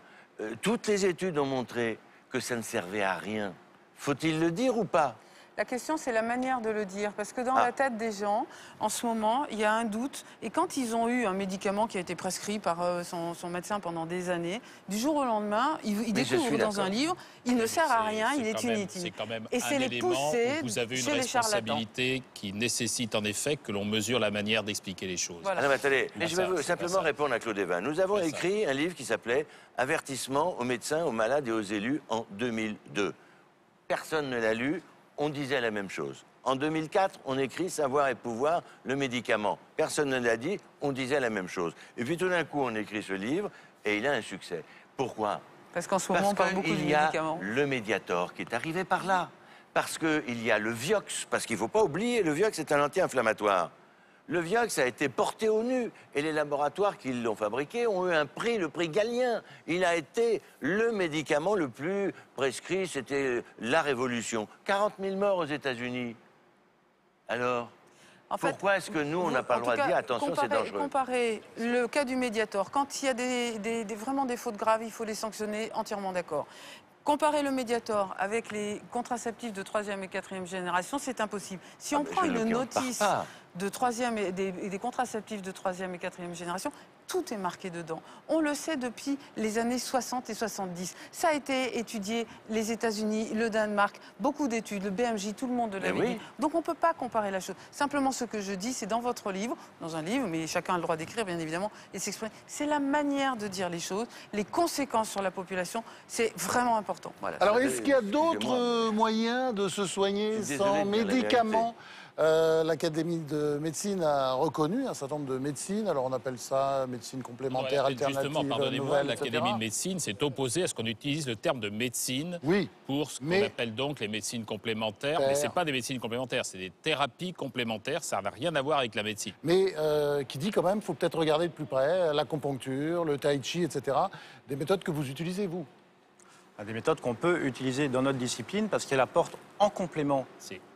toutes les études ont montré que ça ne servait à rien. Faut-il le dire ou pas? La question, c'est la manière de le dire. Parce que dans la tête des gens, en ce moment, il y a un doute. Et quand ils ont eu un médicament qui a été prescrit par son médecin pendant des années, du jour au lendemain, ils découvrent dans un livre, il ne sert à rien, il est inutile. C'est quand même et c'est les pousser où vous avez une chez les charlatans. responsabilité qui nécessite en effet que l'on mesure la manière d'expliquer les choses. Voilà. Ah non, mais attendez, je vais simplement répondre à Claude Evin. Nous avons écrit un livre qui s'appelait « Avertissement aux médecins, aux malades et aux élus » en 2002. Personne ne l'a lu. On disait la même chose. En 2004, on écrit « Savoir et pouvoir, le médicament ». Personne ne l'a dit, on disait la même chose. Et puis tout d'un coup, on écrit ce livre et il a un succès. Pourquoi? Parce qu'en ce moment, on parle beaucoup de médicaments. Il y a le Mediator qui est arrivé par là. Parce qu'il y a le Vioxx, parce qu'il ne faut pas oublier, le Vioxx est un anti-inflammatoire. Le Vioxx a été porté au nu et les laboratoires qui l'ont fabriqué ont eu un prix, le prix Galien. Il a été le médicament le plus prescrit, c'était la révolution. 40 000 morts aux États-Unis. Alors, pourquoi est-ce que nous, on n'a pas le droit de dire attention, c'est dangereux? Comparer le cas du Mediator, quand il y a vraiment des fautes graves, il faut les sanctionner, entièrement d'accord. Comparer le Mediator avec les contraceptifs de 3e et 4e génération, c'est impossible. Si on prend une notice de 3e et des contraceptifs de 3e et 4e génération, tout est marqué dedans. On le sait depuis les années 60 et 70. Ça a été étudié, les États-Unis, le Danemark, beaucoup d'études, le BMJ, tout le monde l'avait dit. Donc on ne peut pas comparer la chose. Simplement ce que je dis, c'est dans votre livre, dans un livre, mais chacun a le droit d'écrire bien évidemment et s'exprimer. C'est la manière de dire les choses, les conséquences sur la population, c'est vraiment important. Voilà. Alors est-ce qu'il y a d'autres moyens de se soigner sans médicaments? L'Académie de médecine a reconnu un certain nombre de médecines, alors on appelle ça médecine complémentaire, alternative, justement, pardonnez-moi, nouvelle, l'Académie de médecine s'est opposée à ce qu'on utilise le terme de médecine pour ce qu'on appelle donc les médecines complémentaires. Mais ce n'est pas des médecines complémentaires, c'est des thérapies complémentaires, ça n'a rien à voir avec la médecine. Mais qui dit quand même, il faut peut-être regarder de plus près l'acupuncture, le tai chi, etc. Des méthodes que vous utilisez, vous? Des méthodes qu'on peut utiliser dans notre discipline parce qu'elles apportent en complément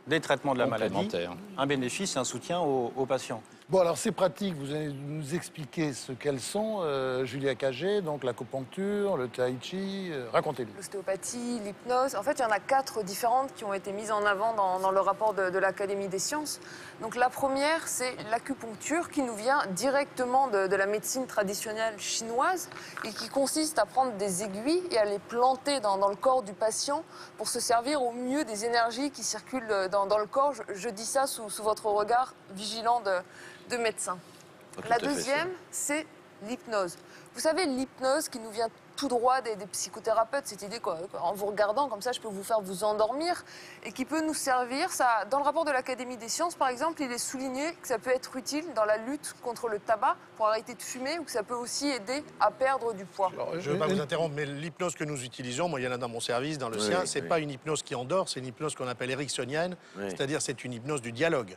des traitements de la maladie un bénéfice et un soutien aux patients. Bon, alors ces pratiques, vous allez nous expliquer ce qu'elles sont, Julia Cagé, donc l'acupuncture, le tai chi, racontez-nous. L'ostéopathie, l'hypnose, en fait, il y en a 4 différentes qui ont été mises en avant dans le rapport de l'Académie des sciences. Donc la première, c'est l'acupuncture qui nous vient directement de la médecine traditionnelle chinoise et qui consiste à prendre des aiguilles et à les planter dans le corps du patient pour se servir au mieux des énergies qui circulent dans le corps. Je dis ça sous votre regard vigilant de médecin. La deuxième, c'est l'hypnose. Vous savez, l'hypnose qui nous vient tout droit des psychothérapeutes, cette idée qu'en vous regardant comme ça, je peux vous faire vous endormir et qui peut nous servir. Ça, dans le rapport de l'Académie des sciences, par exemple, il est souligné que ça peut être utile dans la lutte contre le tabac pour arrêter de fumer ou que ça peut aussi aider à perdre du poids. Alors, je ne veux pas vous interrompre, mais l'hypnose que nous utilisons, moi il y en a dans mon service, dans le sien, c'est pas une hypnose qui endort, c'est une hypnose qu'on appelle ericksonienne, c'est-à-dire c'est une hypnose du dialogue.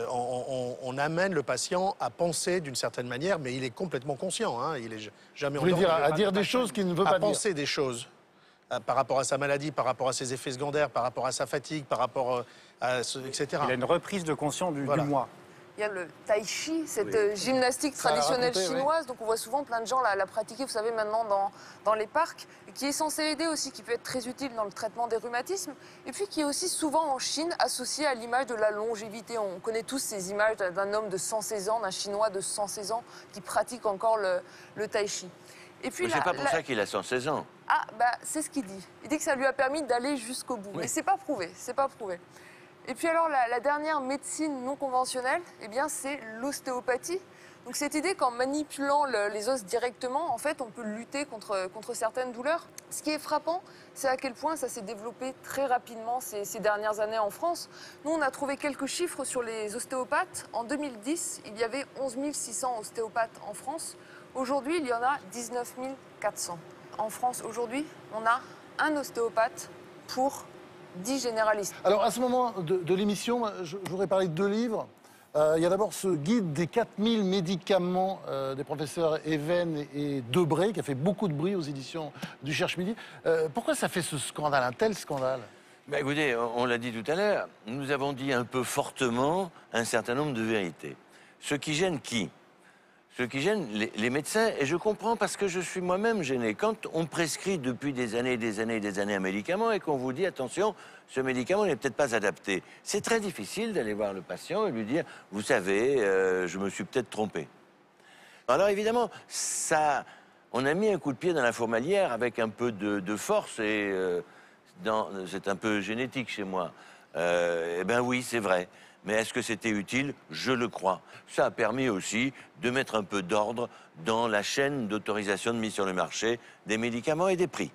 On amène le patient à penser d'une certaine manière, mais il est complètement conscient. Hein, il est jamais endormi. À dire des choses qu'il ne veut pas dire. À penser des choses par rapport à sa maladie, par rapport à ses effets secondaires, par rapport à sa fatigue, par rapport à etc. Il a une reprise de conscience du moi. Il y a le tai chi, cette gymnastique traditionnelle chinoise, donc on voit souvent plein de gens la pratiquer, vous savez, maintenant dans les parcs, et qui est censée aider aussi, qui peut être très utile dans le traitement des rhumatismes, et puis qui est aussi souvent en Chine associée à l'image de la longévité. On connaît tous ces images d'un homme de 116 ans, d'un Chinois de 116 ans, qui pratique encore le tai chi. Et puis c'est pas pour ça qu'il a 116 ans. Ah, bah c'est ce qu'il dit. Il dit que ça lui a permis d'aller jusqu'au bout, mais c'est pas prouvé, c'est pas prouvé. Et puis alors, la dernière médecine non conventionnelle, eh bien, c'est l'ostéopathie. Donc cette idée qu'en manipulant les os directement, en fait, on peut lutter contre certaines douleurs. Ce qui est frappant, c'est à quel point ça s'est développé très rapidement ces dernières années en France. Nous, on a trouvé quelques chiffres sur les ostéopathes. En 2010, il y avait 11 600 ostéopathes en France. Aujourd'hui, il y en a 19 400. En France, aujourd'hui, on a un ostéopathe pour 10 généralistes. Alors, à ce moment de l'émission, je voudrais parler de 2 livres. Il y a d'abord ce guide des 4000 médicaments des professeurs Even et Debré, qui a fait beaucoup de bruit aux éditions du Cherche-Midi. Pourquoi ça fait ce scandale, un tel scandale? Ben écoutez, on l'a dit tout à l'heure, nous avons dit un peu fortement un certain nombre de vérités. Ce qui gêne qui? Ce qui gêne les médecins, et je comprends parce que je suis moi-même gêné. Quand on prescrit depuis des années un médicament et qu'on vous dit, attention, ce médicament n'est peut-être pas adapté, c'est très difficile d'aller voir le patient et lui dire, vous savez, je me suis peut-être trompé. Alors évidemment, on a mis un coup de pied dans la fourmilière avec un peu de force et c'est un peu génétique chez moi. Eh bien oui, c'est vrai. Mais est-ce que c'était utile? Je le crois. Ça a permis aussi de mettre un peu d'ordre dans la chaîne d'autorisation de mise sur le marché des médicaments et des prix.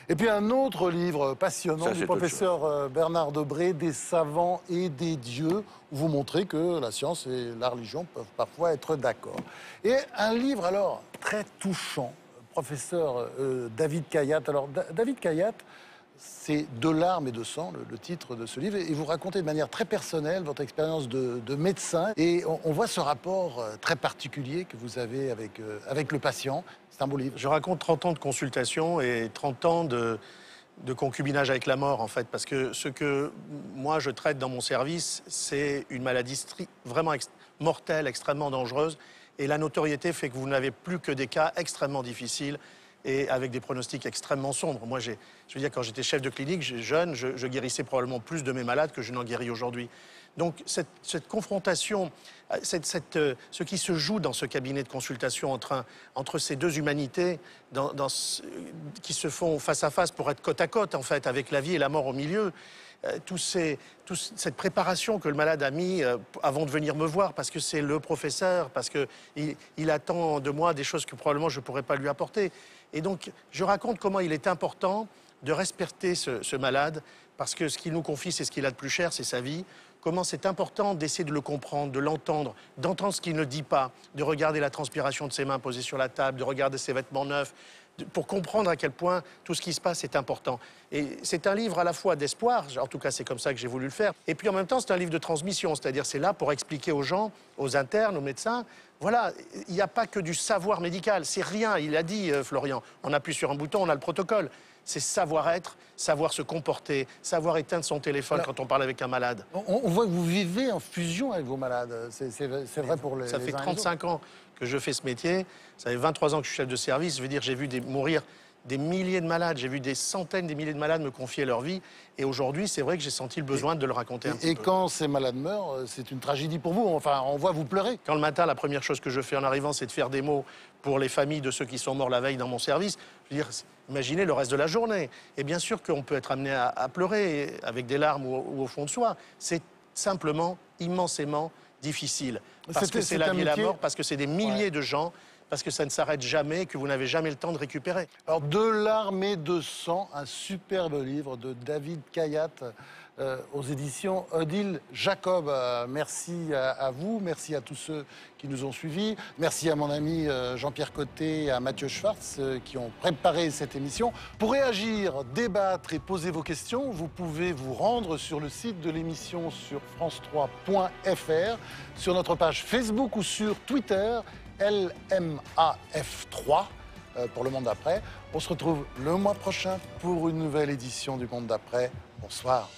Et puis un autre livre passionnant du professeur Bernard Debré, Des savants et des dieux, où vous montrez que la science et la religion peuvent parfois être d'accord. Et un livre alors très touchant, professeur David Kayat. Alors David Kayat, c'est De larmes et de sang, le titre de ce livre, et vous racontez de manière très personnelle votre expérience de médecin, et on voit ce rapport très particulier que vous avez avec le patient. C'est un beau livre. Je raconte 30 ans de consultation et 30 ans de concubinage avec la mort, en fait, parce que ce que moi je traite dans mon service, c'est une maladie vraiment mortelle, extrêmement dangereuse, et la notoriété fait que vous n'avez plus que des cas extrêmement difficiles et avec des pronostics extrêmement sombres. Moi, je veux dire, quand j'étais chef de clinique, jeune, je guérissais probablement plus de mes malades que je n'en guéris aujourd'hui. Donc, cette confrontation, ce qui se joue dans ce cabinet de consultation entre ces deux humanités qui se font face à face pour être côte à côte, en fait, avec la vie et la mort au milieu, cette préparation que le malade a mis avant de venir me voir, parce que c'est le professeur, parce qu'il attend de moi des choses que probablement je ne pourrais pas lui apporter. Et donc, je raconte comment il est important de respecter ce malade, parce que ce qu'il nous confie, c'est ce qu'il a de plus cher, c'est sa vie. Comment c'est important d'essayer de le comprendre, de l'entendre, d'entendre ce qu'il ne dit pas, de regarder la transpiration de ses mains posées sur la table, de regarder ses vêtements neufs, pour comprendre à quel point tout ce qui se passe est important. Et c'est un livre à la fois d'espoir, en tout cas c'est comme ça que j'ai voulu le faire, et puis en même temps c'est un livre de transmission, c'est-à-dire c'est là pour expliquer aux gens, aux internes, aux médecins, Voilà, il n'y a pas que du savoir médical, c'est rien, il a dit Florian. On appuie sur un bouton, on a le protocole. C'est savoir-être, savoir se comporter, savoir éteindre son téléphone quand on parle avec un malade. On voit que vous vivez en fusion avec vos malades, c'est vrai pour les Ça fait uns et les 35 ans que je fais ce métier, ça fait 23 ans que je suis chef de service, je veux dire, j'ai vu mourir des milliers de malades, j'ai vu des centaines, des milliers de malades me confier leur vie, et aujourd'hui, c'est vrai que j'ai senti le besoin de le raconter un petit peu. Et quand ces malades meurent, c'est une tragédie pour vous, enfin, on voit vous pleurer. Quand le matin, la première chose que je fais en arrivant, c'est de faire des mots pour les familles de ceux qui sont morts la veille dans mon service. Je veux dire, imaginez le reste de la journée. Et bien sûr qu'on peut être amené à pleurer avec des larmes ou au fond de soi. C'est simplement immensément difficile. Parce que c'est la vie et la mort, parce que c'est des milliers de gens, parce que ça ne s'arrête jamais et que vous n'avez jamais le temps de récupérer. Alors, De larmes et de sang, un superbe livre de David Kayat aux éditions Odile Jacob. Merci à vous, merci à tous ceux qui nous ont suivis. Merci à mon ami Jean-Pierre Côté et à Mathieu Schwartz qui ont préparé cette émission. Pour réagir, débattre et poser vos questions, vous pouvez vous rendre sur le site de l'émission sur france3.fr, sur notre page Facebook ou sur Twitter, LMAF3 pour le Monde d'après. On se retrouve le mois prochain pour une nouvelle édition du Monde d'après. Bonsoir.